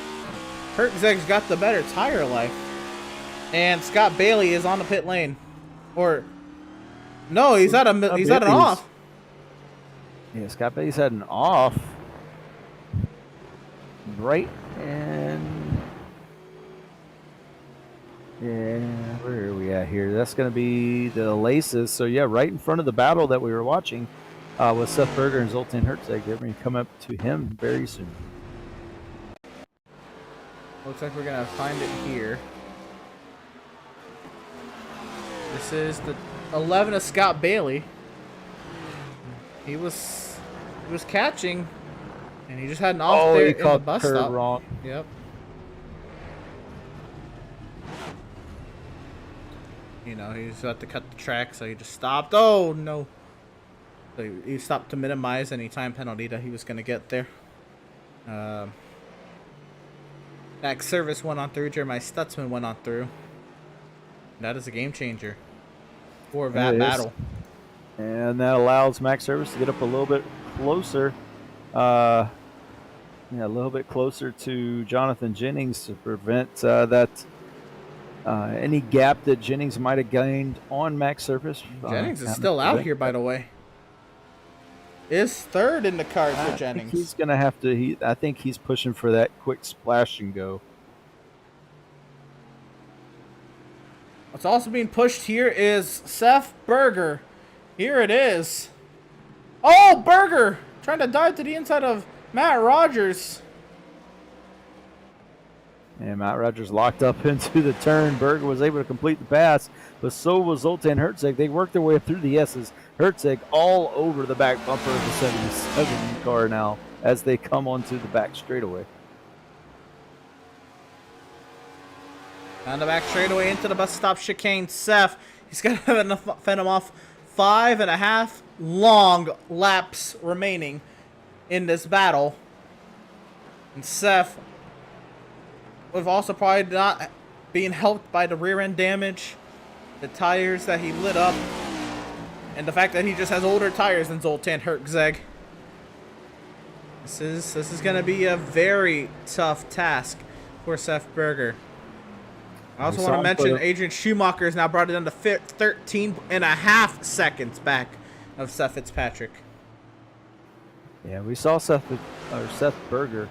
Herzeg's got the better tire life. And Scott Bailey is on the pit lane. Or no, he's at an off. Yeah, Scott Bailey's had an off. Right, and yeah, where are we at here? That's going to be the laces. So yeah, right in front of the battle that we were watching. With Seth Berger and Zoltan Herzeg. They're going to come up to him very soon. Looks like we're going to find it here. This is the 11 of Scott Bailey. He was catching, and he just had an off there in the bus stop. Wrong. Yep. You know, he's about to cut the track, so he just stopped. Oh, no. So he stopped to minimize any time penalty that he was going to get there. Back Service went on through. Jeremiah Stutzman went on through. That is a game changer for that battle. And that allows Max Service to get up a little bit closer. A little bit closer to Jonathan Jennings to prevent that any gap that Jennings might have gained on max surface. Jennings is still out here, by the way. Is third in the card for Jennings. He's going to have to. I think he's pushing for that quick splash and go. What's also being pushed here is Seth Berger. Here it is. Oh, Berger! Trying to dive to the inside of Matt Rogers. And Matt Rogers locked up into the turn. Berger was able to complete the pass, but so was Zoltan Herzeg. They worked their way up through the S's. Herzeg all over the back bumper of the 77 car now as they come onto the back straightaway. On the back straightaway into the bus stop chicane. Seth, he's got to fend him off. 5.5 long laps remaining in this battle. And Seth, with also probably not being helped by the rear end damage, the tires that he lit up, and the fact that he just has older tires than Zoltan Herzeg. This is going to be a very tough task for Seth Berger. I also want to mention Adrian Schumacher has now brought it down to 13.5 seconds back of Seth Fitzpatrick. Yeah, we saw Seth Berger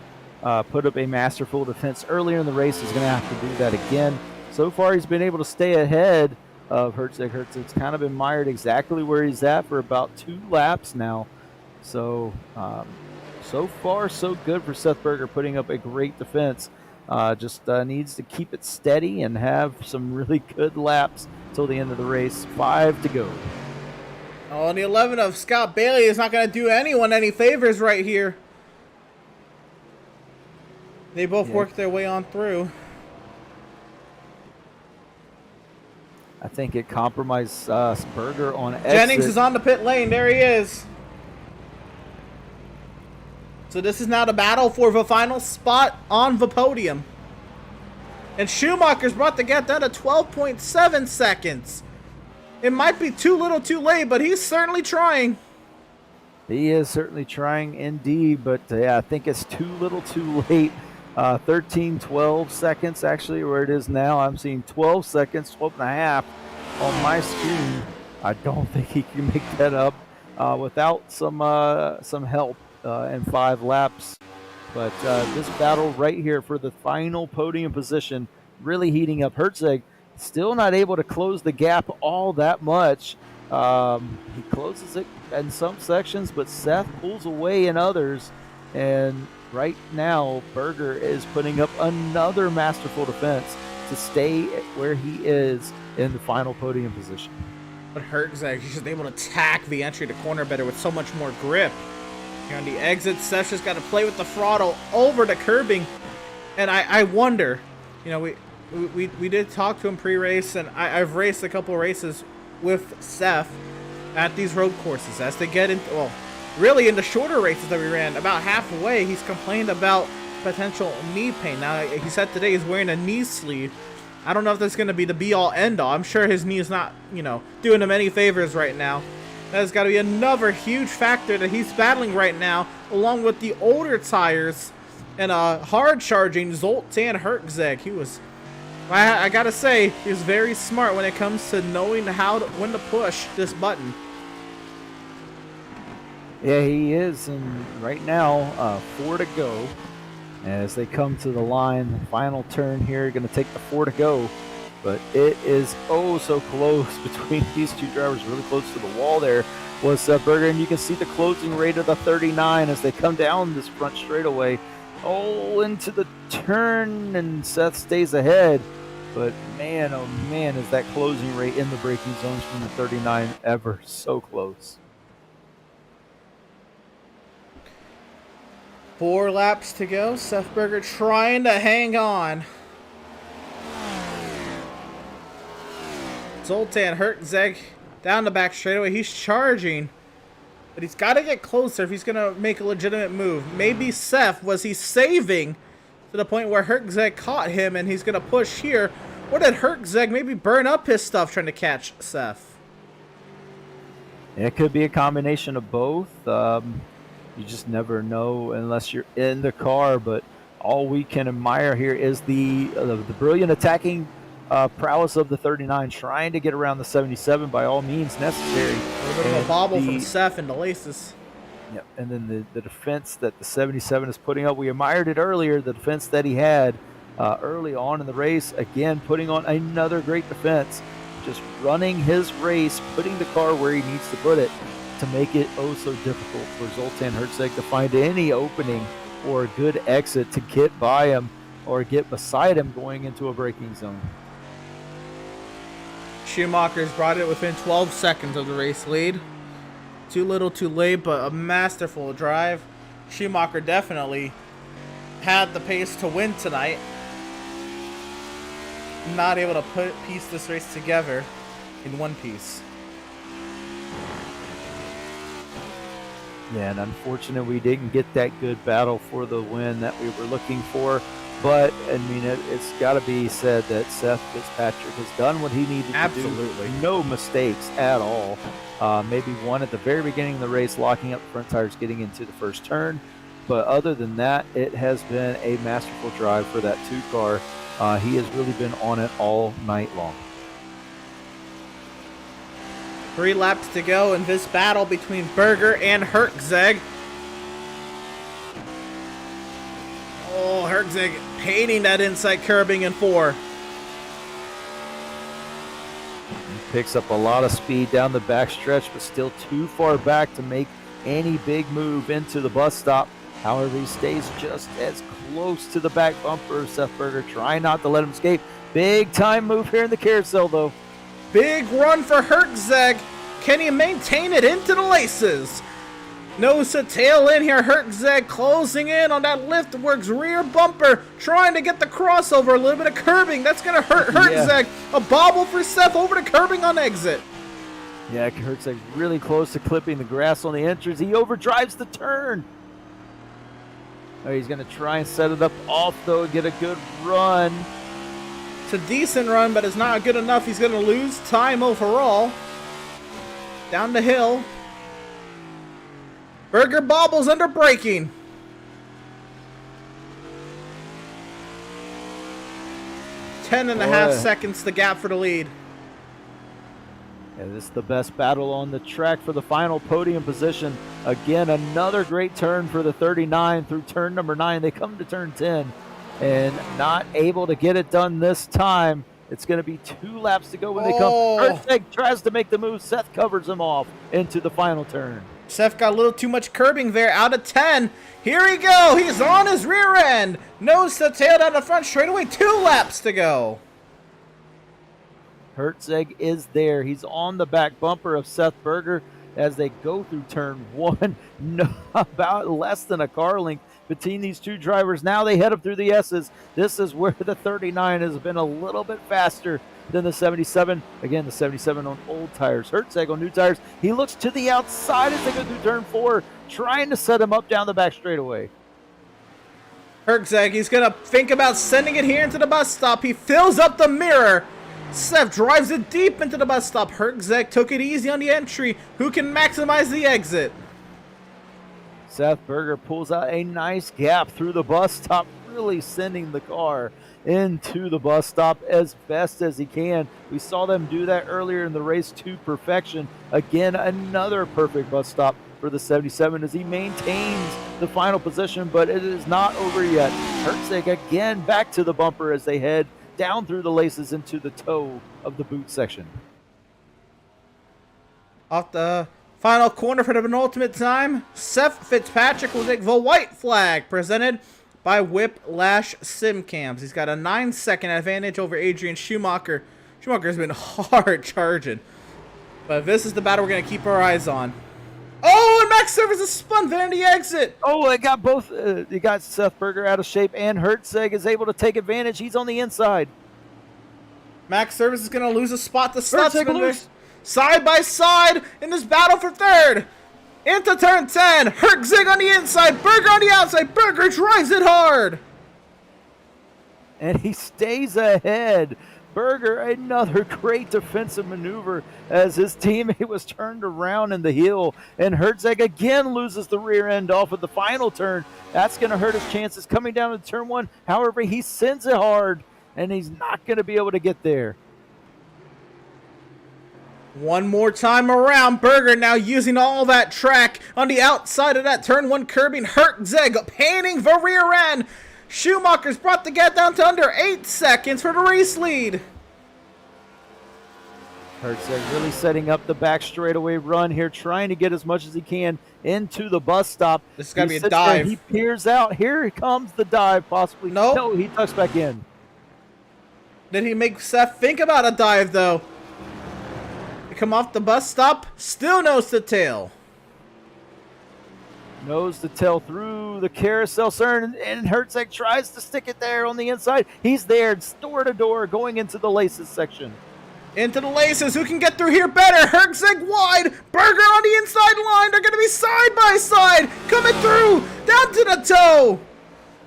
put up a masterful defense earlier in the race. He's going to have to do that again. So far, he's been able to stay ahead of Herzeg. Herzeg's kind of been mired exactly where he's at for about 2 laps now. So, so far, so good for Seth Berger, putting up a great defense. Just needs to keep it steady and have some really good laps till the end of the race. 5 to go. Oh, and the 11 of Scott Bailey is not going to do anyone any favors right here. They both worked their way on through. I think it compromised Berger on exit. Jennings is on the pit lane. There he is. So this is now the battle for the final spot on the podium. And Schumacher's brought the gap down to 12.7 seconds. It might be too little too late, but he's certainly trying. He is certainly trying indeed, but yeah, I think it's too little too late. 12 seconds actually where it is now. I'm seeing 12 seconds, 12 and a half on my screen. I don't think he can make that up without some help in 5 laps. But this battle right here for the final podium position really heating up. Herzeg still not able to close the gap all that much. He closes it in some sections, but Seth pulls away in others. And right now, Berger is putting up another masterful defense to stay where he is in the final podium position. But Herzeg, he's just able to attack the entry to corner better with so much more grip. Here on the exit, Seth's just got to play with the throttle over the curbing. And I wonder, you know, we did talk to him pre-race, and I've raced a couple races with Seth at these road courses. As they get into, well, really in the shorter races that we ran, about halfway, he's complained about potential knee pain. Now, he said today he's wearing a knee sleeve. I don't know if that's going to be the be-all, end-all. I'm sure his knee is not, you know, doing him any favors right now. That's got to be another huge factor that he's battling right now, along with the older tires and a hard-charging Zoltan Herzeg. He was, I got to say, he was very smart when it comes to knowing when to push this button. Yeah, he is, and right now, 4 to go. As they come to the line, the final turn here, going to take the 4 to go. But it is oh so close between these two drivers, really close to the wall there was Berger. And you can see the closing rate of the 39 as they come down this front straightaway. Oh, into the turn, and Seth stays ahead. But man, oh man, is that closing rate in the braking zones from the 39 ever so close. 4 laps to go. Seth Berger trying to hang on. Zoltan Herzeg down the back straightaway. He's charging, but he's got to get closer if he's going to make a legitimate move. Maybe Seth, was he saving to the point where Herzeg caught him and he's going to push here? Or did Herzeg maybe burn up his stuff trying to catch Seth? It could be a combination of both. You just never know unless you're in the car, but all we can admire here is the brilliant attacking prowess of the 39, trying to get around the 77 by all means necessary. A little bit of a bobble from Seth into laces. Yeah, and then the defense that the 77 is putting up, we admired it earlier, the defense that he had early on in the race, again, putting on another great defense, just running his race, putting the car where he needs to put it to make it oh so difficult for Zoltan Herzeg to find any opening or a good exit to get by him or get beside him going into a braking zone. Schumacher's brought it within 12 seconds of the race lead. Too little, too late, but a masterful drive. Schumacher definitely had the pace to win tonight. Not able to piece this race together in one piece. Yeah, and unfortunately we didn't get that good battle for the win that we were looking for. But, I mean, it's got to be said that Seth Fitzpatrick has done what he needed to do. No mistakes at all. Maybe one at the very beginning of the race, locking up the front tires, getting into the first turn. But other than that, it has been a masterful drive for that 2 car. He has really been on it all night long. 3 laps to go in this battle between Berger and Herzeg. Oh, Herzeg painting that inside curbing in 4. He picks up a lot of speed down the backstretch, but still too far back to make any big move into the bus stop. However, he stays just as close to the back bumper of Seth Berger, trying not to let him escape. Big time move here in the carousel, though. Big run for Herzeg. Can he maintain it into the laces? Nose to tail in here. Herzeg closing in on that Liftworks rear bumper, trying to get the crossover. A little bit of curbing. That's going to hurt Herzeg. Yeah. A bobble for Seth over the curbing on exit. Yeah, Herzeg really close to clipping the grass on the entrance. He overdrives the turn. Oh, he's going to try and set it up off, though, and get a good run. It's a decent run, but it's not good enough. He's going to lose time overall. Down the hill. Berger bobbles under braking. Ten and a half seconds the gap for the lead. Yeah, this is the best battle on the track for the final podium position. Again, another great turn for the 39 through turn number 9. They come to turn 10 and not able to get it done this time. It's going to be 2 laps to go when they come. Herzeg tries to make the move. Seth covers him off into the final turn. Seth got a little too much curbing there. Out of 10. Here we go. He's on his rear end. Nose to tail down the front straightaway. 2 laps to go. Herzeg is there. He's on the back bumper of Seth Berger as they go through turn 1. No, about less than a car length between these 2 drivers. Now they head up through the S's. This is where the 39 has been a little bit faster than the 77. Again, the 77 on old tires. Herzeg on new tires. He looks to the outside as they go through turn 4, trying to set him up down the back straightaway. Herzeg, he's going to think about sending it here into the bus stop. He fills up the mirror. Seth drives it deep into the bus stop. Herzeg took it easy on the entry. Who can maximize the exit? Seth Berger pulls out a nice gap through the bus stop, really sending the car into the bus stop as best as he can. We saw them do that earlier in the race to perfection. Again, another perfect bus stop for the 77 as he maintains the final position, but it is not over yet. Herzeg again back to the bumper as they head down through the laces into the toe of the boot section. Off the final corner for the penultimate time, Seth Fitzpatrick will take the white flag, presented by Whiplash Sim Cams. He's got a 9-second advantage over Adrian Schumacher. Schumacher's been hard charging, but this is the battle we're going to keep our eyes on. Oh, and Max Service is spun there in the exit. Oh, it got both. It got Seth Berger out of shape, and Herzeg is able to take advantage. He's on the inside. Max Service is going to lose a spot to Stutzman. Side by side in this battle for third. Into turn 10. Herzeg on the inside. Berger on the outside. Berger drives it hard. And he stays ahead. Berger, another great defensive maneuver as his teammate was turned around in the hill. And Herzeg again loses the rear end off of the final turn. That's going to hurt his chances coming down to turn 1. However, he sends it hard. and he's not going to be able to get there. One more time around. Berger now using all that track on the outside of that turn one curbing. Hertzeg painting the rear end. Schumacher's brought the gap down to under 8 seconds for the race lead. Hertzeg really setting up the back straightaway run here, trying to get as much as he can into the bus stop. This is going to be a dive. He peers out. Here comes the dive, possibly. Nope. No, he tucks back in. Did he make Seth think about a dive, though? Come off the bus stop, still nose to tail. Nose to tail through the carousel turn, and Hertzeg tries to stick it there on the inside. He's there, door to door, going into the laces section. Into the laces, who can get through here better? Hertzeg wide, Berger on the inside line. They're going to be side by side, coming through, down to the toe.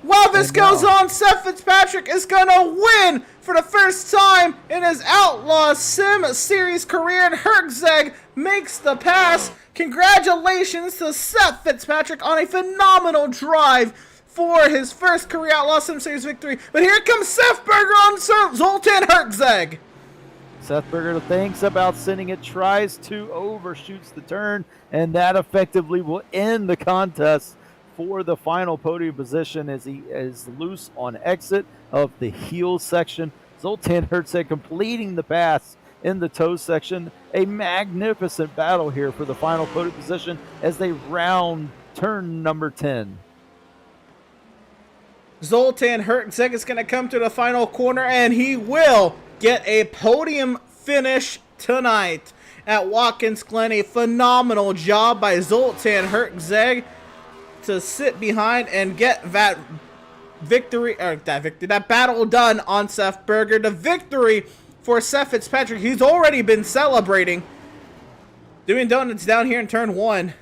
While this goes on, Seth Fitzpatrick is going to win for the first time in his Outlaws Sim Series career, and Hertzeg makes the pass. Congratulations to Seth Fitzpatrick on a phenomenal drive for his first career Outlaws Sim Series victory. But here comes Seth Berger on Zoltan Hertzeg. Seth Berger thinks about sending it, tries to, overshoots the turn, and that effectively will end the contest for the final podium position as he is loose on exit of the heel section. Zoltan Hertzeg completing the pass in the toe section. A magnificent battle here for the final podium position as they round turn number 10. Zoltan Hertzeg is going to come to the final corner, and he will get a podium finish tonight at Watkins Glen. A phenomenal job by Zoltan Hertzeg to sit behind and get that that battle done on Seth Berger. The victory for Seth Fitzpatrick. He's already been celebrating. Doing donuts down here in turn 1.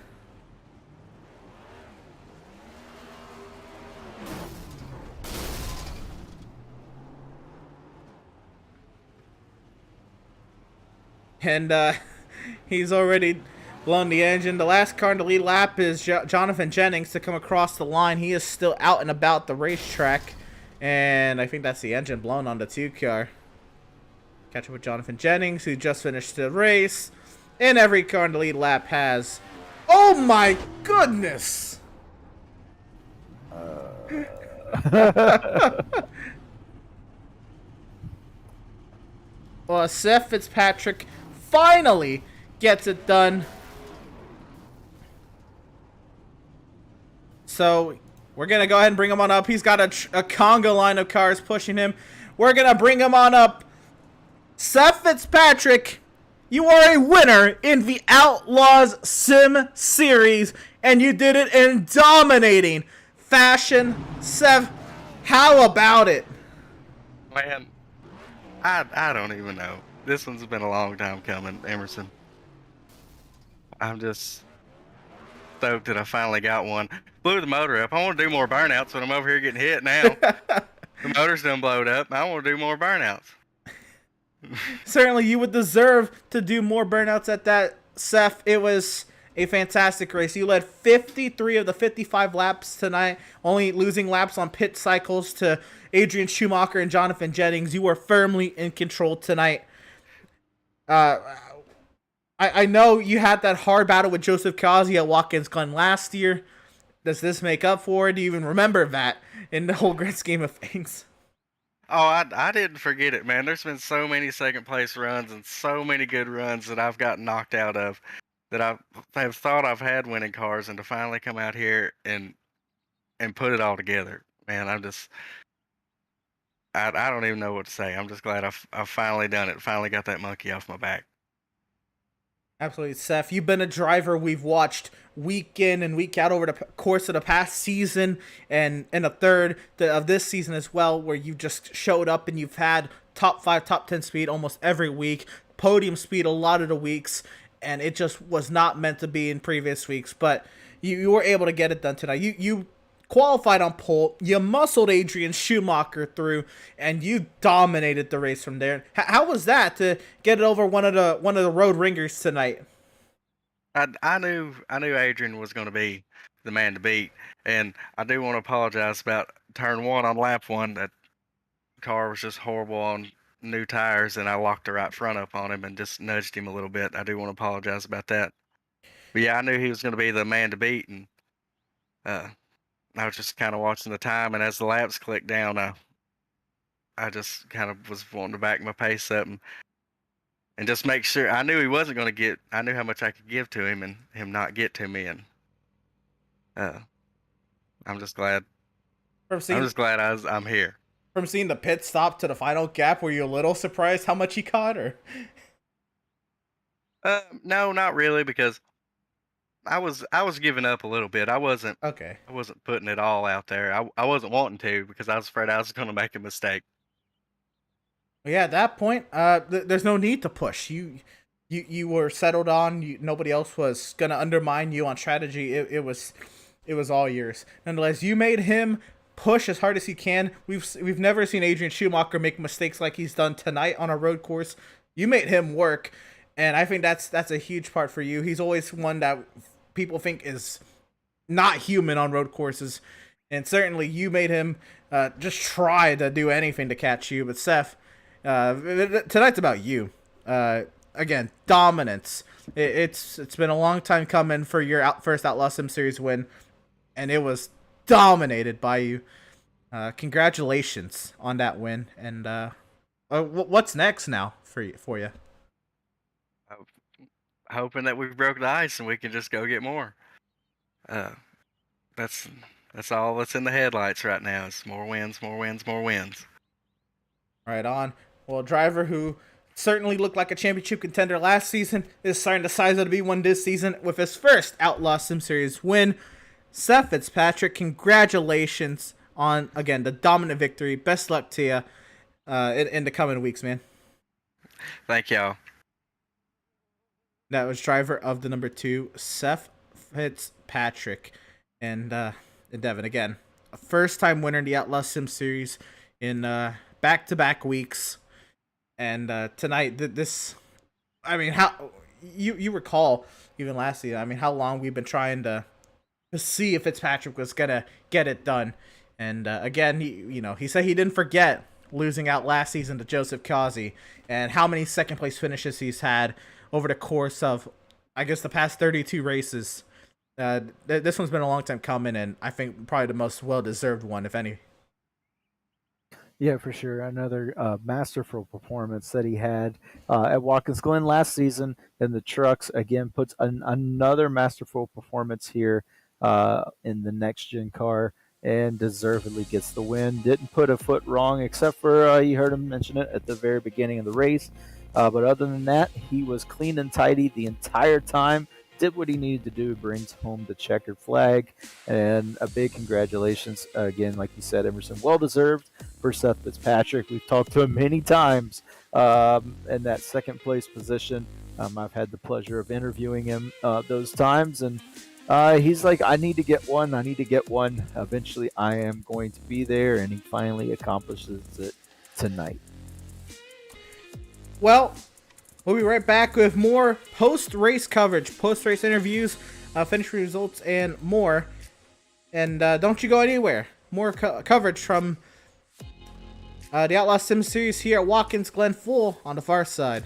And he's already blown the engine. The last car in the lead lap is Jonathan Jennings to come across the line. He is still out and about the racetrack. And I think that's the engine blown on the 2 car. Catch up with Jonathan Jennings, who just finished the race. And every car in the lead lap has. Oh my goodness! Well, Seth Fitzpatrick finally gets it done. So we're going to go ahead and bring him on up. He's got a conga line of cars pushing him. We're going to bring him on up. Seth Fitzpatrick, you are a winner in the Outlaws Sim Series, and you did it in dominating fashion. Seth, how about it? Man, I don't even know. This one's been a long time coming, Emerson. I'm just stoked that I finally got one. Blew the motor up. I want to do more burnouts, but I'm over here getting hit now. The motor's done blowed up. I want to do more burnouts. Certainly, you would deserve to do more burnouts at that, Seth. It was a fantastic race. You led 53 of the 55 laps tonight, only losing laps on pit cycles to Adrian Schumacher and Jonathan Jennings. You were firmly in control tonight. I know you had that hard battle with Joseph Kazi at Watkins Glen last year. Does this make up for it? Do you even remember that in the whole grand scheme of things? Oh, I didn't forget it, man. There's been so many second place runs and so many good runs that I've gotten knocked out of that I have thought I've had winning cars, and to finally come out here and put it all together, man, I don't even know what to say. I'm just glad I've finally done it. Finally got that monkey off my back. Absolutely, Seth. You've been a driver we've watched week in and week out over the course of the past season and a third of this season as well, where you've just showed up and you've had top 5, top 10 speed almost every week, podium speed a lot of the weeks, and it just was not meant to be in previous weeks, but you were able to get it done tonight. You qualified on pole, you muscled Adrian Schumacher through, and you dominated the race from there. How was that to get it over one of the road ringers tonight? I knew Adrian was going to be the man to beat, and I do want to apologize about turn 1 on lap 1. That car was just horrible on new tires, and I locked the right front up on him and just nudged him a little bit. I do want to apologize about that. But yeah, I knew he was going to be the man to beat, and uh, I was just kind of watching the time, and as the laps clicked down, I just kind of was wanting to back my pace up and just make sure. I knew he wasn't going to get. I knew how much I could give to him, and him not get to me, and uh, I'm just glad. From I'm seeing just glad I'm here. from seeing the pit stop to the final gap, were you a little surprised how much he caught, or? No, not really, because I was giving up a little bit. Okay. I wasn't putting it all out there. I wasn't wanting to because I was afraid I was going to make a mistake. Well, yeah, at that point, there's no need to push. You were settled on. Nobody else was gonna undermine you on strategy. It was all yours. Nonetheless, you made him push as hard as he can. We've never seen Adrian Schumacher make mistakes like he's done tonight on a road course. You made him work, and I think that's a huge part for you. He's always one that people think is not human on road courses, and certainly you made him just try to do anything to catch you. But Seth, tonight's about you. Again, dominance. It's been a long time coming for your first Outlaw Sim Series win, and it was dominated by you. Congratulations on that win. And what's next now for you? Hoping that we broke the ice and we can just go get more. Uh, that's that's all that's in the headlights right now. It's more wins, more wins, more wins. Right on. Well, a driver who certainly looked like a championship contender last season is starting to size up to be one this season with his first Outlaw Sim Series win. Seth Fitzpatrick, congratulations on, again, the dominant victory. Best luck to you in the coming weeks, man. Thank y'all. That was driver of the number 2, Seth Fitzpatrick. And Devin, again, a first-time winner in the Outlaw Sim Series in back-to-back weeks. And tonight, this, I mean, how you recall even last season, I mean, how long we've been trying to see if Fitzpatrick was gonna get it done. And again, he said he didn't forget losing out last season to Joseph Causey, and how many second place finishes he's had over the course of, I guess, the past 32 races. This one's been a long time coming, and I think probably the most well-deserved one, if any. Yeah, for sure. Another masterful performance that he had at Watkins Glen last season in the trucks. Again, puts another masterful performance here in the NextGen car, and deservedly gets the win. Didn't put a foot wrong, except for you heard him mention it at the very beginning of the race. But other than that, he was clean and tidy the entire time. Did what he needed to do, brings home the checkered flag, and a big congratulations again, like you said, Emerson, well deserved for Seth Fitzpatrick. We've talked to him many times in that second place position. I've had the pleasure of interviewing him those times, and he's like, I need to get one. I need to get one. Eventually, I am going to be there, and he finally accomplishes it tonight. Well, we'll be right back with more post-race coverage, post-race interviews, finish results, and more. And don't you go anywhere. More coverage from the Outlaw Sim Series here at Watkins Glen Full on the far side.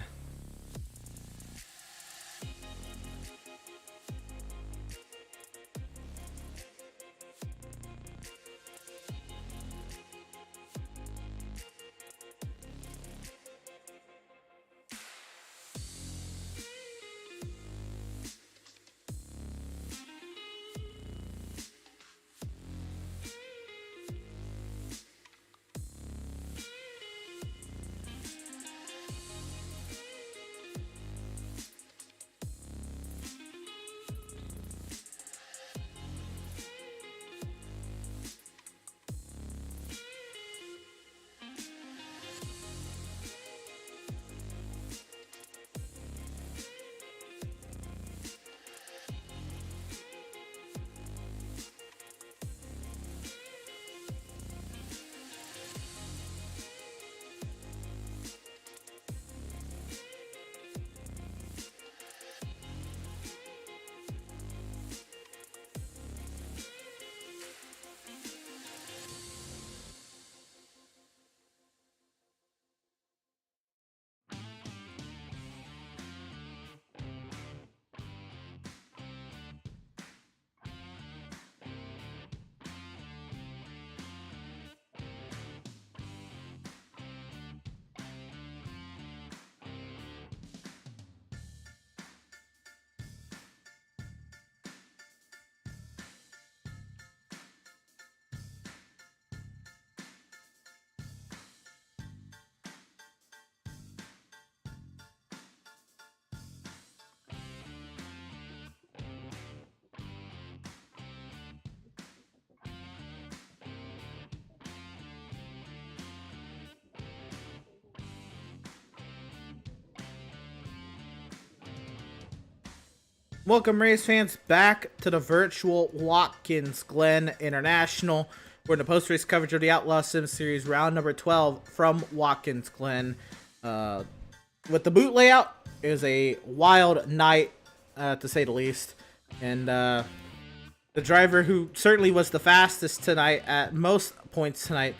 Welcome, race fans, back to the virtual Watkins Glen International. We're in the post-race coverage of the Outlaws Sim Series, round number 12 from Watkins Glen. With the boot layout, it was a wild night, to say the least. And the driver who certainly was the fastest tonight at most points tonight,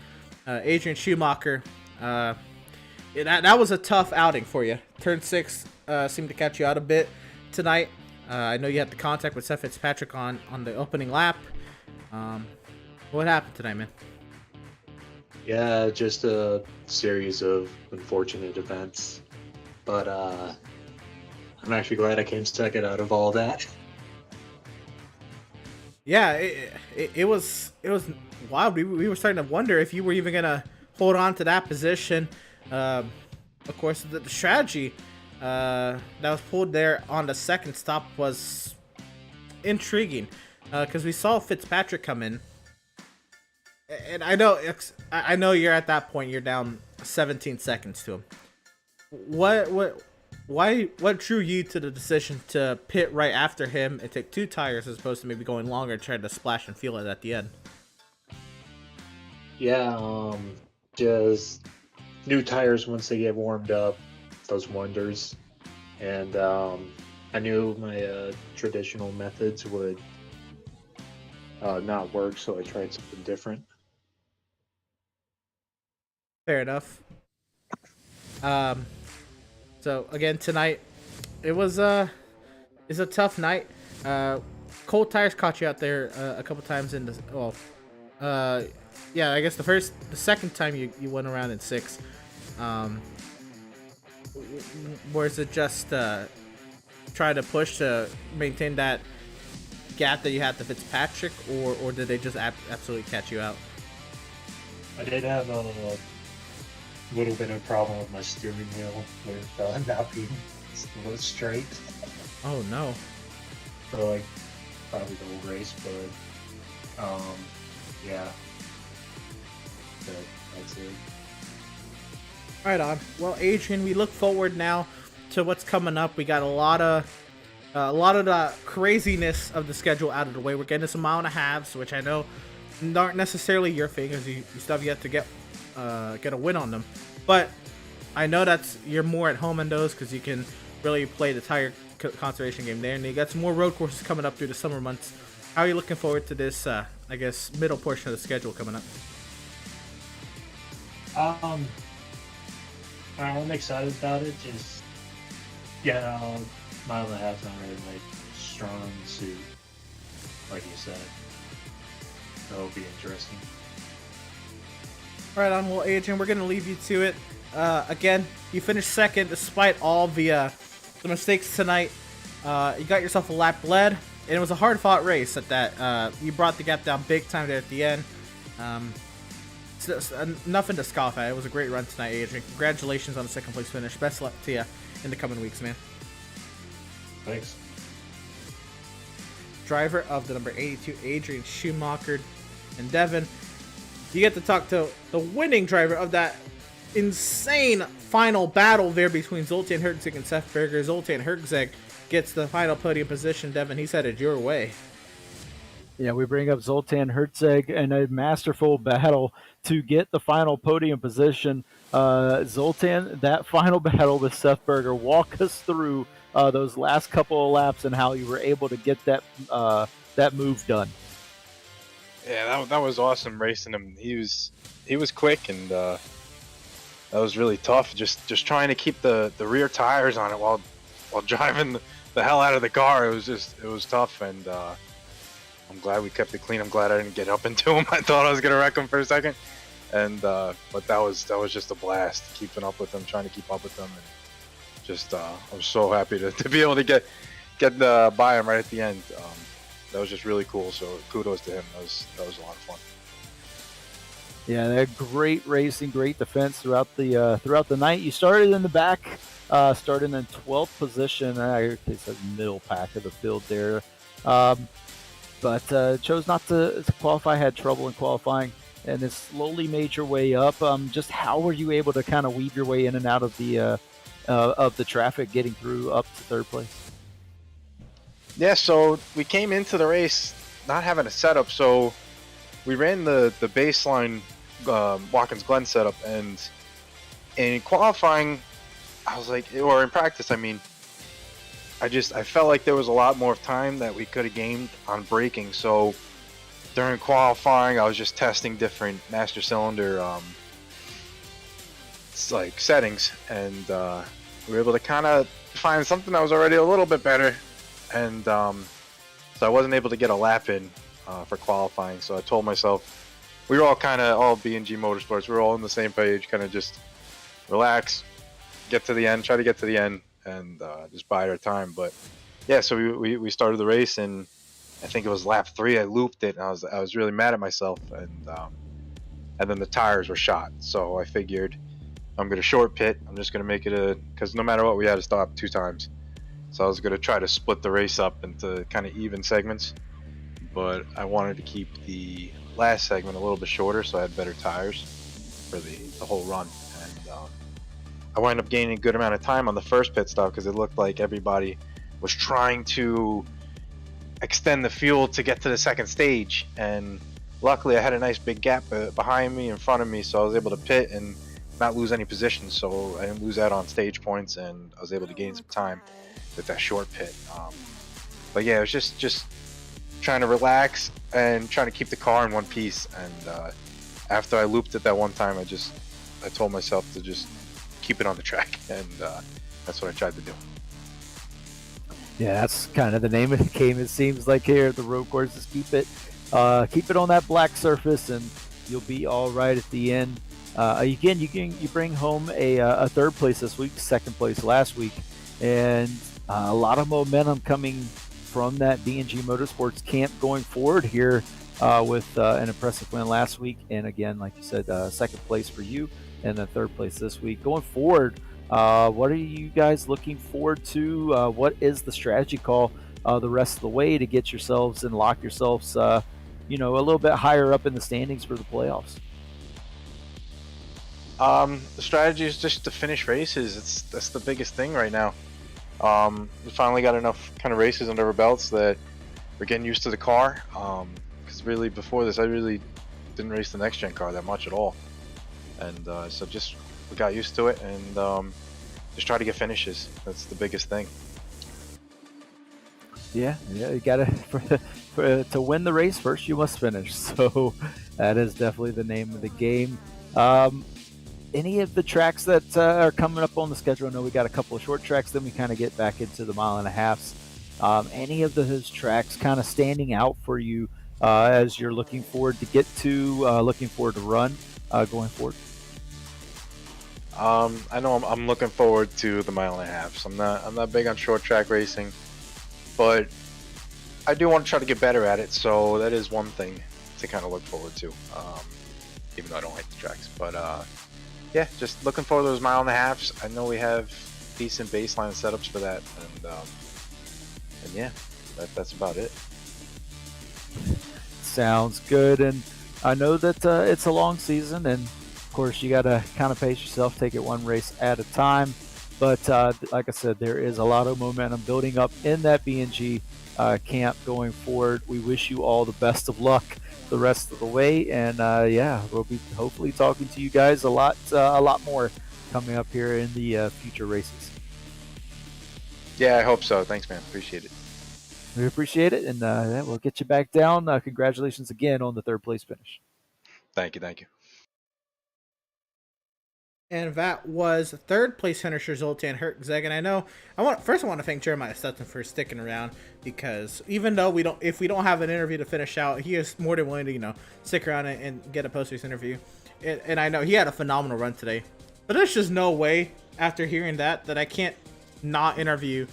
Adrian Schumacher, that was a tough outing for you. Turn 6 seemed to catch you out a bit tonight. I know you had the contact with Seth Fitzpatrick on the opening lap. What happened tonight, man? Yeah, just a series of unfortunate events. But I'm actually glad I came second out of all that. Yeah, it was wild. We were starting to wonder if you were even gonna hold on to that position. Of course, the strategy that was pulled there on the second stop was intriguing, because we saw Fitzpatrick come in, and I know you're at that point. You're down 17 seconds to him. What drew you to the decision to pit right after him and take 2 tires as opposed to maybe going longer and trying to splash and feel it at the end? Yeah, just new tires once they get warmed up does wonders. And I knew my traditional methods would not work, so I tried something different. Fair enough. So again tonight, it was a tough night. Cold tires caught you out there a couple times in the yeah, I guess the second time you went around in 6. Or is it just try to push to maintain that gap that you had to Fitzpatrick, or did they just absolutely catch you out? I did have a little bit of a problem with my steering wheel with not being straight. Oh no. So like probably the whole race, but yeah. That's it. Right on. Well, Adrian, we look forward now to what's coming up. We got a lot of the craziness of the schedule out of the way. We're getting some mile and a halves, which I know aren't necessarily your thing, because you still have yet to get a win on them. But I know you're more at home in those because you can really play the tire conservation game there, and you got some more road courses coming up through the summer months. How are you looking forward to this? I guess middle portion of the schedule coming up. I'm excited about it. Just yeah, mile and a half not really like strong suit, like you said. That'll be interesting. Right on. Well, Adrian, we're gonna leave you to it. Again, you finished second despite all the mistakes tonight. You got yourself a lap led, and it was a hard-fought race at that. You brought the gap down big time there at the end. Nothing to scoff at. It was a great run tonight, Adrian. Congratulations on the second place finish. Best luck to you in the coming weeks, man. Thanks. Driver of the number 82, Adrian Schumacher. And Devin, you get to talk to the winning driver of that insane final battle there between Zoltan Herzog and Seth Berger. Zoltan Herzog gets the final podium position. Devin, he's headed your way. Yeah, we bring up Zoltan Herzog in a masterful battle to get the final podium position. Zoltan, that final battle with Seth Berger, walk us through those last couple of laps and how you were able to get that move done. Yeah, that was awesome racing him. He was quick, and that was really tough. Just trying to keep the rear tires on it while driving the hell out of the car. It was tough, and I'm glad we kept it clean. I'm glad I didn't get up into him. I thought I was gonna wreck him for a second, and but that was just a blast keeping up with him, trying to keep up with him, and just I'm so happy to be able to get by him right at the end. That was just really cool. So kudos to him. That was a lot of fun. Yeah, they had great racing, great defense throughout the night. You started in the back, starting in 12th position. I guess the middle pack of the field there. But chose not to qualify, had trouble in qualifying, and then slowly made your way up. Just how were you able to kind of weave your way in and out of the traffic, getting through up to third place? Yeah, so we came into the race not having a setup, so we ran the baseline Watkins Glen setup, and in qualifying, I was like, or in practice, I mean, I felt like there was a lot more time that we could have gained on braking. So during qualifying, I was just testing different master cylinder like settings, and we were able to kind of find something that was already a little bit better, and so I wasn't able to get a lap in for qualifying. So I told myself, we were all kind of all B&G Motorsports, we were all on the same page, kind of just relax, get to the end, try to get to the end, and just bide our time. But yeah, so we started the race, and I think it was lap 3. I looped it, and I was really mad at myself, and then the tires were shot. So I figured I'm gonna short pit. I'm just gonna make it because no matter what, we had to stop 2 times. So I was gonna try to split the race up into kind of even segments, but I wanted to keep the last segment a little bit shorter, so I had better tires for the whole run. And I wound up gaining a good amount of time on the first pit stop because it looked like everybody was trying to extend the fuel to get to the second stage. And luckily, I had a nice big gap behind me, in front of me, so I was able to pit and not lose any positions. So I didn't lose out on stage points, and I was able to gain some time with that short pit. But yeah, it was just trying to relax and trying to keep the car in one piece. And after I looped it that one time, I told myself to just keep it on the track, and that's what I tried to do. Yeah, that's kind of the name of the game. It seems like here at the road courses, keep it on that black surface, and you'll be all right at the end. Again, you bring home a third place this week, second place last week, and a lot of momentum coming from that B&G Motorsports camp going forward here with an impressive win last week, and again, like you said, second place for you, and then third place this week. Going forward, what are you guys looking forward to? What is the strategy call the rest of the way to get yourselves and lock yourselves, a little bit higher up in the standings for the playoffs? The strategy is just to finish races. That's the biggest thing right now. We finally got enough kind of races under our belts that we're getting used to the car. Because really before this, I really didn't race the NextGen car that much at all, and so just we got used to it, and just try to get finishes. That's the biggest thing. Yeah, you gotta to win the race first. You must finish. So that is definitely the name of the game. Any of the tracks that are coming up on the schedule? I know we got a couple of short tracks, then we kind of get back into the 1.5 miles. Any of those tracks kind of standing out for you as you're looking forward to get to, looking forward to run going forward? I know I'm looking forward to the 1.5 miles. I'm not big on short track racing, but I do want to try to get better at it. So that is one thing to kind of look forward to, even though I don't like the tracks. But yeah, just looking forward to those 1.5 miles. I know we have decent baseline setups for that, and yeah, that's about it. Sounds good. And I know that it's a long season, and of course you got to kind of pace yourself, take it one race at a time. But like I said, there is a lot of momentum building up in that B&G camp going forward. We wish you all the best of luck the rest of the way, and yeah, we'll be hopefully talking to you guys a lot more coming up here in the future races. Yeah, I hope so. Thanks, man. Appreciate it. We appreciate it, and yeah, we'll get you back down. Congratulations again on the third place finish. Thank you. And that was third place finisher Zoltan Hertzeg. And I know I want to thank Jeremiah Stetson for sticking around, because even though if we don't have an interview to finish out, he is more than willing to stick around and get a post-race interview. And I know he had a phenomenal run today, but there's just no way after hearing that I can't not interview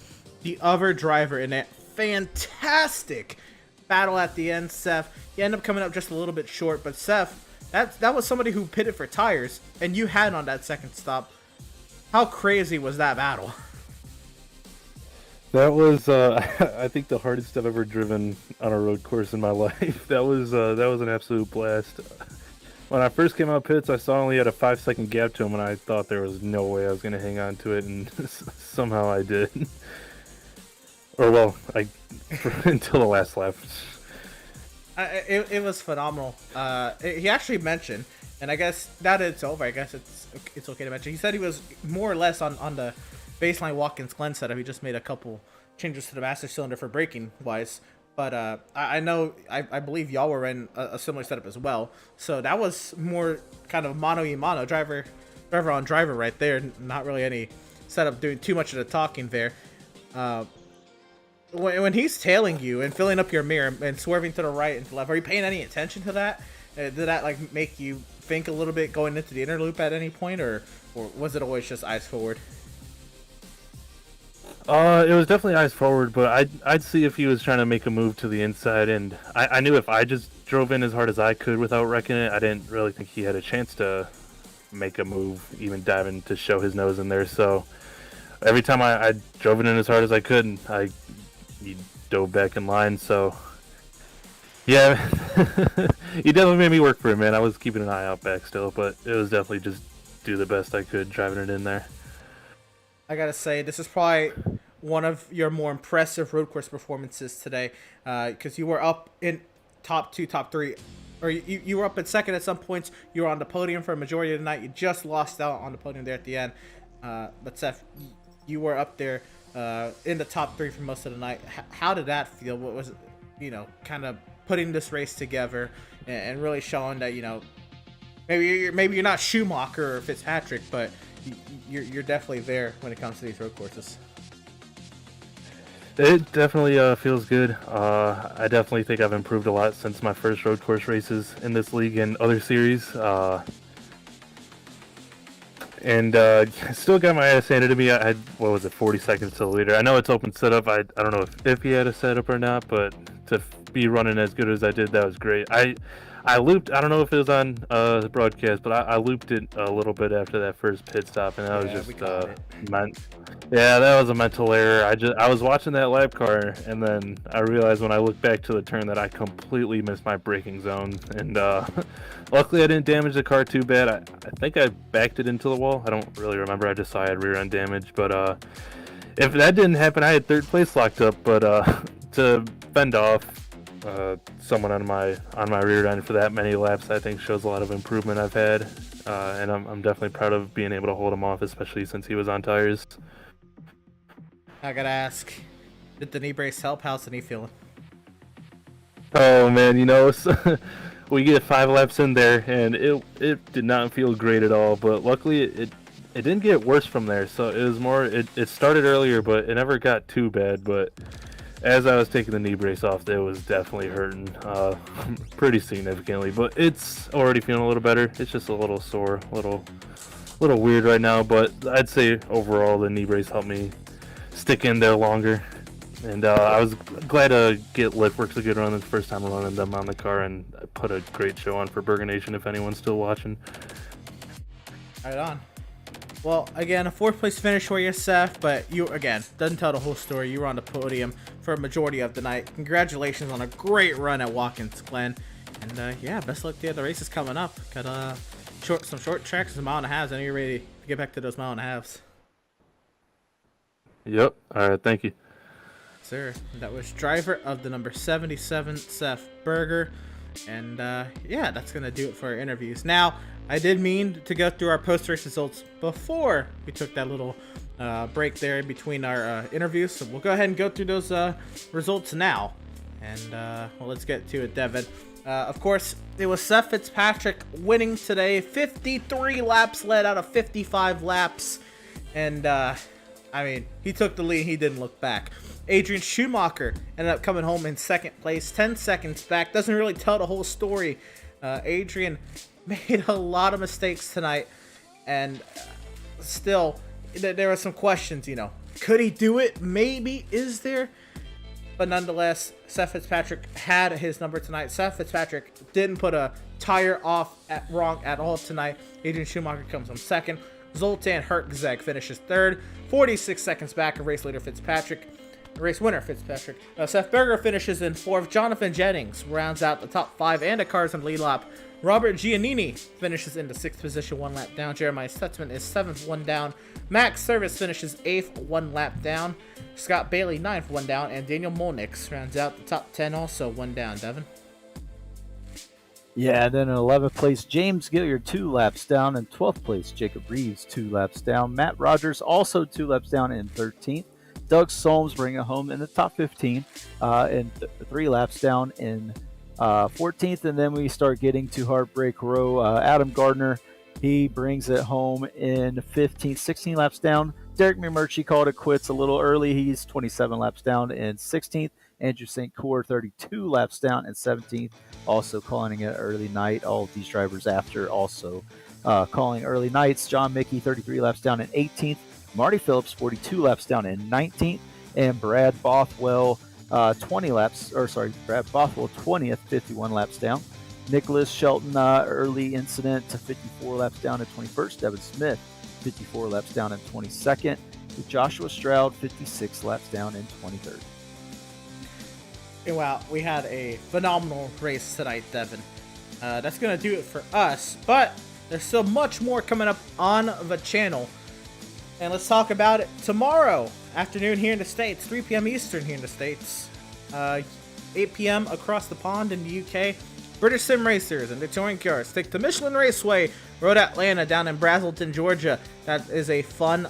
the other driver in that fantastic battle at the end, Seth. He ended up coming up just a little bit short, but Seth, that was somebody who pitted for tires, and you had on that second stop. How crazy was that battle? That was, I think, the hardest I've ever driven on a road course in my life. That was an absolute blast. When I first came out pits, I saw I only had a 5-second gap to him, and I thought there was no way I was going to hang on to it, and somehow I did. or well, until the last lap. It was phenomenal. He actually mentioned, and I guess now that it's over, I guess it's okay to mention. He said he was more or less on the baseline Watkins Glen setup. He just made a couple changes to the master cylinder for braking wise. But I know, I believe y'all were in a similar setup as well. So that was more kind of mano-y-mano, driver on driver right there. Not really any setup doing too much of the talking there. When he's tailing you and filling up your mirror and swerving to the right and to the left, are you paying any attention to that? Did that like make you think a little bit going into the inner loop at any point, or was it always just eyes forward? It was definitely eyes forward, but I'd see if he was trying to make a move to the inside, and I knew if I just drove in as hard as I could without wrecking it, I didn't really think he had a chance to make a move, even diving to show his nose in there. So every time I drove it in as hard as I could, and he dove back in line. So yeah, he definitely made me work for it, man. I was keeping an eye out back still, but it was definitely just do the best I could driving it in there. I gotta say, this is probably one of your more impressive road course performances today, because you were up in top 2, top 3, or you were up in second at some points. You were on the podium for a majority of the night. You just lost out on the podium there at the end. But Seth, you were up there in the top 3 for most of the night. How did that feel? What was it, kind of putting this race together and really showing that, maybe you're not Schumacher or Fitzpatrick, but you're definitely there when it comes to these road courses. It definitely feels good. I definitely think I've improved a lot since my first road course races in this league and other series. And still got my ass handed to me. I had, 40 seconds to the leader. I know it's open setup. I don't know if he had a setup or not, but to be running as good as I did, that was great. I looped, I don't know if it was on the broadcast, but I looped it a little bit after that first pit stop, and that was just that was a mental error. I was watching that lap car, and then I realized when I looked back to the turn that I completely missed my braking zone, and luckily I didn't damage the car too bad. I think I backed it into the wall. I don't really remember. I just saw I had rear end damage, but if that didn't happen, I had third place locked up. But to fend off someone on my rear end for that many laps, I think shows a lot of improvement I've had, and I'm definitely proud of being able to hold him off, especially since he was on tires. I gotta ask, did the knee brace help? How's the knee feeling? Oh man, we get 5 laps in there, and it did not feel great at all. But luckily, it didn't get worse from there. So it was more. It started earlier, but it never got too bad. But as I was taking the knee brace off, it was definitely hurting pretty significantly. But it's already feeling a little better. It's just a little sore, a little weird right now. But I'd say overall, the knee brace helped me stick in there longer. And I was glad to get Liftworks a good run the first time running them on the car, and put a great show on for Burger Nation if anyone's still watching. Right on. Well, again, a 4th place finish for you, Seth, but you, again, doesn't tell the whole story. You were on the podium for a majority of the night. Congratulations on a great run at Watkins, Glen. And yeah, best luck to you. The race is coming up. Got some short tracks, some 1.5 miles. I know you're ready to get back to those 1.5 miles. Yep. All right. Thank you. Sir, that was driver of the number 77, Seth Berger. And yeah, that's going to do it for our interviews. Now, I did mean to go through our post-race results before we took that little break there in between our interviews. So we'll go ahead and go through those results now. And well, let's get to it, Devin. Of course, it was Seth Fitzpatrick winning today. 53 laps led out of 55 laps. And I mean, he took the lead. He didn't look back. Adrian Schumacher ended up coming home in 2nd place, 10 seconds back. Doesn't really tell the whole story. Adrian made a lot of mistakes tonight, and still, there were some questions, Could he do it? Maybe. Is there? But nonetheless, Seth Fitzpatrick had his number tonight. Seth Fitzpatrick didn't put a tire off wrong at all tonight. Adrian Schumacher comes home 2nd. Zoltan Hertzeg finishes 3rd, 46 seconds back of race leader Fitzpatrick. Race winner Fitzpatrick. Seth Berger finishes in 4th. Jonathan Jennings rounds out the top 5, and a Cars and lead lap Robert Giannini finishes in the 6th position, 1 lap down. Jeremiah Stutzman is 7th, 1 down. Max Service finishes 8th, 1 lap down. Scott Bailey 9th, 1 down. And Daniel Molnix rounds out the top 10, also 1 down. Devin? Yeah, and then in 11th place, James Gilliard 2 laps down. In 12th place, Jacob Reeves 2 laps down. Matt Rogers also 2 laps down in 13th. Doug Solms bringing it home in the top 15 and 3 laps down in 14th. And then we start getting to Heartbreak Row. Adam Gardner, he brings it home in 15th, 16 laps down. Derek McMurtry called it quits a little early. He's 27 laps down in 16th. Andrew St. Cour, 32 laps down in 17th, also calling it early night. All of these drivers after also calling early nights. John Mickey, 33 laps down in 18th. Marty Phillips, 42 laps down in 19th. And Brad Bothwell, Brad Bothwell, 20th, 51 laps down. Nicholas Shelton, early incident to 54 laps down in 21st. Devin Smith, 54 laps down in 22nd. Joshua Stroud, 56 laps down in 23rd. Wow, we had a phenomenal race tonight, Devin. That's going to do it for us, but there's still much more coming up on the channel. And let's talk about it tomorrow afternoon here in the States, 3 p.m. Eastern here in the States, 8 p.m. across the pond in the UK. British Sim Racers and the touring cars take to Michelin Raceway, Road Atlanta down in Brazelton, Georgia. That is a fun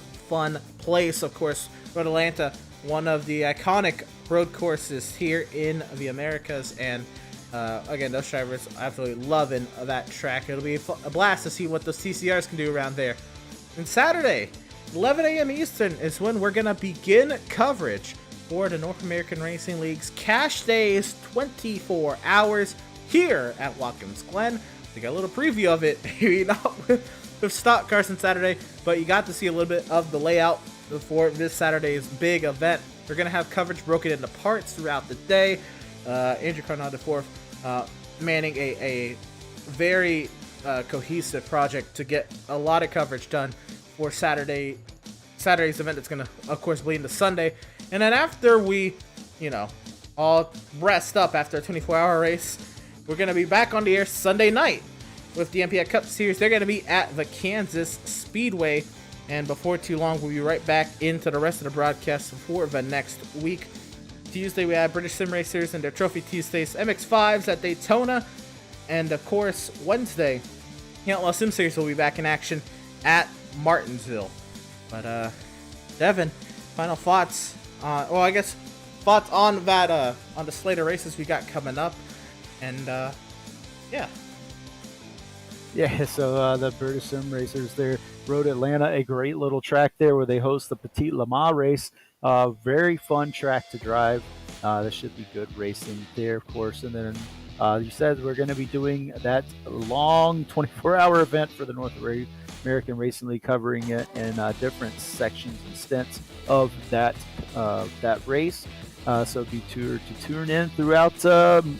place, of course. Road Atlanta, one of the iconic road courses here in the Americas, and again, those drivers absolutely loving that track. It'll be a blast to see what those TCRs can do around there. And Saturday, 11 a.m. Eastern is when we're gonna begin coverage for the North American Racing League's Cash Days 24 hours here at Watkins Glen. We got a little preview of it, maybe not with stock cars on Saturday, but you got to see a little bit of the layout before this Saturday's big event. We're going to have coverage broken into parts throughout the day. Andrew Carnot IV manning a very cohesive project to get a lot of coverage done for Saturday's event. That's going to, of course, bleed into Sunday. And then after we, all rest up after a 24-hour race, we're going to be back on the air Sunday night with the MPI Cup Series. They're going to be at the Kansas Speedway. And before too long, we'll be right back into the rest of the broadcast for the next week. Tuesday, we have British Sim Racers and their Trophy Tuesdays, MX-5s at Daytona. And, of course, Wednesday, the Outlaws Sim Series will be back in action at Martinsville. But, Devin, final thoughts? Thoughts on that, on the slate of races we got coming up. And, yeah. Yeah, so the British Sim Racers there, Road Atlanta, a great little track there where they host the Petit Le Mans race. Very fun track to drive. This should be good racing there, of course. And then you said we're going to be doing that long 24-hour event for the North American Racing League, covering it in different sections and stints of that race. So be sure to tune in throughout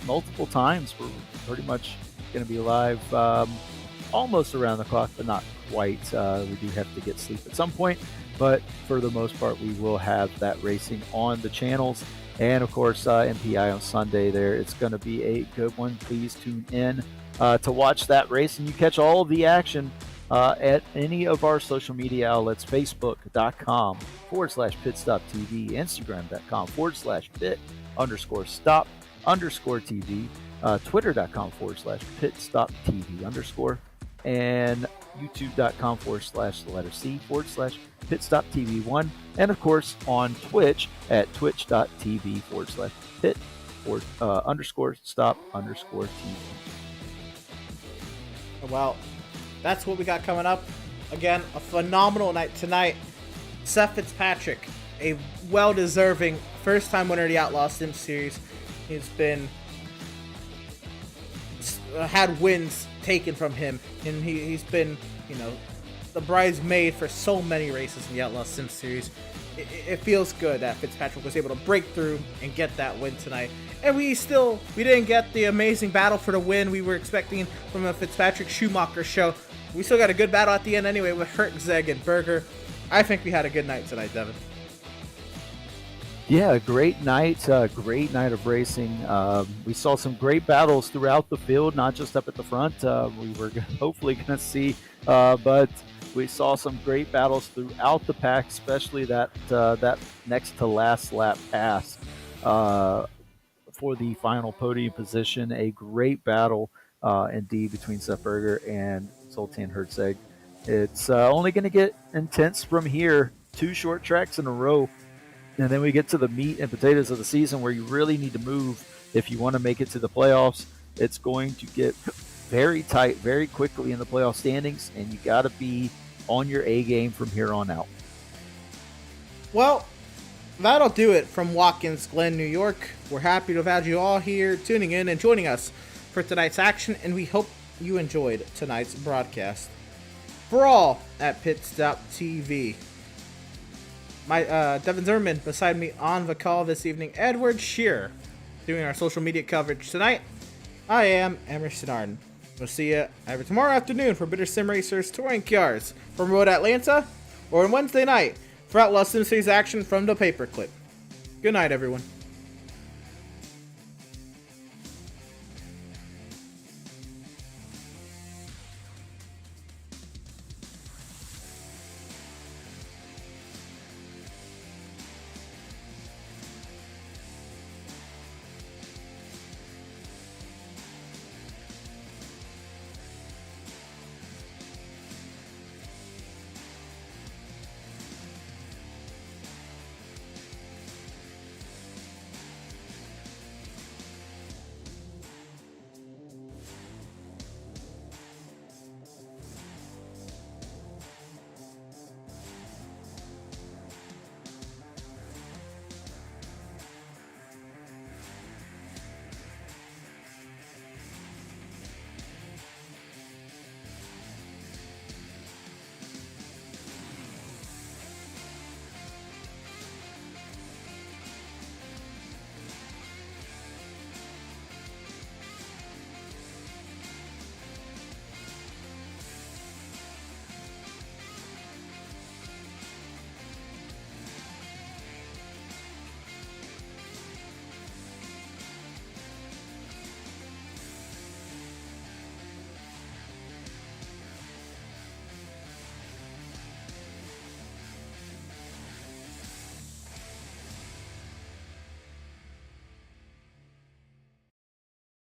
multiple times. We're pretty much going to be live almost around the clock, but not quite. We do have to get sleep at some point, but for the most part, we will have that racing on the channels. And of course, MPI on Sunday there. It's going to be a good one. Please tune in to watch that race, and you catch all of the action at any of our social media outlets: Facebook.com/pitstoptv, Instagram.com/pit_stop_TV, Twitter.com/pitstoptv_, and YouTube.com/C/pitstoptv1, and of course on Twitch at twitch.tv/pit_stop_TV. Well, that's what we got coming up. Again, a phenomenal night tonight. Seth Fitzpatrick, a well-deserving first-time winner of the Outlaws Sim Series. He's been had wins taken from him, and he's been, the bridesmaid for so many races in the Outlaws Sim Series. It feels good that Fitzpatrick was able to break through and get that win tonight. And we didn't get the amazing battle for the win we were expecting from a Fitzpatrick-Schumacher show. We still got a good battle at the end anyway with Hertzeg and Berger. I think we had a good night tonight, Devin. Yeah, great night of racing. We saw some great battles throughout the field, not just up at the front. We were hopefully going to see, but we saw some great battles throughout the pack, especially that next to last lap pass for the final podium position. A great battle indeed between Seth Berger and Sultan Herzeg. It's only going to get intense from here. 2 short tracks in a row. And then we get to the meat and potatoes of the season where you really need to move if you want to make it to the playoffs. It's going to get very tight very quickly in the playoff standings, and you got to be on your A game from here on out. Well, that'll do it from Watkins, Glen, New York. We're happy to have had you all here tuning in and joining us for tonight's action, and we hope you enjoyed tonight's broadcast. For all at Pit Stop TV, my Devin Zimmerman beside me on the call this evening, Edward Shearer doing our social media coverage tonight. I am Emerson Arden. We'll see you either tomorrow afternoon for Bitter Sim Racers Touring Cars from Road Atlanta, or on Wednesday night for Outlaws Sim Series action from the Paperclip. Good night, everyone.